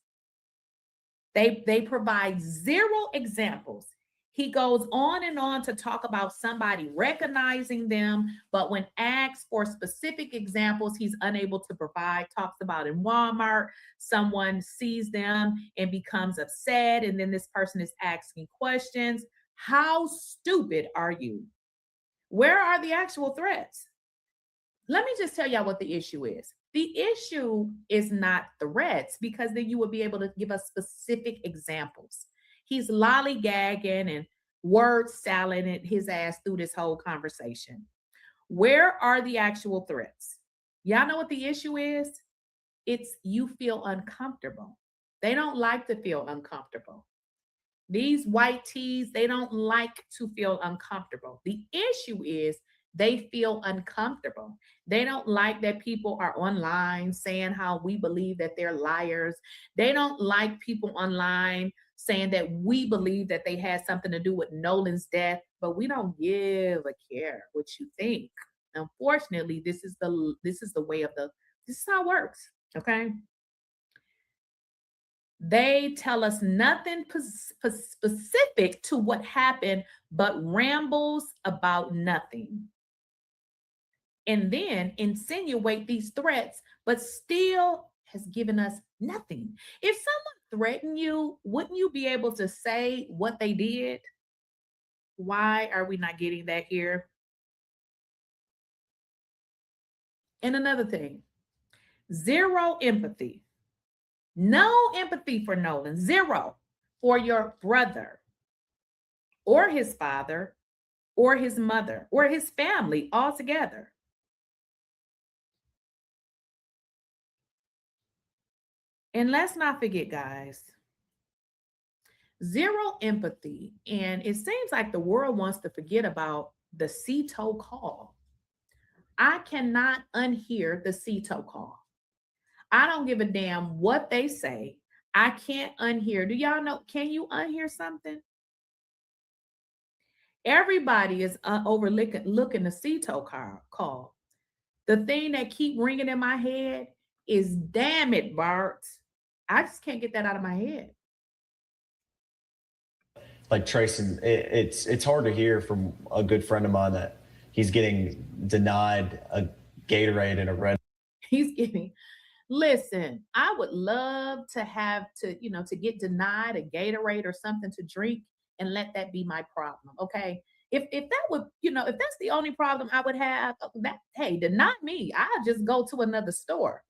They provide zero examples. He goes on and on to talk about somebody recognizing them, but when asked for specific examples, he's unable to provide. Talks about in Walmart, someone sees them and becomes upset, and then this person is asking questions. How stupid are you? Where are the actual threats? Let me just tell y'all what the issue is. The issue is not threats, because then you would be able to give us specific examples. He's lollygagging and word salad his ass through this whole conversation. Where are the actual threats? Y'all know what the issue is? It's you feel uncomfortable. They don't like to feel uncomfortable. These white tees, they don't like to feel uncomfortable. The issue is they feel uncomfortable. They don't like that people are online saying how we believe that they're liars. They don't like people online saying that we believe that they had something to do with Nolan's death, but we don't give a care what you think. Unfortunately, this is the way of this is how it works, okay? They tell us nothing specific to what happened, but rambles about nothing. And then insinuate these threats, but still has given us nothing. If someone threatened you, wouldn't you be able to say what they did? Why are we not getting that here? And another thing, zero empathy. No empathy for Nolan, zero for your brother or his father or his mother or his family altogether. And let's not forget, guys, zero empathy. And it seems like the world wants to forget about the CETO call. I cannot unhear the CETO call. I don't give a damn what they say. I can't unhear. Do y'all know? Can you unhear something? Everybody is overlooking the CETO call. The thing that keep ringing in my head is, damn it, Bart. I just can't get that out of my head.
Like Trayston, it's hard to hear from a good friend of mine that he's getting denied a Gatorade and a red.
He's getting. Listen, I would love to have to get denied a Gatorade or something to drink and let that be my problem. Okay. If that would, if that's the only problem I would have, that, hey, deny me. I'll just go to another store.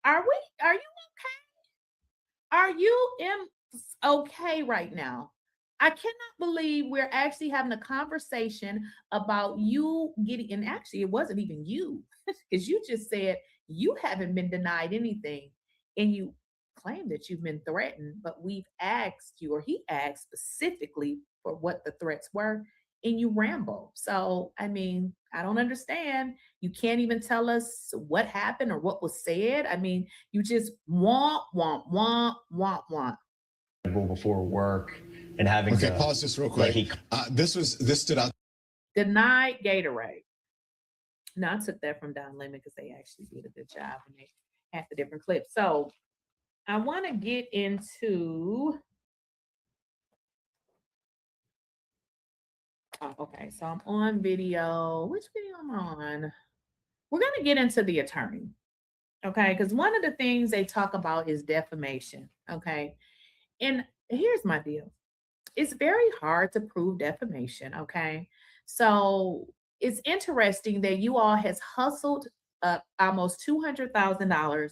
Are you okay? Are you okay right now? I cannot believe we're actually having a conversation about you getting, and actually it wasn't even you, because you just said you haven't been denied anything, and you claim that you've been threatened, but we've asked you, or he asked specifically for what the threats were, and you ramble. So, I mean, I don't understand. You can't even tell us what happened or what was said. I mean, you just want.
Before work and having
Okay,
to
pause this real quick. This stood out.
Denied Gatorade. No, I took that from Don Lemon because they actually did a good job and they had the different clips. So I want to get into. Oh, okay, so I'm on video. Which video am I on? We're going to get into the attorney. Okay, because one of the things they talk about is defamation. Okay, and here's my deal. It's very hard to prove defamation. Okay, so it's interesting that you all has hustled up almost $200,000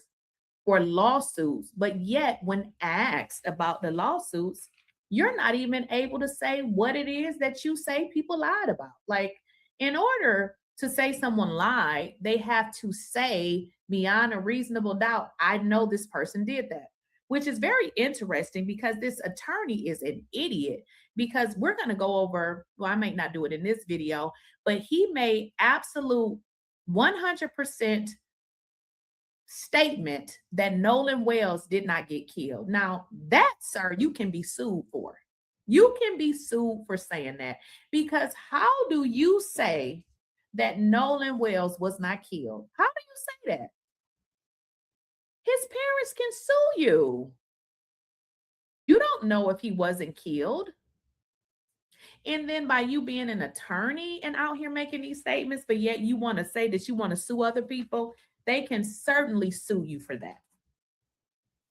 for lawsuits, but yet when asked about the lawsuits, you're not even able to say what it is that you say people lied about. Like, in order to say someone lied, they have to say beyond a reasonable doubt, I know this person did that, which is very interesting because this attorney is an idiot. Because we're going to go over, well, I might not do it in this video, but he made absolute 100% statement that Nolan Wells did not get killed. Now, that, sir, you can be sued for. You can be sued for saying that, because how do you say that Nolan Wells was not killed? How do you say that? His parents can sue you. You don't know if he wasn't killed. And then by you being an attorney and out here making these statements, but yet you want to say that you want to sue other people, they can certainly sue you for that.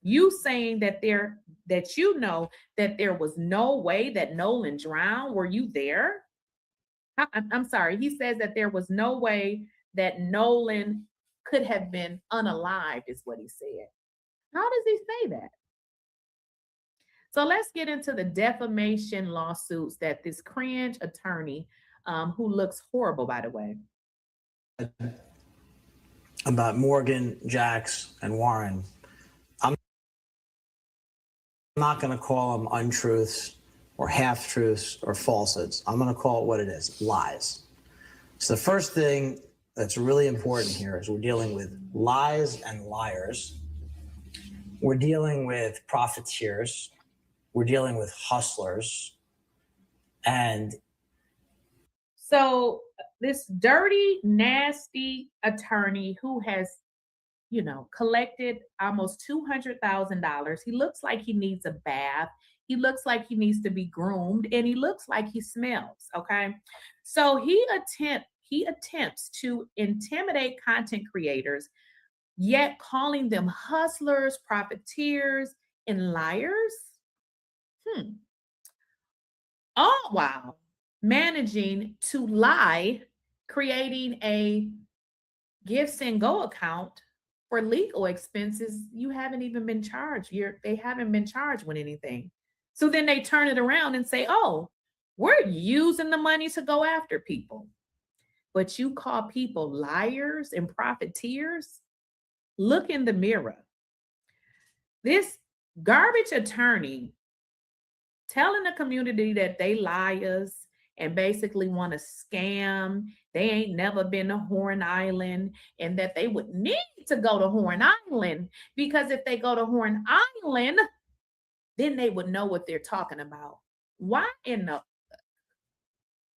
You saying that you know that there was no way that Nolan drowned. Were you there? I'm sorry. He says that there was no way that Nolan could have been unalived, is what he said. How does he say that? So let's get into the defamation lawsuits that this cringe attorney, who looks horrible, by the way.
About Morgan, Jax, and Warren, I'm not going to call them untruths or half-truths or falsehoods. I'm going to call it what it is, lies. So the first thing that's really important here is we're dealing with lies and liars. We're dealing with profiteers. We're dealing with hustlers. And
so this dirty, nasty attorney who has, collected almost $200,000. He looks like he needs a bath. He looks like he needs to be groomed, and he looks like he smells. Okay. So he attempts to intimidate content creators, yet calling them hustlers, profiteers, and liars. Oh, wow. Managing to lie, creating a Give Send Go account for legal expenses. You haven't even been charged. They haven't been charged with anything. So then they turn it around and say, oh, we're using the money to go after people. But you call people liars and profiteers? Look in the mirror. This garbage attorney telling the community that they liars and basically want to scam. They ain't never been to Horn Island, and that they would need to go to Horn Island, because if they go to Horn Island, then they would know what they're talking about. Why in the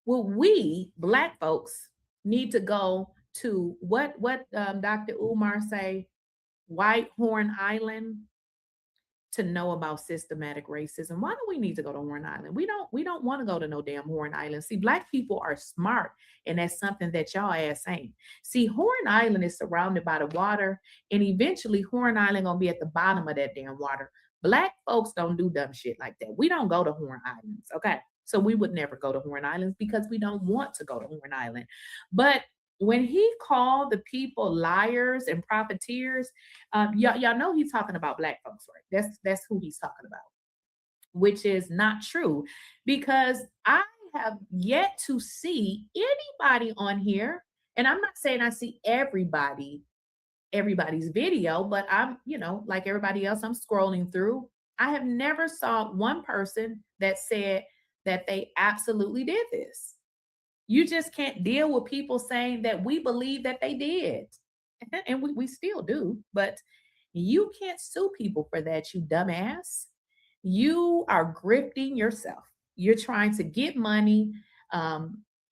will we Black folks need to go to what Dr. Umar say, White Horn Island, to know about systematic racism? Why do we need to go to Horn Island? We don't want to go to no damn Horn Island. See, Black people are smart, and that's something that y'all ass ain't. See, Horn Island is surrounded by the water, and eventually Horn Island gonna be at the bottom of that damn water. Black folks don't do dumb shit like that. We don't go to Horn Islands, okay? So we would never go to Horn Islands because we don't want to go to Horn Island. But when he called the people liars and profiteers, y'all know he's talking about Black folks, right? That's who he's talking about, which is not true, because I have yet to see anybody on here, and I'm not saying I see everybody everybody's video, but I'm, you know, like everybody else, I'm scrolling through. I have never saw one person that said that they absolutely did this. You just can't deal with people saying that we believe that they did. And we still do, but you can't sue people for that, you dumbass. You are grifting yourself. You're trying to get money,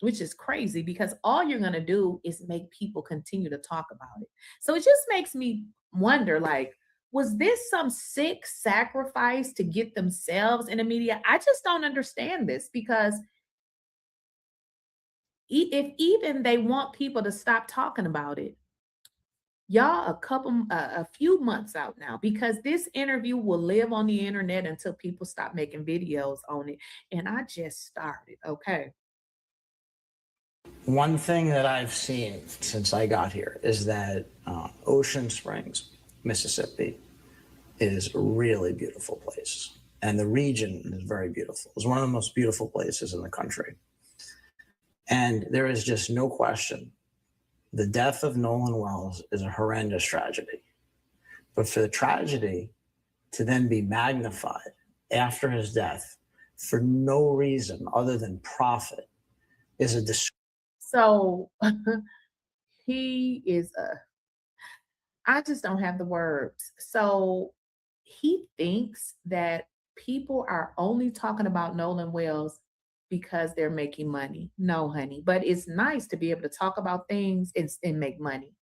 which is crazy because all you're going to do is make people continue to talk about it. So it just makes me wonder, like, was this some sick sacrifice to get themselves in the media? I just don't understand this, because if even they want people to stop talking about it, y'all a few months out now, because this interview will live on the internet until people stop making videos on it. And I just started, okay?
One thing that I've seen since I got here is that Ocean Springs, Mississippi, is a really beautiful place. And the region is very beautiful. It's one of the most beautiful places in the country. And there is just no question, the death of Nolan Wells is a horrendous tragedy. But for the tragedy to then be magnified after his death for no reason other than profit is a disgrace.
So he is I just don't have the words. So he thinks that people are only talking about Nolan Wells because they're making money. No, honey, but it's nice to be able to talk about things and make money.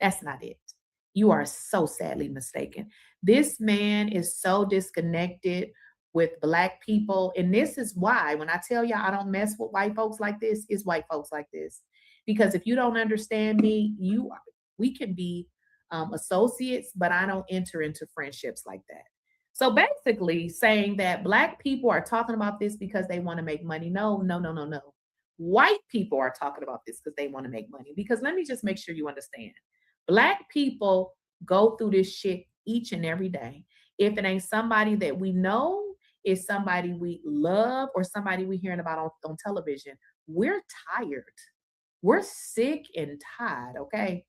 That's not it. You are so sadly mistaken. This man is so disconnected with Black people. And this is why, when I tell y'all I don't mess with white folks like this, it's white folks like this. Because if you don't understand me, we can be associates, but I don't enter into friendships like that. So basically saying that Black people are talking about this because they want to make money. No. White people are talking about this because they want to make money. Because let me just make sure you understand. Black people go through this shit each and every day. If it ain't somebody that we know, it's somebody we love, or somebody we hearing about on television, we're tired. We're sick and tired, okay?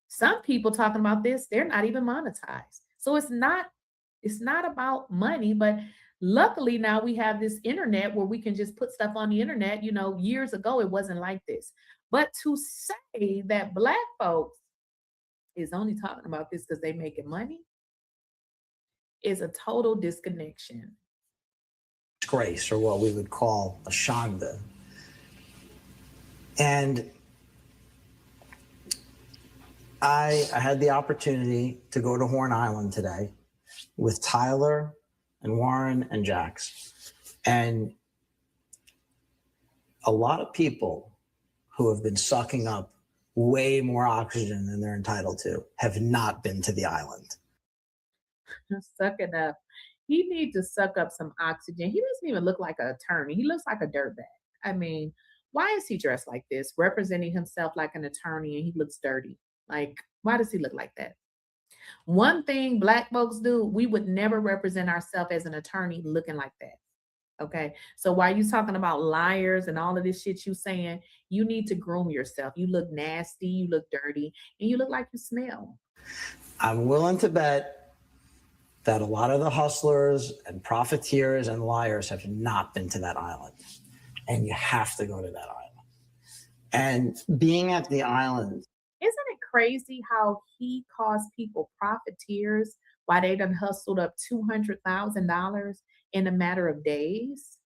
Some people talking about this, they're not even monetized. So it's not about money, but luckily now we have this internet where we can just put stuff on the internet. You know, years ago, it wasn't like this. But to say that Black folks is only talking about this because they making money is a total disconnection.
Disgrace, or what we would call a shanda. And I had the opportunity to go to Horn Island today with Tyler and Warren and Jax. And a lot of people who have been sucking up way more oxygen than they're entitled to have not been to the island.
Suck it up. He needs to suck up some oxygen. He doesn't even look like an attorney. He looks like a dirtbag. I mean, why is he dressed like this, representing himself like an attorney, and he looks dirty? Like, why does he look like that? One thing Black folks do, we would never represent ourselves as an attorney looking like that. Okay. So while you talking about liars and all of this shit you saying, you need to groom yourself. You look nasty, you look dirty, and you look like you smell.
I'm willing to bet that a lot of the hustlers and profiteers and liars have not been to that island. And you have to go to that island. And being at the island.
Isn't it crazy how he calls people profiteers while they done hustled up $200,000 in a matter of days?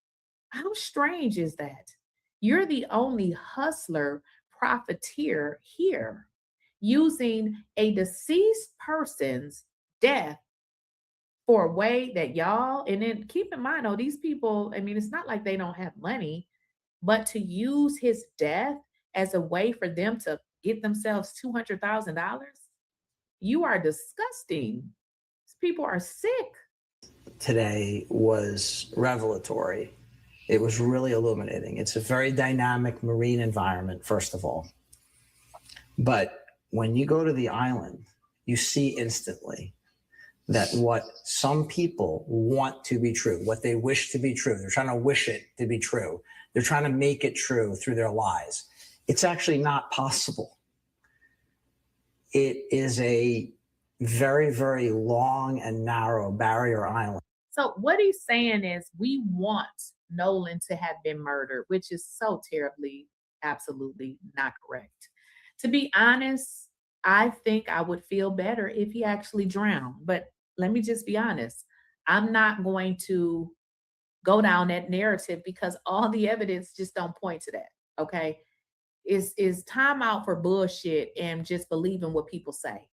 How strange is that? You're the only hustler profiteer here, using a deceased person's death for a way that y'all, and then keep in mind, these people, I mean, it's not like they don't have money, but to use his death as a way for them to get themselves $200,000, you are disgusting. These people are sick.
Today was revelatory. It was really illuminating. It's a very dynamic marine environment, first of all. But when you go to the island, you see instantly that what some people want to be true, what they wish to be true, they're trying to wish it to be true. They're trying to make it true through their lies. It's actually not possible. it is a very, very long and narrow barrier island.
So what he's saying is we want Nolan to have been murdered, which is so terribly, absolutely not correct. To be honest, I think I would feel better if he actually drowned. But let me just be honest. I'm not going to go down that narrative because all the evidence just don't point to that. Okay. Is time out for bullshit and just believing what people say.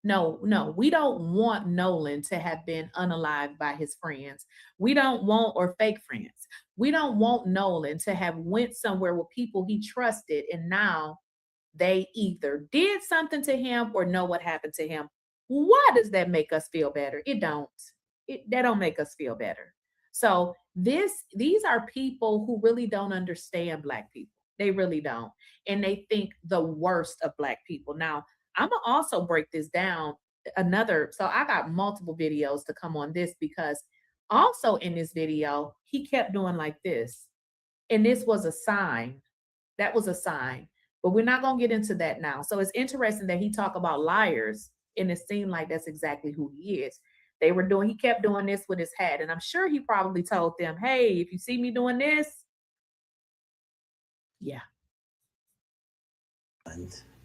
No, we don't want Nolan to have been unalived by his friends. We don't want, or fake friends. We don't want Nolan to have went somewhere with people he trusted and now they either did something to him or know what happened to him. Why does that make us feel better? It don't. That don't make us feel better. So these are people who really don't understand Black people. They really don't. And they think the worst of Black people. Now, I'm gonna also break this down so I got multiple videos to come on this because also in this video, he kept doing like this. And this was a sign. That was a sign. But we're not gonna get into that now. So it's interesting that he talked about liars and it seemed like that's exactly who he is. He kept doing this with his hat. And I'm sure he probably told them, hey, if you see me doing this, yeah.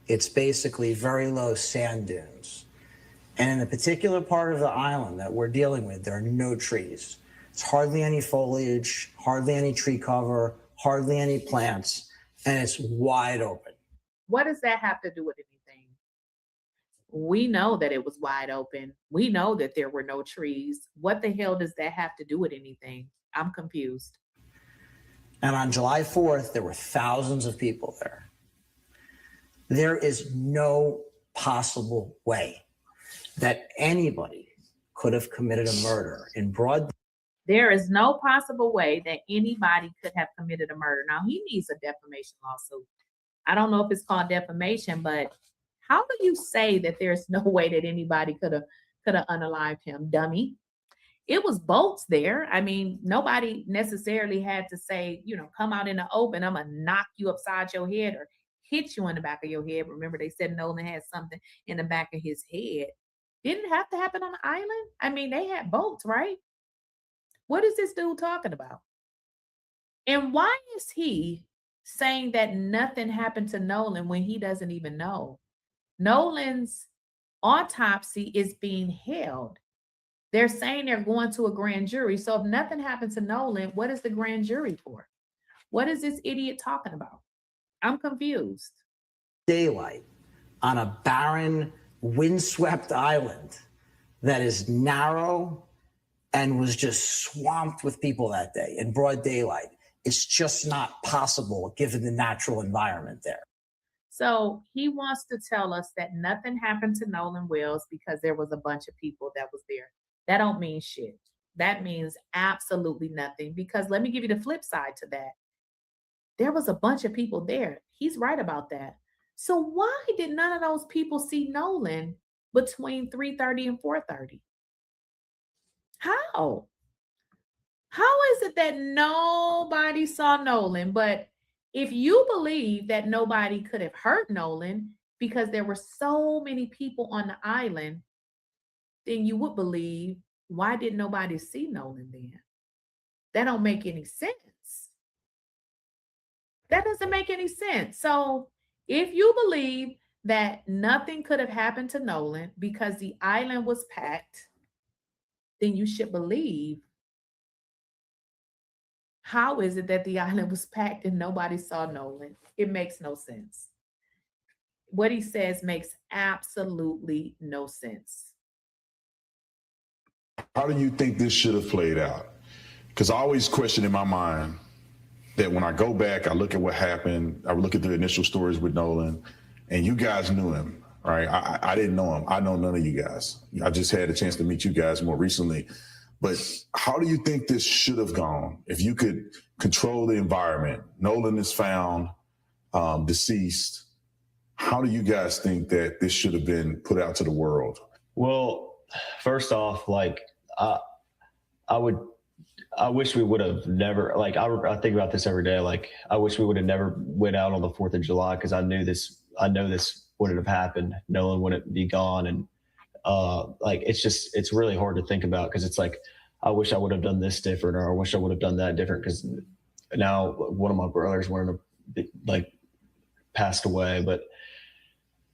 It's basically very low sand dunes. And in the particular part of the island that we're dealing with, there are no trees. It's hardly any foliage, hardly any tree cover, hardly any plants, and it's wide open.
What does that have to do with anything? We know that it was wide open. We know that there were no trees. What the hell does that have to do with anything? I'm confused.
And on July 4th, there were thousands of people there. There is no possible way that anybody could have committed a murder in broad.
There is no possible way that anybody could have committed a murder. Now, he needs a defamation lawsuit. I don't know if it's called defamation, but how do you say that there's no way that anybody could have unalived him, dummy? It was boats there. I mean, nobody necessarily had to say, come out in the open, I'm going to knock you upside your head or hit you in the back of your head. Remember, they said Nolan had something in the back of his head. Didn't have to happen on the island. I mean, they had boats, right? What is this dude talking about? And why is he saying that nothing happened to Nolan when he doesn't even know? Nolan's autopsy is being held. They're saying they're going to a grand jury. So if nothing happened to Nolan, what is the grand jury for? What is this idiot talking about? I'm confused.
Daylight on a barren, windswept island that is narrow and was just swamped with people that day in broad daylight. It's just not possible given the natural environment there.
So he wants to tell us that nothing happened to Nolan Wells because there was a bunch of people that was there. That don't mean shit. That means absolutely nothing, because let me give you the flip side to that. There was a bunch of people there. He's right about that. So why did none of those people see Nolan between 3:30 and 4:30? How? How is it that nobody saw Nolan? But if you believe that nobody could have hurt Nolan because there were so many people on the island, then you would believe, why did nobody see Nolan then? That don't make any sense. That doesn't make any sense. So if you believe that nothing could have happened to Nolan because the island was packed, then you should believe, how is it that the island was packed and nobody saw Nolan? It makes no sense. What he says makes absolutely no sense.
How do you think this should have played out? Because I always question in my mind that when I go back, I look at what happened, I look at the initial stories with Nolan, and you guys knew him, right? I didn't know him. I know none of you guys. I just had a chance to meet you guys more recently. But how do you think this should have gone? If you could control the environment, Nolan is found deceased. How do you guys think that this should have been put out to the world?
Well, first off, I wish we would have never, I think about this every day. I wish we would have never went out on the 4th of July, because I know this wouldn't have happened. Nolan wouldn't be gone. And like, it's really hard to think about, because it's like, I wish I would have done this different, or I wish I would have done that different, because now one of my brothers wanted to like passed away. But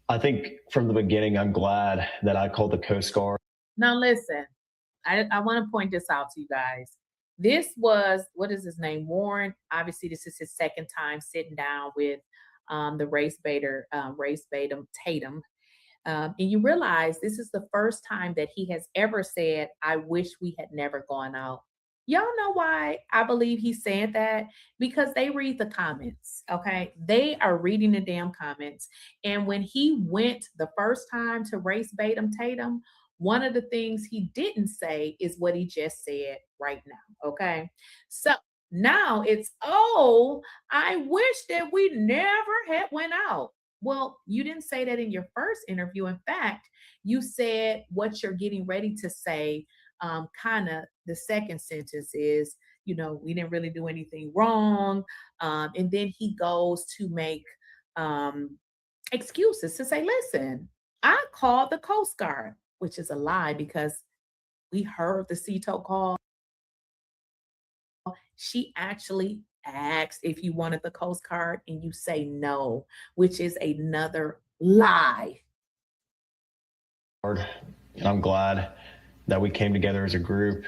I think from the beginning, I'm glad that I called the Coast Guard.
Now listen, I want to point this out to you guys. This was, what is his name? Warren. Obviously, this is his second time sitting down with the race baiter Tatum. And you realize this is the first time that he has ever said, I wish we had never gone out. Y'all know why I believe he said that? Because they read the comments, okay? They are reading the damn comments. And when he went the first time to race Tatum, one of the things he didn't say is what he just said right now, okay? So now it's, oh, I wish that we never had went out. Well, you didn't say that in your first interview. In fact, you said what you're getting ready to say. Kind of the second sentence is, you know, we didn't really do anything wrong. And then he goes to make excuses to say, listen, I called the Coast Guard, which is a lie, because we heard the CTO call. She actually asked if you wanted the Coast Guard, and you say no, which is another lie.
I'm glad that we came together as a group,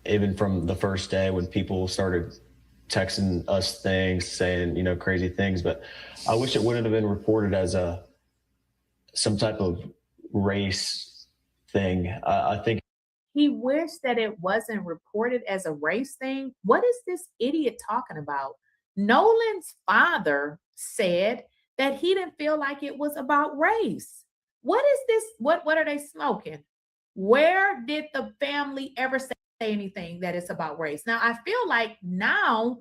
even from the first day when people started texting us things, saying, you know, crazy things. But I wish it wouldn't have been reported as some type of race thing. I think
he wished that it wasn't reported as a race thing. What is this idiot talking about? Nolan's father said that he didn't feel like it was about race. What is this? What are they smoking? Where did the family ever say anything that it's about race? Now, I feel like now,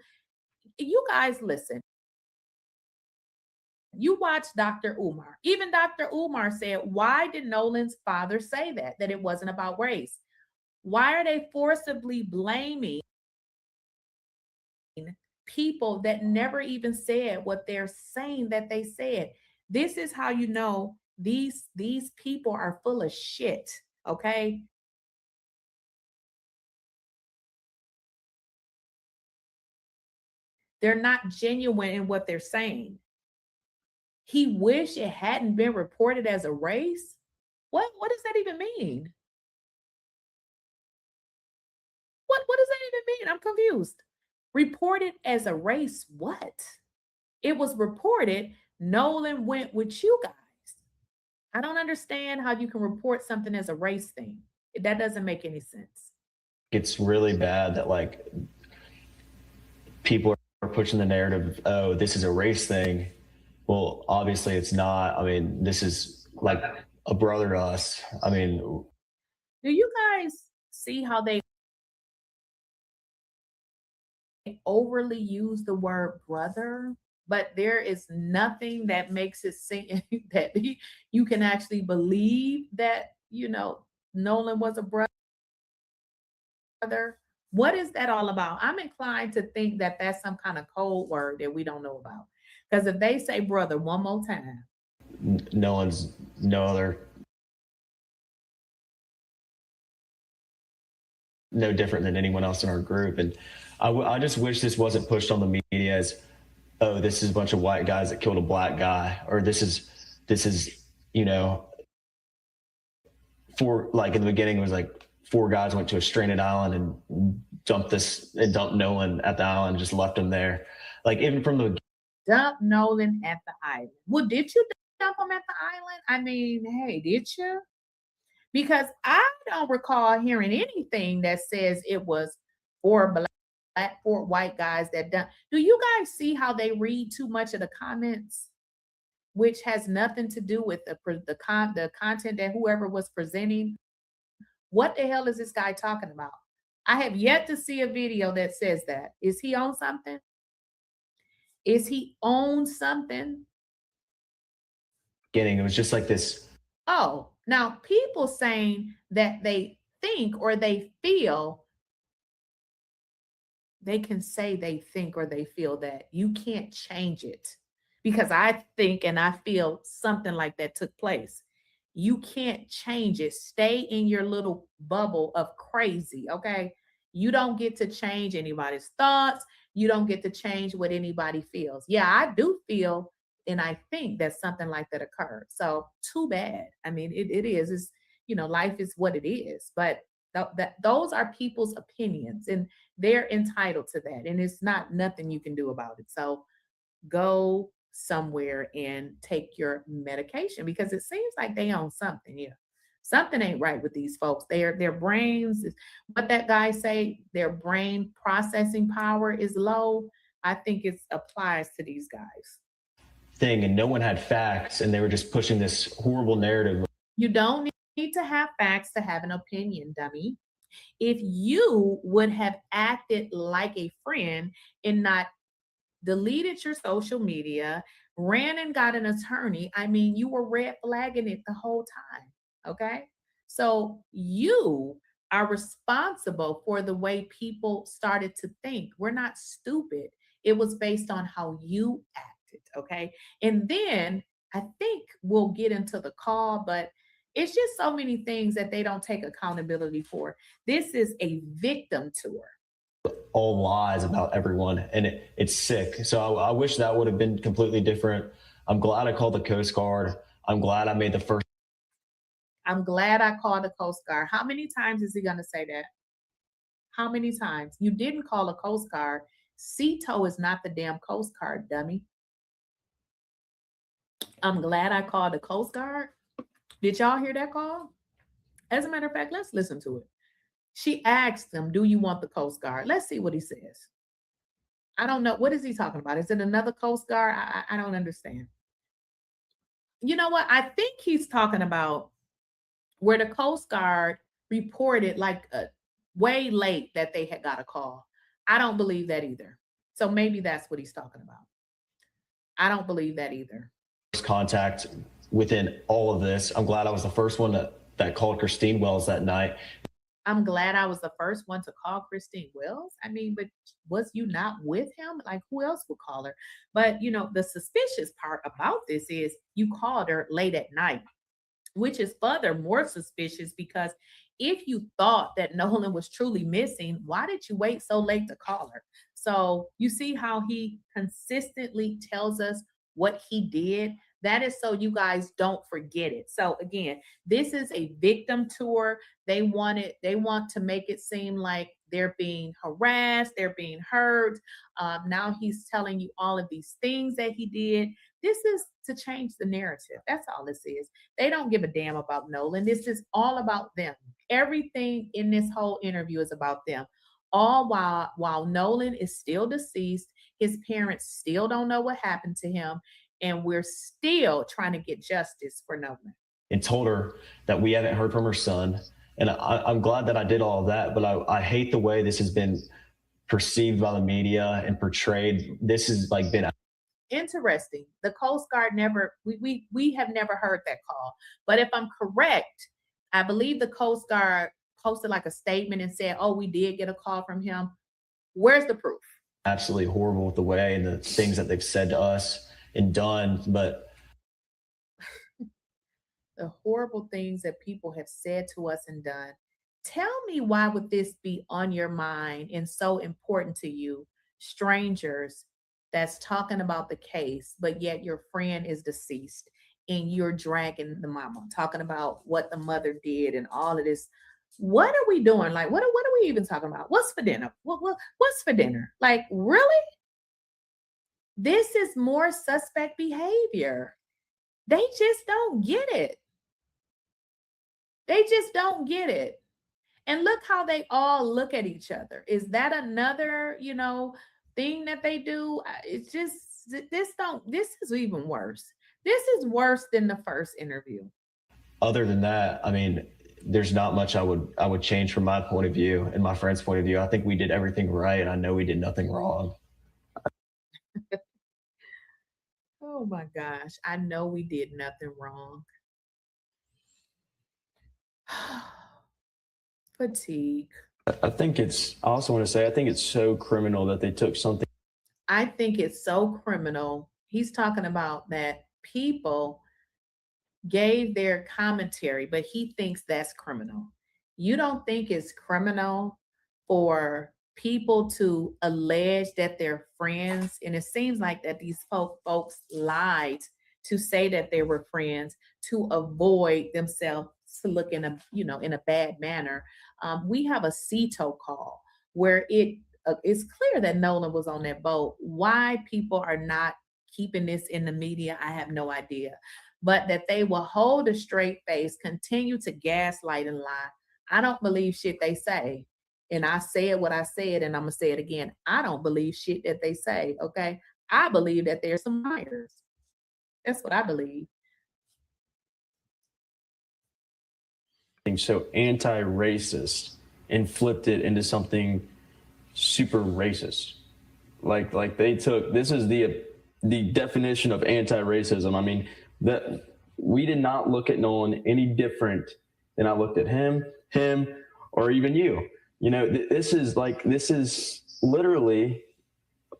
you guys listen. You watch Dr. Umar. Even Dr. Umar said, why did Nolan's father say that it wasn't about race? Why are they forcibly blaming people that never even said what they're saying that they said? This is how you know these people are full of shit, okay? They're not genuine in what they're saying. He wished it hadn't been reported as a race. What does that even mean? What does that even mean? I'm confused. Reported as a race, what? It was reported Nolan went with you guys. I don't understand how you can report something as a race thing. That doesn't make any sense.
It's really bad that like people are pushing the narrative, oh, this is a race thing. Well, obviously it's not. I mean, this is like a brother to us. I mean,
do you guys see how they overly use the word brother? But there is nothing that makes it seem that you can actually believe that, you know, Nolan was a brother. What is that all about? I'm inclined to think that that's some kind of code word that we don't know about. Because if they say brother one more time,
Nolan's no different than anyone else in our group. And I just wish this wasn't pushed on the media as, oh, this is a bunch of white guys that killed a black guy, or this is, you know, like in the beginning it was like 4 guys went to a stranded island and dumped Nolan at the island and just left him there. Like even from the
dump Nolan at the island. Well, did you dump him at the island? I mean, hey, did you? Because I don't recall hearing anything that says it was 4 white guys that done. Do you guys see how they read too much of the comments, which has nothing to do with the content that whoever was presenting? What the hell is this guy talking about? I have yet to see a video that says that. Is he on something? Is he on something?
It was just like this.
Oh, now people saying that they think or they feel, they can say they think or they feel that. You can't change it because I think and I feel something like that took place. You can't change it. Stay in your little bubble of crazy, okay? You don't get to change anybody's thoughts. You don't get to change what anybody feels. Yeah, I do feel and I think that something like that occurred. So too bad. I mean, it is. It's, life is what it is. But those are people's opinions and they're entitled to that. And it's not nothing you can do about it. So go somewhere and take your medication because it seems like they own something. Yeah. Something ain't right with these folks. Their brains, what that guy say, their brain processing power is low. I think it applies to these guys.
Thing, and no one had facts, and they were just pushing this horrible narrative.
You don't need to have facts to have an opinion, dummy. If you would have acted like a friend and not deleted your social media, ran and got an attorney, I mean, you were red flagging it the whole time. Okay. So you are responsible for the way people started to think. We're not stupid. It was based on how you acted. Okay. And then I think we'll get into the call, but it's just so many things that they don't take accountability for. This is a victim tour.
All lies about everyone, and it's sick. So I wish that would have been completely different. I'm glad I called the Coast Guard. I'm glad I made the first.
I'm glad I called the Coast Guard. How many times is he going to say that? How many times? You didn't call the Coast Guard. CETO is not the damn Coast Guard, dummy. I'm glad I called the Coast Guard. Did y'all hear that call? As a matter of fact, let's listen to it. She asked him, do you want the Coast Guard? Let's see what he says. I don't know. What is he talking about? Is it another Coast Guard? I don't understand. You know what? I think he's talking about where the Coast Guard reported like way late that they had got a call. I don't believe that either. So maybe that's what he's talking about. I don't believe that either.
Contact within all of this. I'm glad I was the first one that called Christine Wells that night.
I'm glad I was the first one to call Christine Wells. I mean, but was you not with him? Like, who else would call her? But, the suspicious part about this is you called her late at night, which is further more suspicious because if you thought that Nolan was truly missing, why did you wait so late to call her? So you see how he consistently tells us what he did. That is so you guys don't forget it. So again, this is a victim tour. They want to make it seem like they're being harassed, they're being hurt. Now he's telling you all of these things that he did. This is to change the narrative. That's all this is. They don't give a damn about Nolan. This is all about them. Everything in this whole interview is about them. All while Nolan is still deceased, his parents still don't know what happened to him. And we're still trying to get justice for Nolan.
And told her that we haven't heard from her son. And I'm glad that I did all of that, but I hate the way this has been perceived by the media and portrayed. This has been
interesting. The Coast Guard we have never heard that call. But if I'm correct, I believe the Coast Guard posted like a statement and said, oh, we did get a call from him. Where's the proof?
Absolutely horrible with the way and the things that they've said to us and done, but
the horrible things that people have said to us and done. Tell me, why would this be on your mind and so important to you, strangers that's talking about the case, but yet your friend is deceased and you're dragging the mama, talking about what the mother did and all of this. What are we doing? Like, what are we even talking about? What's for dinner? What's for dinner? Like, really? This is more suspect behavior. They just don't get it. They just don't get it. And look how they all look at each other. Is that another, thing that they do? It's just, this is even worse. This is worse than the first interview.
Other than that, I mean, there's not much I would change from my point of view and my friend's point of view. I think we did everything right. I know we did nothing wrong.
Oh my gosh. I know we did nothing wrong. Fatigue.
I also want to say, I think it's so criminal that they took something.
I think it's so criminal He's talking about that people gave their commentary, but he thinks that's criminal. You don't think it's criminal for people to allege that they're friends? And it seems like that these folks lied to say that they were friends to avoid themselves to look in a, you know, in a bad manner. We have a CETO call where it's clear that Nolan was on that boat. Why people are not keeping this in the media, I have no idea. But that they will hold a straight face, continue to gaslight and lie. I don't believe shit they say. And I said what I said, and I'm gonna say it again. I don't believe shit that they say, okay? I believe that there's some liars. That's what I believe.
So anti-racist and flipped it into something super racist. Like they took, this is the definition of anti-racism. I mean, that we did not look at Nolan any different than I looked at him, or even you. You know, this is literally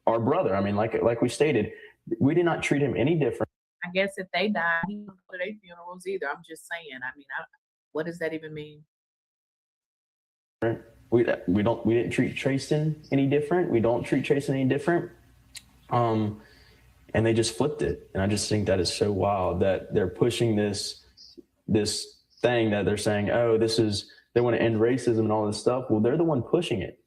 our brother. I mean, like we stated, we did not treat him any different.
I guess if they die, he don't go to their funerals either. I'm just saying. I mean, what does that even mean?
We didn't treat Trayson any different. We don't treat Trayson any different. And they just flipped it. And I just think that is so wild that they're pushing this thing that they're saying, oh, they want to end racism and all this stuff. Well, they're the one pushing it.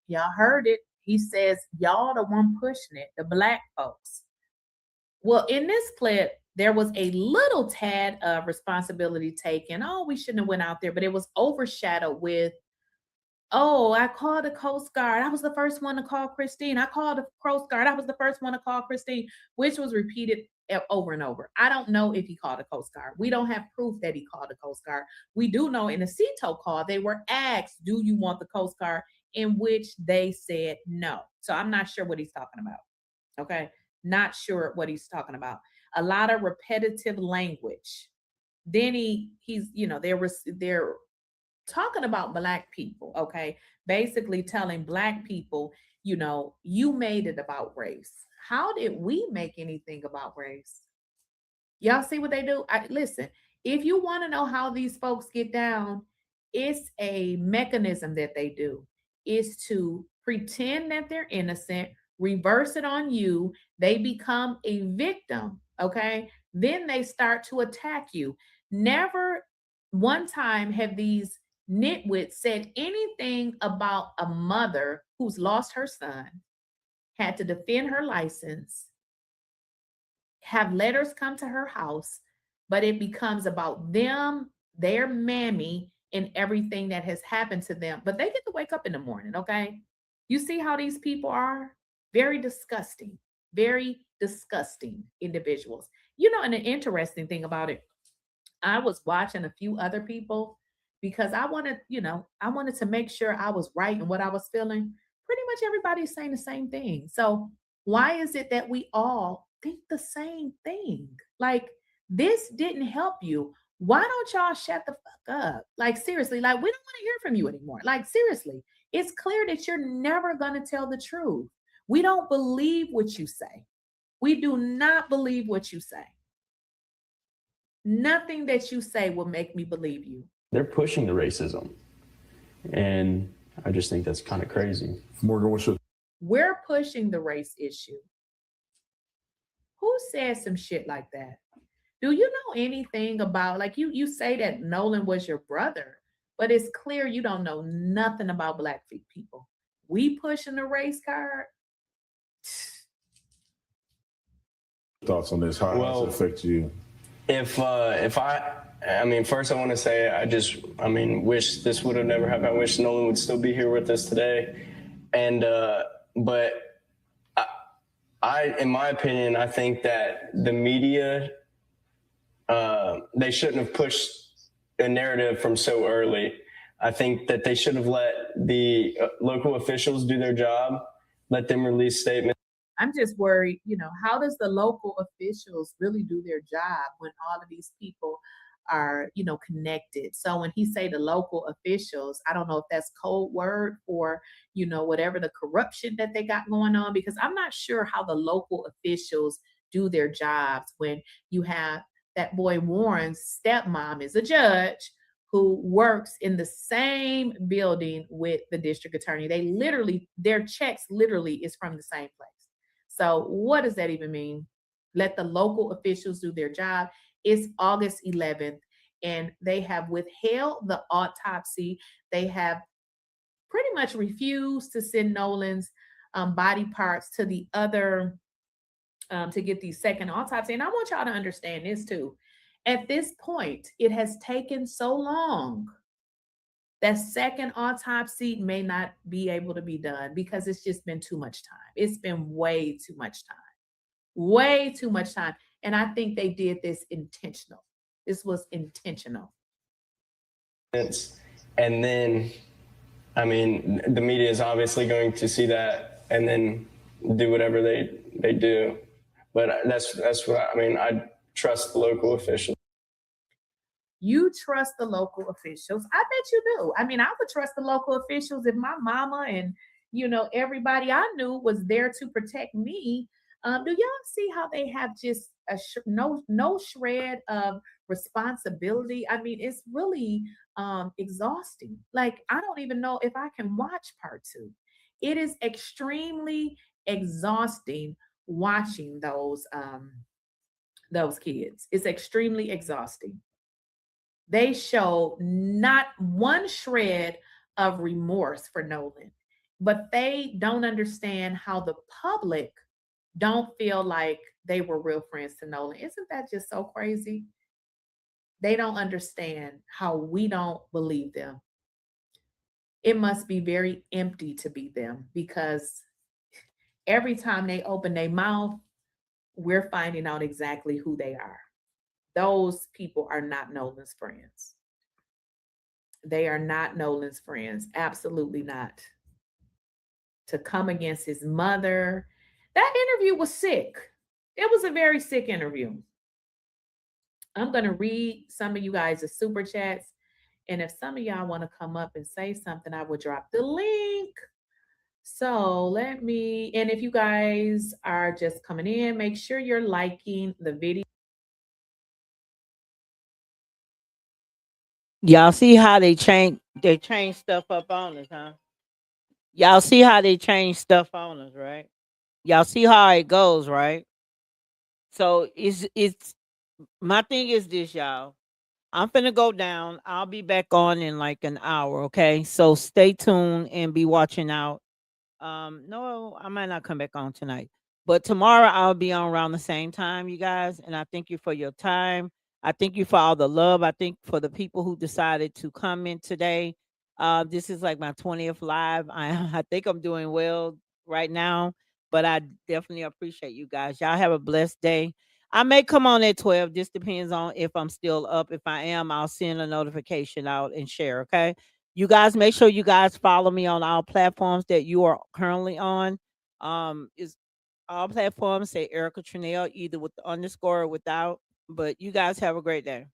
Y'all heard it. He says, y'all the one pushing it, the Black folks. Well, in this clip, there was a little tad of responsibility taken. Oh, we shouldn't have went out there, but it was overshadowed with, oh, I called the Coast Guard. I was the first one to call Christine. I called the Coast Guard. I was the first one to call Christine, which was repeated over and over. I don't know if he called the Coast Guard. We don't have proof that he called the Coast Guard. We do know in the CETO call, they were asked, do you want the Coast Guard? In which they said no. So I'm not sure what he's talking about. Okay. Not sure what he's talking about. A lot of repetitive language. Then he's, you know, they're talking about Black people, okay? Basically telling Black people, you know, you made it about race. How did we make anything about race? Y'all see what they do? Listen, if you want to know how these folks get down, it's a mechanism that they do. Is to pretend that they're innocent, reverse it on you. They become a victim, okay? Then they start to attack you. Never one time have these nitwits said anything about a mother who's lost her son, had to defend her license, have letters come to her house, but it becomes about them, their mammy, and everything that has happened to them. But they get to wake up in the morning, okay? You see how these people are? Very disgusting individuals. You know, and an interesting thing about it, I was watching a few other people because I wanted to make sure I was right in what I was feeling. Pretty much everybody's saying the same thing. So why is it that we all think the same thing? Like, this didn't help you. Why don't y'all shut the fuck up? Like, seriously, like, we don't want to hear from you anymore. Like, seriously, it's clear that you're never going to tell the truth. We don't believe what you say. We do not believe what you say. Nothing that you say will make me believe you.
They're pushing the racism. And I just think that's kind of crazy.
Morgan, what's your...
We're pushing the race issue. Who said some shit like that? Do you know anything about, like, you say that Nolan was your brother, but it's clear you don't know nothing about Black people. We pushing the race card?
Thoughts on this? How does it affect you?
If I mean, first I want to say I wish this would have never happened. I wish Nolan would still be here with us today. And but I in my opinion, I think that the media they shouldn't have pushed a narrative from so early. I think that they should have let the local officials do their job, let them release statements.
I'm just worried, you know, how does the local officials really do their job when all of these people are, you know, connected. So when he say the local officials, I don't know if that's code word for, you know, whatever the corruption that they got going on, because I'm not sure how the local officials do their jobs when you have that boy Warren's stepmom is a judge who works in the same building with the district attorney. They literally, their checks literally is from the same place. So what does that even mean? Let the local officials do their job. It's August 11th, and they have withheld the autopsy. They have pretty much refused to send Nolan's body parts to the other, to get the second autopsy. And I want y'all to understand this too. At this point, it has taken so long that second autopsy may not be able to be done because it's just been too much time. It's been way too much time. Way too much time. And I think they did this intentional. This was intentional.
And then, I mean, the media is obviously going to see that and then do whatever they do. But that's what I mean. I trust the local officials.
You trust the local officials? I bet you do. I mean, I would trust the local officials if my mama and, you know, everybody I knew was there to protect me. Do y'all see how they have just no shred of responsibility? I mean, it's really exhausting. Like, I don't even know if I can watch part 2. It is extremely exhausting watching those kids. It's extremely exhausting. They show not one shred of remorse for Nolan, but they don't understand how the public don't feel like they were real friends to Nolan. Isn't that just so crazy? They don't understand how we don't believe them. It must be very empty to be them, because every time they open their mouth, we're finding out exactly who they are. Those people are not Nolan's friends. They are not Nolan's friends. Absolutely not. To come against his mother. That interview was sick. It was a very sick interview. I'm going to read some of you guys' super chats. And if some of y'all want to come up and say something, I will drop the link. So let me, and if you guys are just coming in, make sure you're liking the video.
Y'all see how they change stuff up on us, huh? Y'all see how they change stuff on us, right? Y'all see how it goes, right? So it's my thing is this, y'all. I'm finna go down. I'll be back on in like an hour, okay? So stay tuned and be watching out. No, I might not come back on tonight, but tomorrow I'll be on around the same time, you guys. And I thank you for your time. I thank you for all the love. I think for the people who decided to come in today. This is like my 20th live. I think I'm doing well right now, but I definitely appreciate you guys. Y'all have a blessed day. I may come on at 12. Just depends on if I'm still up. If I am, I'll send a notification out and share. Okay. You guys make sure you guys follow me on all platforms that you are currently on. Is all platforms say Erica Trinell, either with the underscore or without. But you guys have a great day.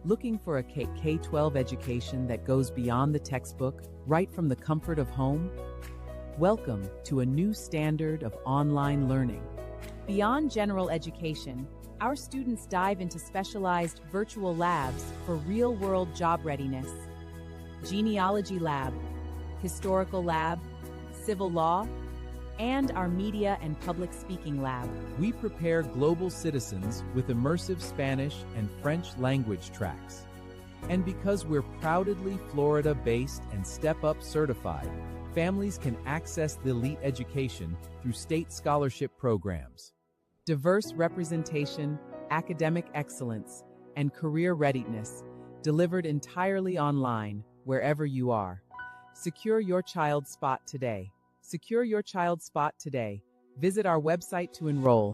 Looking for a K-12 education that goes beyond the textbook, right from the comfort of home? Welcome to a new standard of online learning.
Beyond general education, our students dive into specialized virtual labs for real-world job readiness. Genealogy lab, historical lab, civil law, and our media and public speaking lab.
We prepare global citizens with immersive Spanish and French language tracks. And because we're proudly Florida-based and Step Up certified, families can access the elite education through state scholarship programs.
Diverse representation, academic excellence, and career readiness, delivered entirely online, wherever you are. Secure your child's spot today. Secure your child's spot today. Visit our website to enroll.